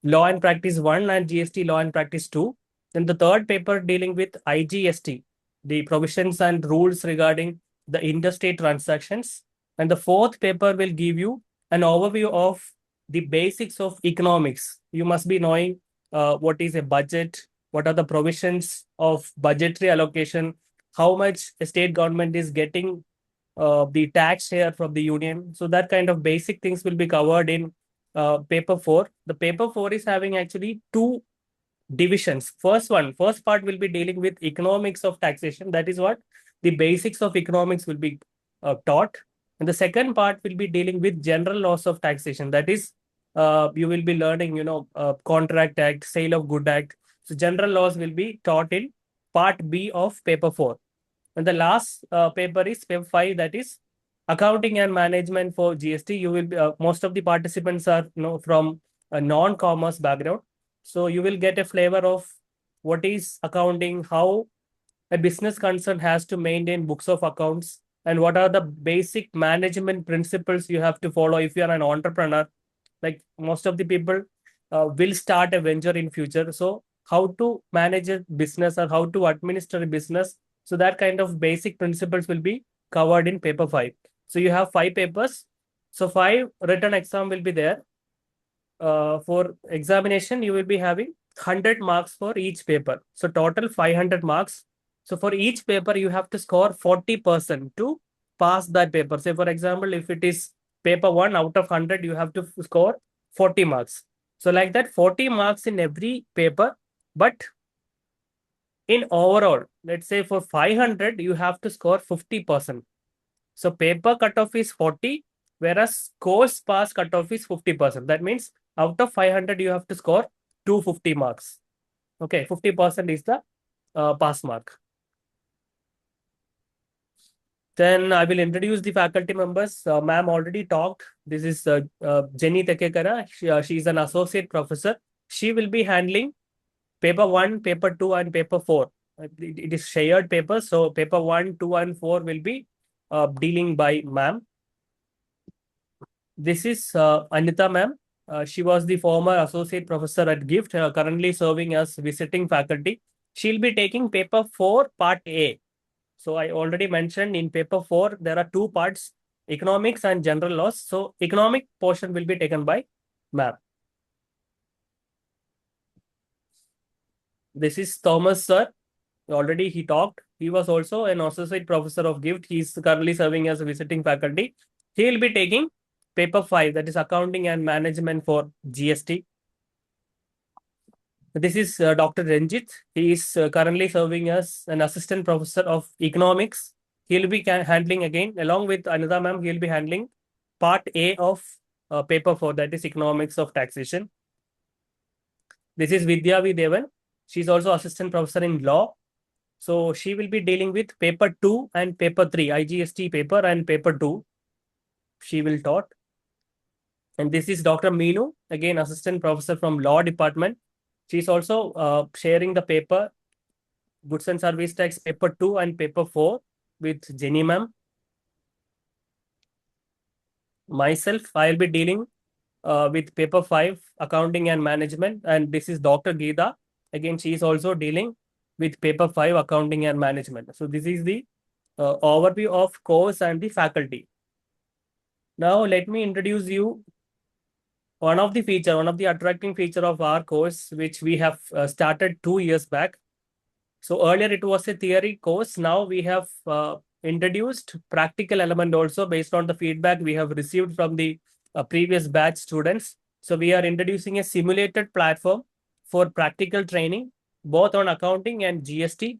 Law and Practice 1 and GST Law and Practice 2. Then the third paper dealing with IGST, the provisions and rules regarding the interstate transactions. And the fourth paper will give you an overview of the basics of economics. You must be knowing what is a budget, what are the provisions of budgetary allocation, how much a state government is getting the tax share from the union. So that kind of basic things will be covered in paper 4. The paper 4 is having actually 2 divisions. First part will be dealing with economics of taxation. That is what the basics of economics will be taught. And the second part will be dealing with general laws of taxation. That is, you will be learning, Contract Act, Sale of Good Act. So general laws will be taught in part B of paper 4. And the last paper is paper 5, that is accounting and management for GST. You will be, most of the participants are from a non-commerce background. So you will get a flavor of what is accounting, how a business concern has to maintain books of accounts, and what are the basic management principles you have to follow if you are an entrepreneur. Like most of the people will start a venture in future. So how to manage a business or how to administer a business. So that kind of basic principles will be covered in paper 5. So you have 5 papers. So 5 written exam will be there. For examination, you will be having 100 marks for each paper. So total 500 marks. So for each paper, you have to score 40% to pass that paper. Say, for example, if it is paper 1 out of 100, you have to score 40 marks. So like that, 40 marks in every paper. But in overall, let's say for 500, you have to score 50%. So paper cutoff is 40, whereas course pass cutoff is 50%. That means out of 500, you have to score 250 marks. Okay, 50% is the pass mark. Then I will introduce the faculty members. Ma'am already talked. This is Jenny Tekekara. She is an associate professor. She will be handling paper 1, paper 2, and paper 4. It is shared papers. So paper 1, 2, and 4 will be dealing by ma'am. This is Anita ma'am. She was the former associate professor at GIFT, currently serving as visiting faculty. She'll be taking paper 4, part A. So I already mentioned in paper 4, there are 2 parts, economics and general laws. So economic portion will be taken by ma'am. This is Thomas sir. Already he talked. He was also an associate professor of GIFT. He is currently serving as a visiting faculty. He will be taking paper 5, that is accounting and management for GST. This is Dr. Ranjit. He is currently serving as an assistant professor of economics. He'll be handling again, along with Anita ma'am, he'll be handling part A of paper 4, that is economics of taxation. This is Vidya V. Devan. She's also assistant professor in law. So she will be dealing with paper 2 and paper 3, IGST paper and paper 2. She will taught. And this is Dr. Meenu, again, assistant professor from law department. She's also sharing the paper, goods and service tax paper 2 and paper 4 with Jenny ma'am. Myself, I'll be dealing with paper 5, accounting and management. And this is Dr. Geeta. Again, she is also dealing with paper 5, accounting and management. So this is the overview of course and the faculty. Now let me introduce you one of the attracting feature of our course, which we have started 2 years back. So earlier it was a theory course. Now we have introduced practical element also based on the feedback we have received from the previous batch students. So we are introducing a simulated platform for practical training, both on accounting and GST.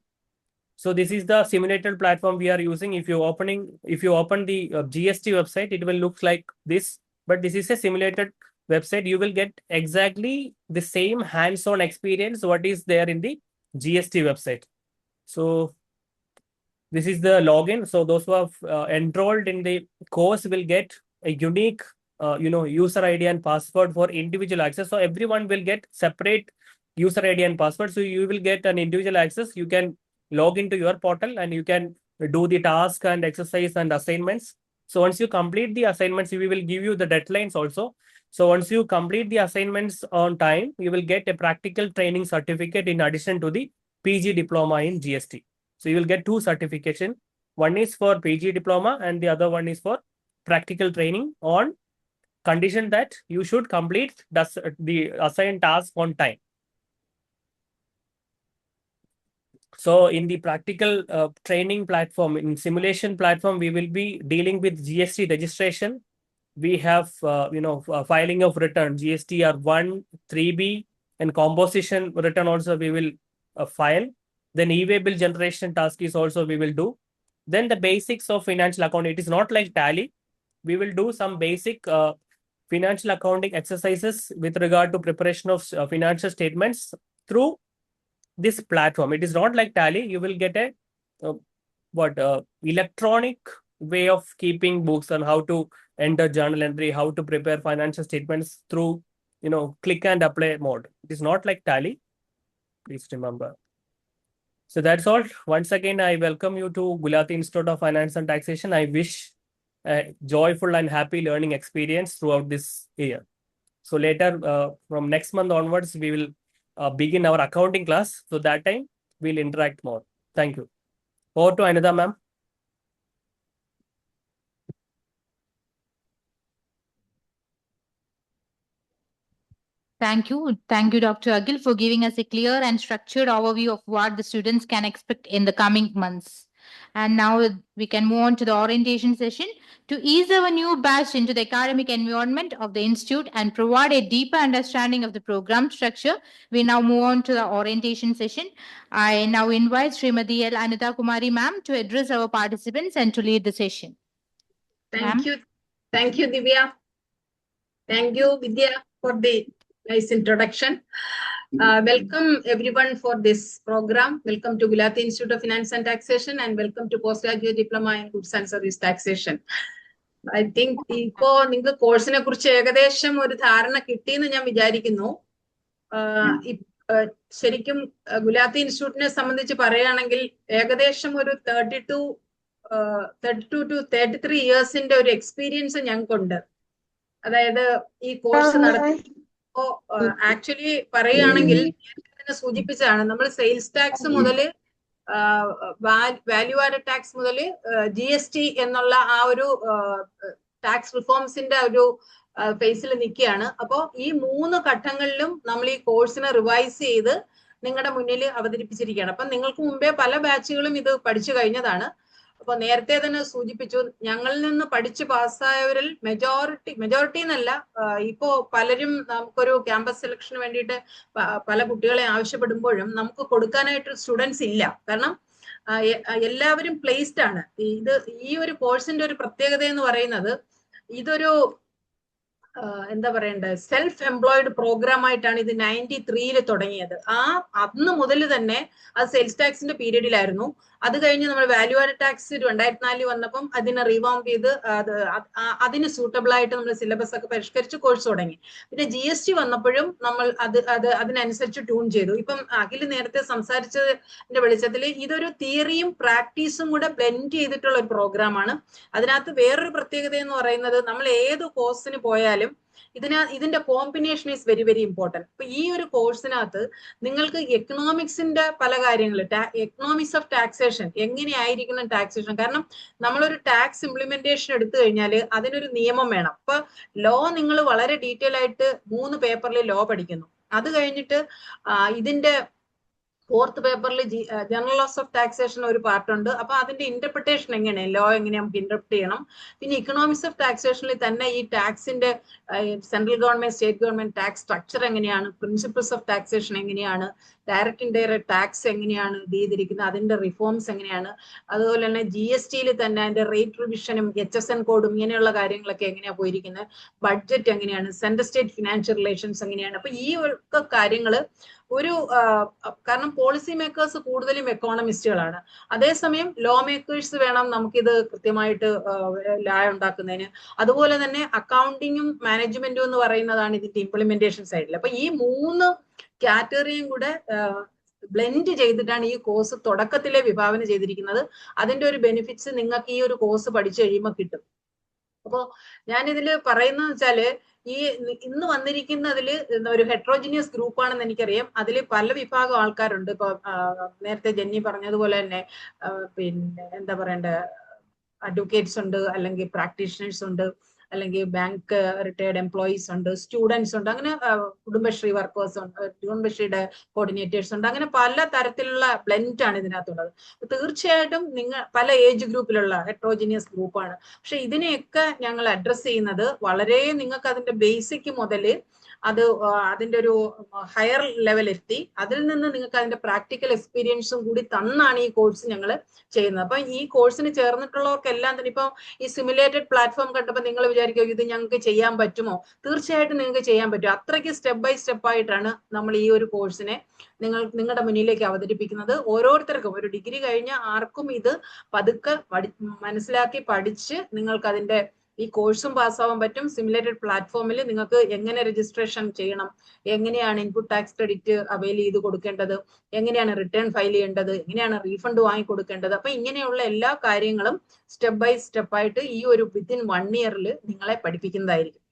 So this is the simulated platform we are using. If you open the GST website, it will look like this, but this is a simulated website. You will get exactly the same hands-on experience what is there in the GST website. So this is the login. So those who have enrolled in the course will get a unique user ID and password for individual access. So everyone will get separate user ID and password. So you will get an individual access. You can log into your portal and you can do the task and exercise and assignments. So once you complete the assignments, we will give you the deadlines also. So once you complete the assignments on time, you will get a practical training certificate in addition to the PG diploma in GST. So you will get 2 certifications. One is for PG diploma and the other one is for practical training on condition that you should complete the assigned task on time. So in the practical training platform, in simulation platform, we will be dealing with GST registration. We have, filing of return, GSTR 1, 3B, and composition return also we will file. Then e-way bill generation task is also we will do. Then the basics of financial accounting. It is not like Tally. We will do some basic financial accounting exercises with regard to preparation of financial statements through this platform. It is not like Tally. You will get a electronic way of keeping books and how to enter journal entry, how to prepare financial statements through click and apply mode. It is not like Tally. Please remember. So that's all. Once again, I welcome you to Gulati Institute of Finance and Taxation. I wish a joyful and happy learning experience throughout this year. So later, from next month onwards, we will begin our accounting class. So that time, we'll interact more. Thank you. Over to Anida, ma'am. Thank you. Thank you, Dr. Akhil, for giving us a clear and structured overview of what the students can expect in the coming months. And now we can move on to the orientation session. To ease our new batch into the academic environment of the institute and provide a deeper understanding of the program structure, we now move on to the orientation session. I now invite Srimati L. Anita Kumari ma'am to address our participants and to lead the session. Thank you. Thank you, Divya. Thank you, Vidya, for the nice introduction. Welcome everyone for this program. Welcome to Gulati Institute of Finance and Taxation and welcome to Postgraduate Diploma in Goods and Service Taxation. I think ഇപ്പോ നിങ്ങൾക്ക് കോഴ്സിനെ കുറിച്ച് ഏകദേശം ഒരു ധാരണ കിട്ടിയെന്ന് ഞാൻ വിചാരിക്കുന്നു. ശരിക്കും ഗുലാത്തി ഇൻസ്റ്റിറ്റ്യൂട്ടിനെ സംബന്ധിച്ച് പറയുകയാണെങ്കിൽ ഏകദേശം ഒരു 32 to 33 ഇയേഴ്സിന്റെ ഒരു എക്സ്പീരിയൻസ് ഞങ്ങൾക്കുണ്ട്. അതായത് ഈ കോഴ്സ് നടത്തിയപ്പോ ആക്ച്വലി പറയുകയാണെങ്കിൽ തന്നെ സൂചിപ്പിച്ചതാണ്, നമ്മൾ സെയിൽസ് ടാക്സ് മുതൽ വാല്യൂ ആഡഡ് ടാക്സ് മുതൽ GST എന്നുള്ള ആ ഒരു ടാക്സ് റിഫോംസിന്റെ ഒരു ഫേസിൽ നിൽക്കുകയാണ്. അപ്പോൾ ഈ 3 ഘട്ടങ്ങളിലും നമ്മൾ ഈ കോഴ്സിനെ റിവൈസ് ചെയ്ത് നിങ്ങളുടെ മുന്നിൽ അവതരിപ്പിച്ചിരിക്കുകയാണ്. അപ്പം നിങ്ങൾക്ക് മുമ്പേ പല ബാച്ചുകളും ഇത് പഠിച്ചു കഴിഞ്ഞതാണ്. അപ്പൊ നേരത്തെ തന്നെ സൂചിപ്പിച്ചു, ഞങ്ങളിൽ നിന്ന് പഠിച്ച് പാസ്സായവരിൽ മെജോറിറ്റി എന്നല്ല, ഇപ്പോ പലരും നമുക്കൊരു ക്യാമ്പസ് സെലക്ഷന് വേണ്ടിയിട്ട് പല കുട്ടികളെ ആവശ്യപ്പെടുമ്പോഴും നമുക്ക് കൊടുക്കാനായിട്ട് സ്റ്റുഡൻസ് ഇല്ല. കാരണം എല്ലാവരും പ്ലേസ്ഡ് ആണ്. ഈ ഒരു കോഴ്സിന്റെ ഒരു പ്രത്യേകത എന്ന് പറയുന്നത് ഇതൊരു എന്താ പറയണ്ടത്, സെൽഫ് എംപ്ലോയിഡ് പ്രോഗ്രാം ആയിട്ടാണ് ഇത് 93-ൽ തുടങ്ങിയത്. അന്ന് മുതൽ തന്നെ അത് സെയിൽസ് ടാക്സിന്റെ പീരീഡിലായിരുന്നു. അത് കഴിഞ്ഞ് നമ്മൾ വാല്യൂ ആഡഡ് ടാക്സ് 2004 വന്നപ്പം അതിനെ റീവാംപ് ചെയ്ത് അതിന് സൂട്ടബിൾ ആയിട്ട് നമ്മൾ സിലബസ് ഒക്കെ പരിഷ്കരിച്ച് കോഴ്സ് തുടങ്ങി. പിന്നെ GST വന്നപ്പോഴും നമ്മൾ അതിനനുസരിച്ച് ട്യൂൺ ചെയ്തു. ഇപ്പം അഖിൽ നേരത്തെ സംസാരിച്ചതിന്റെ വെളിച്ചത്തിൽ ഇതൊരു തിയറിയും പ്രാക്ടീസും കൂടെ ബ്ലെൻഡ് ചെയ്തിട്ടുള്ള ഒരു പ്രോഗ്രാമാണ്. അതിനകത്ത് വേറൊരു പ്രത്യേകത എന്ന് പറയുന്നത്, നമ്മൾ ഏത് കോഴ്സിന് പോയാലും ഇതിന്റെ combination is very very important. ഇപ്പൊ ഈ ഒരു കോഴ്സിനകത്ത് നിങ്ങൾക്ക് എക്കണോമിക്സിന്റെ പല കാര്യങ്ങൾ, എക്കണോമിക്സ് ഓഫ് ടാക്സേഷൻ, എങ്ങനെയായിരിക്കണം ടാക്സേഷൻ, കാരണം നമ്മളൊരു ടാക്സ് ഇംപ്ലിമെന്റേഷൻ എടുത്തു കഴിഞ്ഞാൽ അതിനൊരു നിയമം വേണം. അപ്പൊ ലോ നിങ്ങൾ വളരെ ഡീറ്റെയിൽ ആയിട്ട് 3 പേപ്പറിൽ ലോ പഠിക്കുന്നു. അത് കഴിഞ്ഞിട്ട് ഇതിന്റെ 4th പേപ്പറിൽ ജനറൽ ലോസ് ഓഫ് ടാക്സേഷൻ ഒരു പാർട്ടുണ്ട്. അപ്പൊ അതിന്റെ ഇന്റർപ്രിട്ടേഷൻ എങ്ങനെ, ലോ എങ്ങനെ നമുക്ക് ഇന്റർപ്രിറ്റ് ചെയ്യണം. പിന്നെ ഇക്കണോമിക്സ് ഓഫ് ടാക്സേഷനിൽ തന്നെ ഈ ടാക്സിന്റെ central government, state government tax structure എങ്ങനെയാണ്, പ്രിൻസിപ്പിൾസ് ഓഫ് ടാക്സേഷൻ എങ്ങനെയാണ്, ഡയറക്റ്റ് ഇൻഡയറക്റ്റ് ടാക്സ് എങ്ങനെയാണ് ഇത് ചെയ്തിരിക്കുന്നത്, അതിന്റെ റിഫോംസ് എങ്ങനെയാണ്, അതുപോലെ തന്നെ GST തന്നെ അതിന്റെ റേറ്റ് റിവിഷനും HSN കോഡും ഇങ്ങനെയുള്ള കാര്യങ്ങളൊക്കെ എങ്ങനെയാണ് പോയിരിക്കുന്നത്, ബഡ്ജറ്റ് എങ്ങനെയാണ്, സെൻട്രൽ സ്റ്റേറ്റ് ഫിനാൻഷ്യൽ റിലേഷൻസ് എങ്ങനെയാണ്. അപ്പൊ ഈ ഒക്കെ കാര്യങ്ങള് ഒരു കാരണം പോളിസി മേക്കേഴ്സ് കൂടുതലും എക്കോണമിസ്റ്റുകളാണ്, അതേസമയം ലോ മേക്കേഴ്സ് വേണം നമുക്കിത് കൃത്യമായിട്ട് ലാ ഉണ്ടാക്കുന്നതിന്. അതുപോലെ തന്നെ അക്കൗണ്ടിങ്ങും മാനേജ്മെന്റും എന്ന് പറയുന്നതാണ് ഇതിന്റെ ഇംപ്ലിമെന്റേഷൻ സൈഡിൽ. അപ്പൊ ഈ 3 കാറ്റഗറിയും കൂടെ ബ്ലെൻഡ് ചെയ്തിട്ടാണ് ഈ കോഴ്സ് തുടക്കത്തിലെ വിഭാവന ചെയ്തിരിക്കുന്നത്. അതിന്റെ ഒരു ബെനിഫിറ്റ്സ് നിങ്ങൾക്ക് ഈ ഒരു കോഴ്സ് പഠിച്ചു കഴിയുമ്പോൾ കിട്ടും. അപ്പോ ഞാൻ ഇതില് പറയുന്നത് വെച്ചാല് ഈ ഇന്ന് വന്നിരിക്കുന്നതില് ഒരു ഹെട്രോജിനിയസ് ഗ്രൂപ്പ് ആണെന്ന് എനിക്കറിയാം. അതിൽ പല വിഭാഗം ആൾക്കാരുണ്ട്. ഇപ്പൊ നേരത്തെ ജെന്നി പറഞ്ഞതുപോലെ തന്നെ പിന്നെ എന്താ പറയണ്ട, അഡ്വക്കേറ്റ്സ് ഉണ്ട്, അല്ലെങ്കിൽ പ്രാക്ടീഷണേഴ്സ് ഉണ്ട്, അല്ലെങ്കിൽ ബാങ്ക് റിട്ടയർഡ് എംപ്ലോയീസ് ഉണ്ട്, സ്റ്റുഡൻസ് ഉണ്ട്, അങ്ങനെ കുടുംബശ്രീ വർക്കേഴ്സ് ഉണ്ട്, കുടുംബശ്രീയുടെ കോർഡിനേറ്റേഴ്സ് ഉണ്ട്, അങ്ങനെ പല തരത്തിലുള്ള ബ്ലെൻഡ് ആണ് ഇതിനകത്തുള്ളത്. തീർച്ചയായിട്ടും നിങ്ങൾ പല ഏജ് ഗ്രൂപ്പിലുള്ള ഹെട്രോജിനിയസ് ഗ്രൂപ്പാണ്. പക്ഷെ ഇതിനെയൊക്കെ ഞങ്ങൾ അഡ്രസ് ചെയ്യുന്നത് വളരെ നിങ്ങൾക്ക് അതിന്റെ ബേസിക് മുതൽ അതിന്റെ ഒരു ഹയർ ലെവൽ എത്തി അതിൽ നിന്ന് നിങ്ങൾക്ക് അതിന്റെ പ്രാക്ടിക്കൽ എക്സ്പീരിയൻസും കൂടി തന്നാണ് ഈ കോഴ്സ് ഞങ്ങൾ ചെയ്യുന്നത്. അപ്പൊ ഈ കോഴ്സിന് ചേർന്നിട്ടുള്ളവർക്കെല്ലാം തന്നെ ഇപ്പൊ ഈ സിമുലേറ്റഡ് പ്ലാറ്റ്ഫോം കണ്ടപ്പോൾ നിങ്ങൾ വിചാരിക്കും ഇത് ഞങ്ങൾക്ക് ചെയ്യാൻ പറ്റുമോ? തീർച്ചയായിട്ടും നിങ്ങൾക്ക് ചെയ്യാൻ പറ്റും. അത്രയ്ക്ക് സ്റ്റെപ്പ് ബൈ സ്റ്റെപ്പ് ആയിട്ടാണ് നമ്മൾ ഈ ഒരു കോഴ്സിനെ നിങ്ങളുടെ മുന്നിലേക്ക് അവതരിപ്പിക്കുന്നത്. ഓരോരുത്തർക്കും ഒരു ഡിഗ്രി കഴിഞ്ഞ ആർക്കും ഇത് പതുക്കെ മനസ്സിലാക്കി പഠിച്ച് നിങ്ങൾക്ക് അതിന്റെ ഈ കോഴ്സും പാസ്സാവാൻ പറ്റും. സിമുലേറ്റഡ് പ്ലാറ്റ്ഫോമിൽ നിങ്ങൾക്ക് എങ്ങനെ രജിസ്ട്രേഷൻ ചെയ്യണം, എങ്ങനെയാണ് ഇൻപുട്ട് ടാക്സ് ക്രെഡിറ്റ് അവൈൽ ചെയ്ത് കൊടുക്കേണ്ടത്, എങ്ങനെയാണ് റിട്ടേൺ ഫയൽ ചെയ്യേണ്ടത്, എങ്ങനെയാണ് റീഫണ്ട് വാങ്ങി കൊടുക്കേണ്ടത്, അപ്പൊ ഇങ്ങനെയുള്ള എല്ലാ കാര്യങ്ങളും സ്റ്റെപ്പ് ബൈ സ്റ്റെപ്പ് ആയിട്ട് ഈ ഒരു വിത്തിൻ 1 ഇയറിൽ നിങ്ങളെ പഠിപ്പിക്കുന്നതായിരിക്കും.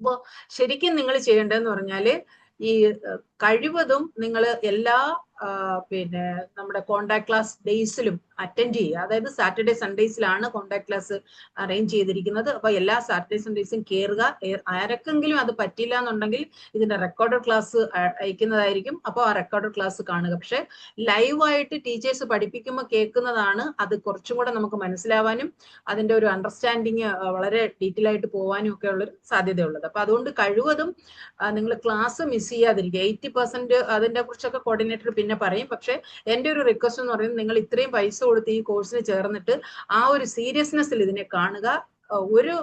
അപ്പോൾ ശരിക്കും നിങ്ങൾ ചെയ്യേണ്ടതെന്ന് പറഞ്ഞാല് ഈ കഴിവതും നിങ്ങൾ എല്ലാ പിന്നെ നമ്മുടെ കോണ്ടാക്ട് ക്ലാസ് ഡേയ്സിലും അറ്റൻഡ് ചെയ്യുക. അതായത് സാറ്റർഡേ സൺഡേസിലാണ് കോണ്ടാക്ട് ക്ലാസ് അറേഞ്ച് ചെയ്തിരിക്കുന്നത്. അപ്പൊ എല്ലാ സാറ്റർഡേ സൺഡേസും കയറുക. ആരൊക്കെങ്കിലും അത് പറ്റില്ല എന്നുണ്ടെങ്കിൽ ഇതിന്റെ റെക്കോർഡഡ് ക്ലാസ് അയക്കുന്നതായിരിക്കും. അപ്പോൾ ആ റെക്കോർഡഡ് ക്ലാസ് കാണുക. പക്ഷെ ലൈവായിട്ട് ടീച്ചേഴ്സ് പഠിപ്പിക്കുമ്പോൾ കേൾക്കുന്നതാണ് അത് കുറച്ചും കൂടെ നമുക്ക് മനസ്സിലാവാനും അതിന്റെ ഒരു അണ്ടർസ്റ്റാൻഡിങ് വളരെ ഡീറ്റെയിൽ ആയിട്ട് പോകാനും ഒക്കെ ഉള്ളൊരു സാധ്യതയുള്ളത്. അപ്പൊ അതുകൊണ്ട് കഴിവതും നിങ്ങൾ ക്ലാസ് മിസ് ചെയ്യാതിരിക്കുക. 80% അതിനെ കുറിച്ചൊക്കെ കോർഡിനേറ്റർ പിന്നെ പറയും. പക്ഷെ എൻ്റെ ഒരു റിക്വസ്റ്റ് എന്ന് പറയുന്നത് നിങ്ങൾ ഇത്രയും പൈസ കൊടുത്ത് ഈ കോഴ്സിന് ചേർന്നിട്ട് ആ ഒരു സീരിയസ്നെസ്സിൽ ഇതിനെ കാണുക. ഒരു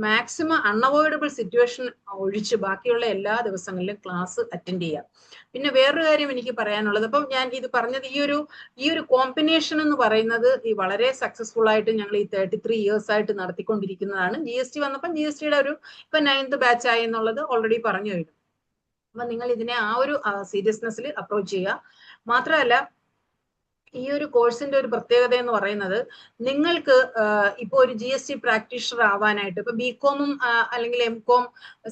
മാക്സിമം അൺഅവോയ്ഡബിൾ സിറ്റുവേഷൻ ഒഴിച്ച് ബാക്കിയുള്ള എല്ലാ ദിവസങ്ങളിലും ക്ലാസ് അറ്റൻഡ് ചെയ്യാം. പിന്നെ വേറൊരു കാര്യം എനിക്ക് പറയാനുള്ളത്, അപ്പം ഞാൻ ഇത് പറഞ്ഞത് ഈ ഒരു കോമ്പിനേഷൻ എന്ന് പറയുന്നത് ഈ വളരെ സക്സസ്ഫുൾ ആയിട്ട് ഞങ്ങൾ ഈ 33 ഇയേഴ്സ് ആയിട്ട് നടത്തിക്കൊണ്ടിരിക്കുന്നതാണ്. GST വന്നപ്പം GSTയുടെ ഒരു ഇപ്പൊ 9th ബാച്ച് ആയി എന്നുള്ളത് ഓൾറെഡി പറഞ്ഞു കഴിഞ്ഞു. അപ്പൊ നിങ്ങൾ ഇതിനെ ആ ഒരു സീരിയസ്നെസ്സിൽ അപ്രോച്ച് ചെയ്യുക. മാത്രമല്ല ഈ ഒരു കോഴ്സിന്റെ ഒരു പ്രത്യേകത എന്ന് പറയുന്നത് നിങ്ങൾക്ക് ഇപ്പൊ ഒരു GST പ്രാക്ടീഷണർ ആവാനായിട്ട് ഇപ്പൊ BCom അല്ലെങ്കിൽ MCom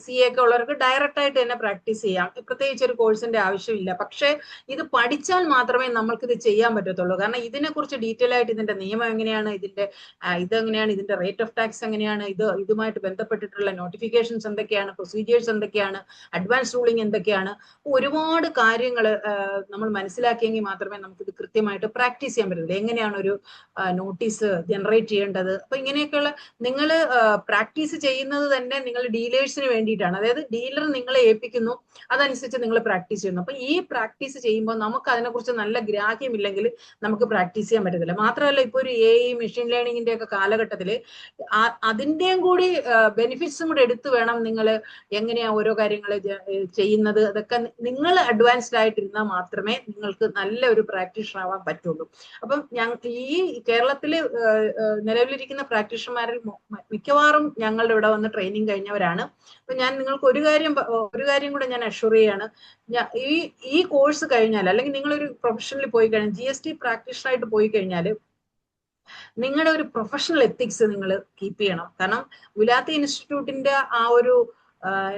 CA ഒക്കെ ഉള്ളവർക്ക് ഡയറക്റ്റ് ആയിട്ട് തന്നെ പ്രാക്ടീസ് ചെയ്യാം. പ്രത്യേകിച്ച് ഒരു കോഴ്സിന്റെ ആവശ്യമില്ല. പക്ഷെ ഇത് പഠിച്ചാൽ മാത്രമേ നമ്മൾക്ക് ഇത് ചെയ്യാൻ പറ്റത്തുള്ളൂ. കാരണം ഇതിനെക്കുറിച്ച് ഡീറ്റെയിൽ ആയിട്ട് ഇതിന്റെ നിയമം എങ്ങനെയാണ്, ഇതെങ്ങനെയാണ്, ഇതിന്റെ റേറ്റ് ഓഫ് ടാക്സ് എങ്ങനെയാണ്, ഇതുമായിട്ട് ബന്ധപ്പെട്ടിട്ടുള്ള നോട്ടിഫിക്കേഷൻസ് എന്തൊക്കെയാണ്, പ്രൊസീജിയേഴ്സ് എന്തൊക്കെയാണ്, അഡ്വാൻസ് റൂളിംഗ് എന്തൊക്കെയാണ്, ഒരുപാട് കാര്യങ്ങൾ നമ്മൾ മനസ്സിലാക്കിയെങ്കിൽ മാത്രമേ നമുക്കിത് കൃത്യമായിട്ട് പ്രാക്ടീസ് ചെയ്യാൻ പറ്റത്തില്ല. എങ്ങനെയാണ് ഒരു നോട്ടീസ് ജനറേറ്റ് ചെയ്യേണ്ടത്. അപ്പൊ ഇങ്ങനെയൊക്കെയുള്ള നിങ്ങൾ പ്രാക്ടീസ് ചെയ്യുന്നത് തന്നെ നിങ്ങൾ ഡീലേഴ്സിന് വേണ്ടിയിട്ടാണ്. അതായത് ഡീലർ നിങ്ങളെ ഏൽപ്പിക്കുന്നു, അതനുസരിച്ച് നിങ്ങൾ പ്രാക്ടീസ് ചെയ്യുന്നു. അപ്പൊ ഈ പ്രാക്ടീസ് ചെയ്യുമ്പോൾ നമുക്ക് അതിനെക്കുറിച്ച് നല്ല ഗ്രാഹ്യമില്ലെങ്കിൽ നമുക്ക് പ്രാക്ടീസ് ചെയ്യാൻ പറ്റത്തില്ല. മാത്രമല്ല ഇപ്പൊ ഒരു AI മെഷീൻ ലേണിംഗിന്റെ ഒക്കെ കാലഘട്ടത്തിൽ അതിന്റെയും കൂടി ബെനിഫിറ്റ്സും കൂടെ എടുത്തു വേണം നിങ്ങൾ എങ്ങനെയാ ഓരോ കാര്യങ്ങൾ ചെയ്യുന്നത്. അതൊക്കെ നിങ്ങൾ അഡ്വാൻസ്ഡ് ആയിട്ടിരുന്നാൽ മാത്രമേ നിങ്ങൾക്ക് നല്ല ഒരു പ്രാക്ടീഷണർ ആവാൻ പറ്റുള്ളൂ. അപ്പം ഈ കേരളത്തില് നിലവിലിരിക്കുന്ന പ്രാക്ടീഷണർമാരിൽ മിക്കവാറും ഞങ്ങളുടെ ഇവിടെ വന്ന് ട്രെയിനിങ് കഴിഞ്ഞവരാണ്. അപ്പൊ ഞാൻ നിങ്ങൾക്ക് ഒരു കാര്യം കൂടെ ഞാൻ അഷ്വർ ചെയ്യാണ്. ഈ കോഴ്സ് കഴിഞ്ഞാൽ അല്ലെങ്കിൽ നിങ്ങളൊരു പ്രൊഫഷനിൽ പോയി കഴിഞ്ഞാൽ GST പ്രാക്ടീഷണർ ആയിട്ട് പോയി കഴിഞ്ഞാൽ നിങ്ങളുടെ ഒരു പ്രൊഫഷണൽ എത്തിക്സ് നിങ്ങൾ കീപ്പ് ചെയ്യണം. കാരണം ഗുലാത്തി ഇൻസ്റ്റിറ്റ്യൂട്ടിന്റെ ആ ഒരു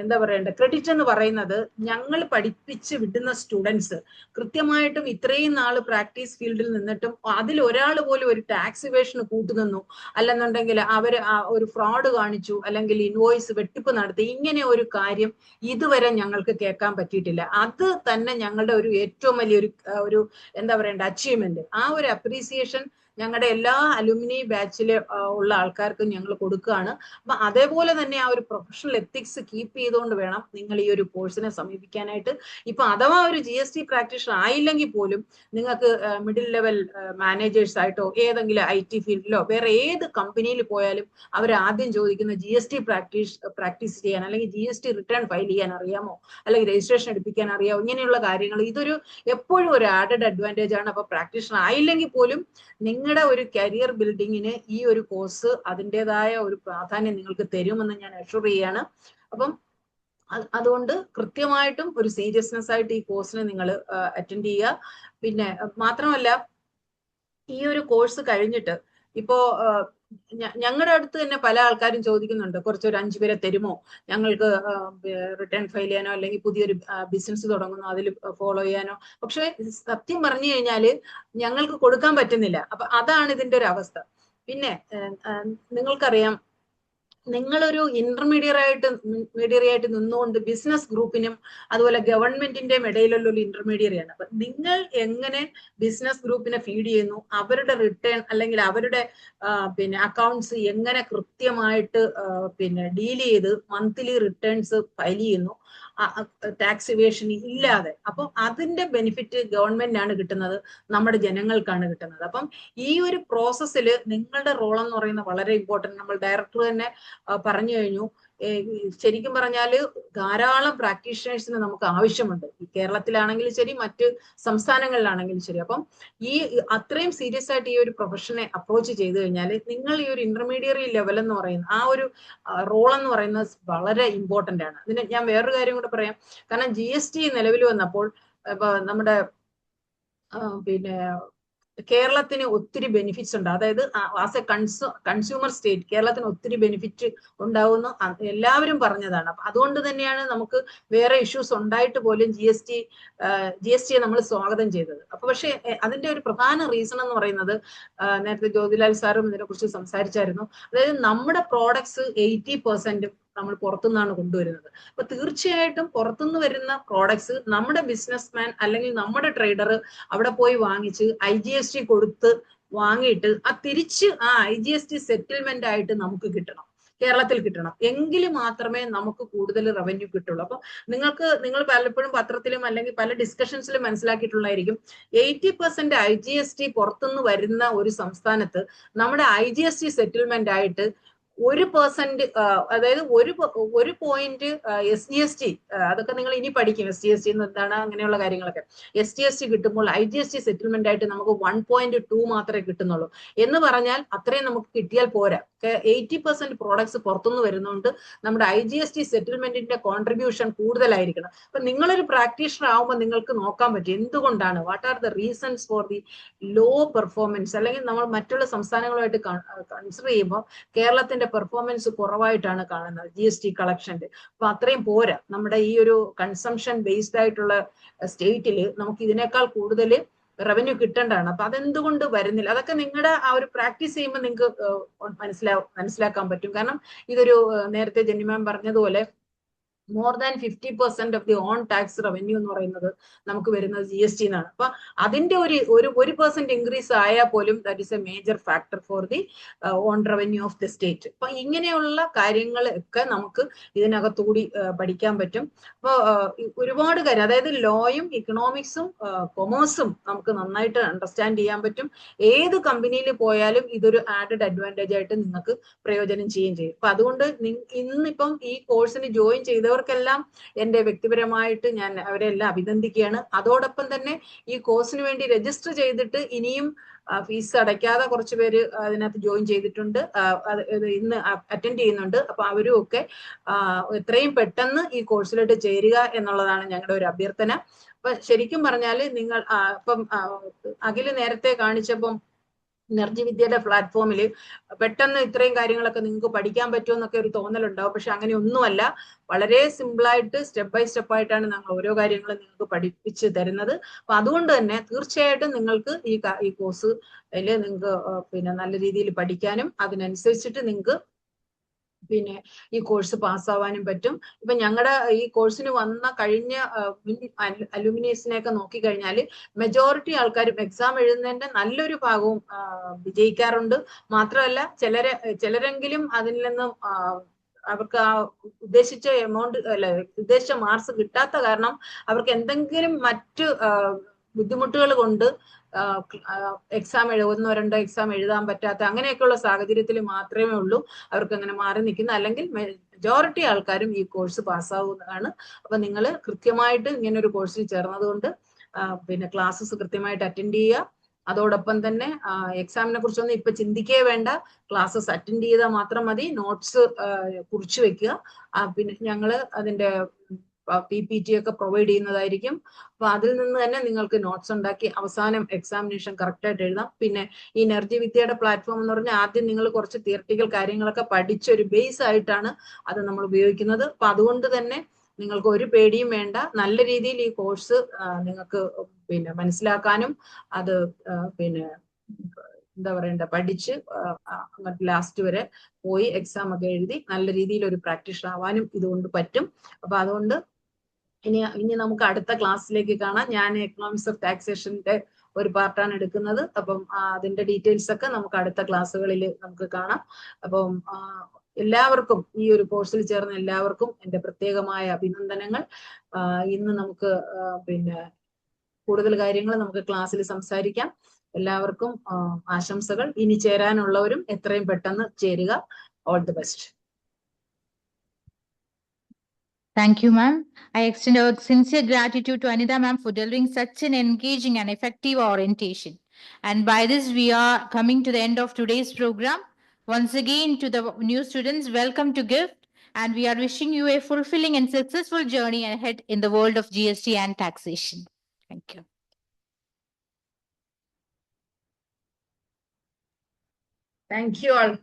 എന്താ പറയണ്ടേ ക്രെഡിറ്റ് എന്ന് പറയുന്നത് ഞങ്ങൾ പഠിപ്പിച്ച് വിടുന്ന സ്റ്റുഡൻസ് കൃത്യമായിട്ടും ഇത്രയും നാള് പ്രാക്ടീസ് ഫീൽഡിൽ നിന്നിട്ടും അതിൽ ഒരാൾ പോലും ഒരു ടാക്സ് ഇവേഷന് കൂട്ടുനിന്നു, അല്ലെന്നുണ്ടെങ്കിൽ അവർ ഒരു ഫ്രോഡ് കാണിച്ചു, അല്ലെങ്കിൽ ഇൻവോയ്സ് വെട്ടിപ്പ് നടത്തി, ഇങ്ങനെ ഒരു കാര്യം ഇതുവരെ ഞങ്ങൾക്ക് കേൾക്കാൻ പറ്റിയിട്ടില്ല. അത് തന്നെ ഞങ്ങളുടെ ഒരു ഏറ്റവും വലിയൊരു എന്താ പറയണ്ട അച്ചീവ്മെന്റ്. ആ ഒരു അപ്രീസിയേഷൻ ഞങ്ങളുടെ എല്ലാ അലുമിനി ബാച്ചിലെ ഉള്ള ആൾക്കാർക്കും ഞങ്ങൾ കൊടുക്കുകയാണ്. അപ്പൊ അതേപോലെ തന്നെ ആ ഒരു പ്രൊഫഷണൽ എത്തിക്സ് കീപ്പ് ചെയ്തുകൊണ്ട് വേണം നിങ്ങൾ ഈ ഒരു കോഴ്സിനെ സമീപിക്കാനായിട്ട്. ഇപ്പൊ അഥവാ ഒരു GST പ്രാക്ടീഷണർ ആയില്ലെങ്കിൽ പോലും നിങ്ങൾക്ക് മിഡിൽ ലെവൽ മാനേജേഴ്സ് ആയിട്ടോ ഏതെങ്കിലും IT ഫീൽഡിലോ വേറെ ഏത് കമ്പനിയിൽ പോയാലും അവർ ആദ്യം ചോദിക്കുന്ന GST പ്രാക്ടീസ് ചെയ്യാൻ അല്ലെങ്കിൽ GST റിട്ടേൺ ഫയൽ ചെയ്യാൻ അറിയാമോ, അല്ലെങ്കിൽ രജിസ്ട്രേഷൻ എടുപ്പിക്കാൻ അറിയാമോ, ഇങ്ങനെയുള്ള കാര്യങ്ങൾ. ഇതൊരു എപ്പോഴും ഒരു ആഡഡ് അഡ്വാൻറ്റേജ് ആണ്. അപ്പൊ പ്രാക്ടീഷണർ ആയില്ലെങ്കിൽ പോലും നിങ്ങളുടെ ഒരു കരിയർ ബിൽഡിങ്ങിന് ഈ ഒരു കോഴ്സ് അതിൻ്റെതായ ഒരു പ്രാധാന്യം നിങ്ങൾക്ക് തരുമെന്ന് ഞാൻ അഷ്വർ ചെയ്യാണ്. അപ്പം അതുകൊണ്ട് കൃത്യമായിട്ടും ഒരു സീരിയസ്നെസ് ആയിട്ട് ഈ കോഴ്സിനെ നിങ്ങൾ അറ്റൻഡ് ചെയ്യുക. പിന്നെ മാത്രമല്ല ഈ ഒരു കോഴ്സ് കഴിഞ്ഞിട്ട് ഇപ്പോ ഞങ്ങളുടെ അടുത്ത് തന്നെ പല ആൾക്കാരും ചോദിക്കുന്നുണ്ട്, കുറച്ചൊരു 5 പേരെ തരുമോ ഞങ്ങൾക്ക് റിട്ടേൺ ഫയൽ ചെയ്യാനോ അല്ലെങ്കിൽ പുതിയൊരു ബിസിനസ് തുടങ്ങുന്നു അതിൽ ഫോളോ ചെയ്യാനോ. പക്ഷെ സത്യം പറഞ്ഞു കഴിഞ്ഞാല് ഞങ്ങൾക്ക് കൊടുക്കാൻ പറ്റുന്നില്ല. അപ്പൊ അതാണ് ഇതിന്റെ ഒരു അവസ്ഥ. പിന്നെ നിങ്ങൾക്കറിയാം, നിങ്ങളൊരു ഇന്റർമീഡിയറി ആയിട്ട് നിന്നുകൊണ്ട് ബിസിനസ് ഗ്രൂപ്പിനും അതുപോലെ ഗവൺമെന്റിന്റെയും ഇടയിലുള്ള ഒരു ഇന്റർമീഡിയറിയാണ്. അപ്പൊ നിങ്ങൾ എങ്ങനെ ബിസിനസ് ഗ്രൂപ്പിനെ ഫീഡ് ചെയ്യുന്നു, അവരുടെ റിട്ടേൺ അല്ലെങ്കിൽ അവരുടെ പിന്നെ അക്കൗണ്ട്സ് എങ്ങനെ കൃത്യമായിട്ട് പിന്നെ ഡീൽ ചെയ്ത് മന്ത്ലി റിട്ടേൺസ് ഫയൽ ചെയ്യുന്നു ടാക്സ് ഇവേഷൻ ഇല്ലാതെ. അപ്പം അതിന്റെ ബെനിഫിറ്റ് ഗവൺമെന്റിനാണ് കിട്ടുന്നത്, നമ്മുടെ ജനങ്ങൾക്കാണ് കിട്ടുന്നത്. അപ്പം ഈ ഒരു പ്രോസസ്സിൽ നിങ്ങളുടെ റോൾ എന്ന് പറയുന്നത് വളരെ ഇമ്പോർട്ടന്റ്. നമ്മൾ ഡയറക്ടർ തന്നെ പറഞ്ഞു കഴിഞ്ഞു. ശരിക്കും പറഞ്ഞാൽ ധാരാളം പ്രാക്ടീഷണേഴ്സിന് നമുക്ക് ആവശ്യമുണ്ട്, ഈ കേരളത്തിലാണെങ്കിലും ശരി മറ്റ് സംസ്ഥാനങ്ങളിലാണെങ്കിലും ശരി. അപ്പം ഈ അത്രയും സീരിയസ് ആയിട്ട് ഈ ഒരു പ്രൊഫഷനെ അപ്രോച്ച് ചെയ്തു കഴിഞ്ഞാൽ നിങ്ങൾ ഈ ഒരു ഇന്റർമീഡിയറി ലെവൽ എന്ന് പറയുന്ന ആ ഒരു റോൾ എന്ന് പറയുന്നത് വളരെ ഇമ്പോർട്ടന്റ് ആണ്. അതിന് ഞാൻ വേറൊരു കാര്യം കൂടെ പറയാം. കാരണം GST നിലവിൽ വന്നപ്പോൾ നമ്മുടെ പിന്നെ കേരളത്തിന് ഒത്തിരി ബെനിഫിറ്റ്സ് ഉണ്ട്. അതായത് ആസ് എ കൺസ്യൂമർ സ്റ്റേറ്റ് കേരളത്തിന് ഒത്തിരി ബെനിഫിറ്റ് ഉണ്ടാവുമെന്ന് എല്ലാവരും പറഞ്ഞതാണ്. അപ്പൊ അതുകൊണ്ട് തന്നെയാണ് നമുക്ക് വേറെ ഇഷ്യൂസ് ഉണ്ടായിട്ട് പോലും GSTയെ നമ്മൾ സ്വാഗതം ചെയ്തത്. അപ്പൊ പക്ഷേ അതിന്റെ ഒരു പ്രധാന റീസൺ എന്ന് പറയുന്നത് നേരത്തെ ജ്യോതിലാൽ സാറും ഇതിനെക്കുറിച്ച് സംസാരിച്ചായിരുന്നു. അതായത് നമ്മുടെ പ്രോഡക്ട്സ് 80% നമ്മൾ പുറത്തുനിന്നാണ് കൊണ്ടുവരുന്നത്. അപ്പൊ തീർച്ചയായിട്ടും പുറത്തുനിന്ന് വരുന്ന പ്രോഡക്ട്സ് നമ്മുടെ ബിസിനസ്മാൻ അല്ലെങ്കിൽ നമ്മുടെ ട്രേഡർ അവിടെ പോയി വാങ്ങിച്ച് IGST കൊടുത്ത് വാങ്ങിയിട്ട് തിരിച്ച് IGST സെറ്റിൽമെന്റ് ആയിട്ട് നമുക്ക് കിട്ടണം, കേരളത്തിൽ കിട്ടണം. എങ്കിൽ മാത്രമേ നമുക്ക് കൂടുതൽ റവന്യൂ കിട്ടുള്ളൂ. അപ്പൊ നിങ്ങൾ പലപ്പോഴും പത്രത്തിലും അല്ലെങ്കിൽ പല ഡിസ്കഷൻസിലും മനസ്സിലാക്കിയിട്ടുള്ളതായിരിക്കും, 80% IGST പുറത്തുനിന്ന് വരുന്ന ഒരു സംസ്ഥാനത്ത് നമ്മുടെ IGST സെറ്റിൽമെന്റ് ആയിട്ട് 1% അതായത് ഒരു പോയിന്റ് SGST, അതൊക്കെ നിങ്ങൾ ഇനി പഠിക്കും, SGST എന്താണ് അങ്ങനെയുള്ള കാര്യങ്ങളൊക്കെ. SGST കിട്ടുമ്പോൾ IGST സെറ്റിൽമെന്റ് ആയിട്ട് നമുക്ക് 1.2 മാത്രമേ കിട്ടുന്നുള്ളൂ. എന്ന് പറഞ്ഞാൽ അത്രയും നമുക്ക് കിട്ടിയാൽ പോരാ. 80% പ്രോഡക്ട്സ് പുറത്തുനിന്ന് വരുന്നതുകൊണ്ട് നമ്മുടെ IGST സെറ്റിൽമെന്റിന്റെ കോൺട്രിബ്യൂഷൻ കൂടുതലായിരിക്കണം. അപ്പൊ നിങ്ങളൊരു പ്രാക്ടീഷണർ ആവുമ്പോൾ നിങ്ങൾക്ക് നോക്കാൻ പറ്റും എന്തുകൊണ്ടാണ്, what are the reasons for the law performance. അല്ലെങ്കിൽ നമ്മൾ മറ്റുള്ള സംസ്ഥാനങ്ങളുമായിട്ട് കൺസിഡർ ചെയ്യുമ്പോൾ കേരളത്തിന്റെ പെർഫോമൻസ് കുറവായിട്ടാണ് കാണുന്നത് GST കളക്ഷന്റെ. അപ്പൊ അത്രയും പോരാ. നമ്മുടെ ഈ ഒരു കൺസംഷൻ ബേസ്ഡ് ആയിട്ടുള്ള സ്റ്റേറ്റിൽ നമുക്ക് ഇതിനേക്കാൾ കൂടുതൽ റവന്യൂ കിട്ടേണ്ടതാണ്. അപ്പൊ അതെന്തുകൊണ്ട് വരുന്നില്ല, അതൊക്കെ നിങ്ങളുടെ ആ ഒരു പ്രാക്ടീസ് ചെയ്യുമ്പോൾ നിങ്ങൾക്ക് മനസ്സിലാക്കാൻ പറ്റും. കാരണം ഇതൊരു നേരത്തെ ജെന്നി മാം പറഞ്ഞതുപോലെ more than 50% of the on tax revenue എന്ന് പറയുന്നത് നമുക്ക് വരുന്നത് GST എന്നാണ്. അപ്പൊ അതിന്റെ ഒരു 1% ഇൻക്രീസ് ആയാൽ പോലും that is A major factor for the on revenue of the state. അപ്പൊ ഇങ്ങനെയുള്ള കാര്യങ്ങളൊക്കെ നമുക്ക് ഇതിനകത്തുകൂടി പഠിക്കാൻ പറ്റും. അപ്പൊ ഒരുപാട് കാര്യം, അതായത് ലോയും ഇക്കണോമിക്സും കൊമേഴ്സും നമുക്ക് നന്നായിട്ട് അണ്ടർസ്റ്റാൻഡ് ചെയ്യാൻ പറ്റും. ഏത് കമ്പനിയിൽ പോയാലും ഇതൊരു ആഡഡ് അഡ്വാൻറ്റേജ് ആയിട്ട് നിങ്ങൾക്ക് പ്രയോജനം ചെയ്യുകയും ചെയ്യും. അപ്പൊ അതുകൊണ്ട് ഇന്നിപ്പം ഈ കോഴ്സിന് ജോയിൻ ചെയ്തവർക്കെല്ലാം എന്റെ വ്യക്തിപരമായിട്ട് ഞാൻ അവരെല്ലാം അഭിനന്ദിക്കുകയാണ്. അതോടൊപ്പം തന്നെ ഈ കോഴ്സിന് വേണ്ടി രജിസ്റ്റർ ചെയ്തിട്ട് ഇനിയും ഫീസ് അടയ്ക്കാതെ കുറച്ച് പേര് അതിനകത്ത് ജോയിൻ ചെയ്തിട്ടുണ്ട്, ഇന്ന് അറ്റൻഡ് ചെയ്യുന്നുണ്ട്. അപ്പൊ അവരും ഒക്കെ എത്രയും പെട്ടെന്ന് ഈ കോഴ്സിലോട്ട് ചേരുക എന്നുള്ളതാണ് ഞങ്ങളുടെ ഒരു അഭ്യർത്ഥന. അപ്പൊ ശരിക്കും പറഞ്ഞാല് നിങ്ങൾ ഇപ്പം അഖില് നേരത്തെ കാണിച്ചപ്പം എനർജി വിദ്യയുടെ പ്ലാറ്റ്ഫോമിൽ പെട്ടെന്ന് ഇത്രയും കാര്യങ്ങളൊക്കെ നിങ്ങൾക്ക് പഠിക്കാൻ പറ്റുമെന്നൊക്കെ ഒരു തോന്നലുണ്ടാവും. പക്ഷെ അങ്ങനെ ഒന്നുമല്ല. വളരെ സിമ്പിളായിട്ട് സ്റ്റെപ്പ് ബൈ സ്റ്റെപ്പ് ആയിട്ടാണ് ഞങ്ങൾ ഓരോ കാര്യങ്ങളും നിങ്ങൾക്ക് പഠിപ്പിച്ച് തരുന്നത്. അപ്പൊ അതുകൊണ്ട് തന്നെ തീർച്ചയായിട്ടും നിങ്ങൾക്ക് ഈ കോഴ്സ് നിങ്ങൾക്ക് പിന്നെ നല്ല രീതിയിൽ പഠിക്കാനും അതിനനുസരിച്ചിട്ട് നിങ്ങൾക്ക് പിന്നെ ഈ കോഴ്സ് പാസ്സാവാനും പറ്റും. ഇപ്പൊ ഞങ്ങളുടെ ഈ കോഴ്സിന് വന്ന കഴിഞ്ഞ അലുമിനീസിനെയൊക്കെ നോക്കിക്കഴിഞ്ഞാൽ മെജോറിറ്റി ആൾക്കാരും എക്സാം എഴുതുന്നതിന്റെ നല്ലൊരു ഭാഗവും വിജയിക്കാറുണ്ട്. മാത്രമല്ല ചിലരെങ്കിലും അതിൽ നിന്ന് അവർക്ക് ആ ഉദ്ദേശിച്ച എമൗണ്ട് ഉദ്ദേശിച്ച മാർക്സ് കിട്ടാത്ത കാരണം അവർക്ക് എന്തെങ്കിലും മറ്റ് ബുദ്ധിമുട്ടുകൾ കൊണ്ട് എക്സാം ഒന്നോ രണ്ടോ എക്സാം എഴുതാൻ പറ്റാത്ത അങ്ങനെയൊക്കെയുള്ള സാഹചര്യത്തിൽ മാത്രമേ ഉള്ളൂ അവർക്ക് അങ്ങനെ മാറി നിൽക്കുന്നത്. അല്ലെങ്കിൽ മെജോറിറ്റി ആൾക്കാരും ഈ കോഴ്സ് പാസ്സാവുന്നതാണ്. അപ്പൊ നിങ്ങൾ കൃത്യമായിട്ട് ഇങ്ങനെ ഒരു കോഴ്സിൽ ചേർന്നതുകൊണ്ട് പിന്നെ ക്ലാസ്സസ് കൃത്യമായിട്ട് അറ്റൻഡ് ചെയ്യുക. അതോടൊപ്പം തന്നെ എക്സാമിനെ കുറിച്ചൊന്നും ഇപ്പൊ ചിന്തിക്കേ വേണ്ട. ക്ലാസ്സസ് അറ്റൻഡ് ചെയ്താൽ മാത്രം മതി. നോട്ട്സ് കുറിച്ചു വെക്കുക. പിന്നെ ഞങ്ങൾ അതിന്റെ PPT ഒക്കെ പ്രൊവൈഡ് ചെയ്യുന്നതായിരിക്കും. അപ്പൊ അതിൽ നിന്ന് തന്നെ നിങ്ങൾക്ക് നോട്ട്സ് ഉണ്ടാക്കി അവസാനം എക്സാമിനേഷൻ കറക്റ്റ് ആയിട്ട് എഴുതാം. പിന്നെ ഈ എനർജി വിദ്യയുടെ പ്ലാറ്റ്ഫോം എന്ന് പറഞ്ഞാൽ ആദ്യം നിങ്ങൾ കുറച്ച് തിയറട്ടിക്കൽ കാര്യങ്ങളൊക്കെ പഠിച്ചൊരു ബേസ് ആയിട്ടാണ് അത് നമ്മൾ ഉപയോഗിക്കുന്നത്. അപ്പൊ അതുകൊണ്ട് തന്നെ നിങ്ങൾക്ക് ഒരു പേടിയും വേണ്ട. നല്ല രീതിയിൽ ഈ കോഴ്സ് നിങ്ങൾക്ക് പിന്നെ മനസ്സിലാക്കാനും അത് പിന്നെ എന്താ പറയണ്ട പഠിച്ച് അങ്ങോട്ട് ലാസ്റ്റ് വരെ പോയി എക്സാം ഒക്കെ എഴുതി നല്ല രീതിയിൽ ഒരു പ്രാക്ടീഷണർ ആവാനും ഇതുകൊണ്ട് പറ്റും. അപ്പൊ അതുകൊണ്ട് ഇനി നമുക്ക് അടുത്ത ക്ലാസ്സിലേക്ക് കാണാം. ഞാൻ എക്കണോമിക്സ് ഓഫ് ടാക്സേഷന്റെ ഒരു പാർട്ടാണ് എടുക്കുന്നത്. അപ്പം അതിന്റെ ഡീറ്റെയിൽസ് ഒക്കെ നമുക്ക് അടുത്ത ക്ലാസ്സുകളിൽ നമുക്ക് കാണാം. അപ്പം എല്ലാവർക്കും ഈ ഒരു കോഴ്സിൽ ചേർന്ന എല്ലാവർക്കും എൻ്റെ പ്രത്യേകമായ അഭിനന്ദനങ്ങൾ. ഇന്ന് നമുക്ക് പിന്നെ കൂടുതൽ കാര്യങ്ങൾ നമുക്ക് ക്ലാസ്സിൽ സംസാരിക്കാം. എല്ലാവർക്കും ആശംസകൾ. ഇനി ചേരാനുള്ളവരും എത്രയും പെട്ടെന്ന് ചേരുക. All the best. Thank you, ma'am. I extend our sincere gratitude to Anita ma'am for delivering such an engaging and effective orientation. And by this, we are coming to the end of today's program. Once again, to the new students, welcome to GIFT. And we are wishing you a fulfilling and successful journey ahead in the world of GST and taxation. Thank you. Thank you all.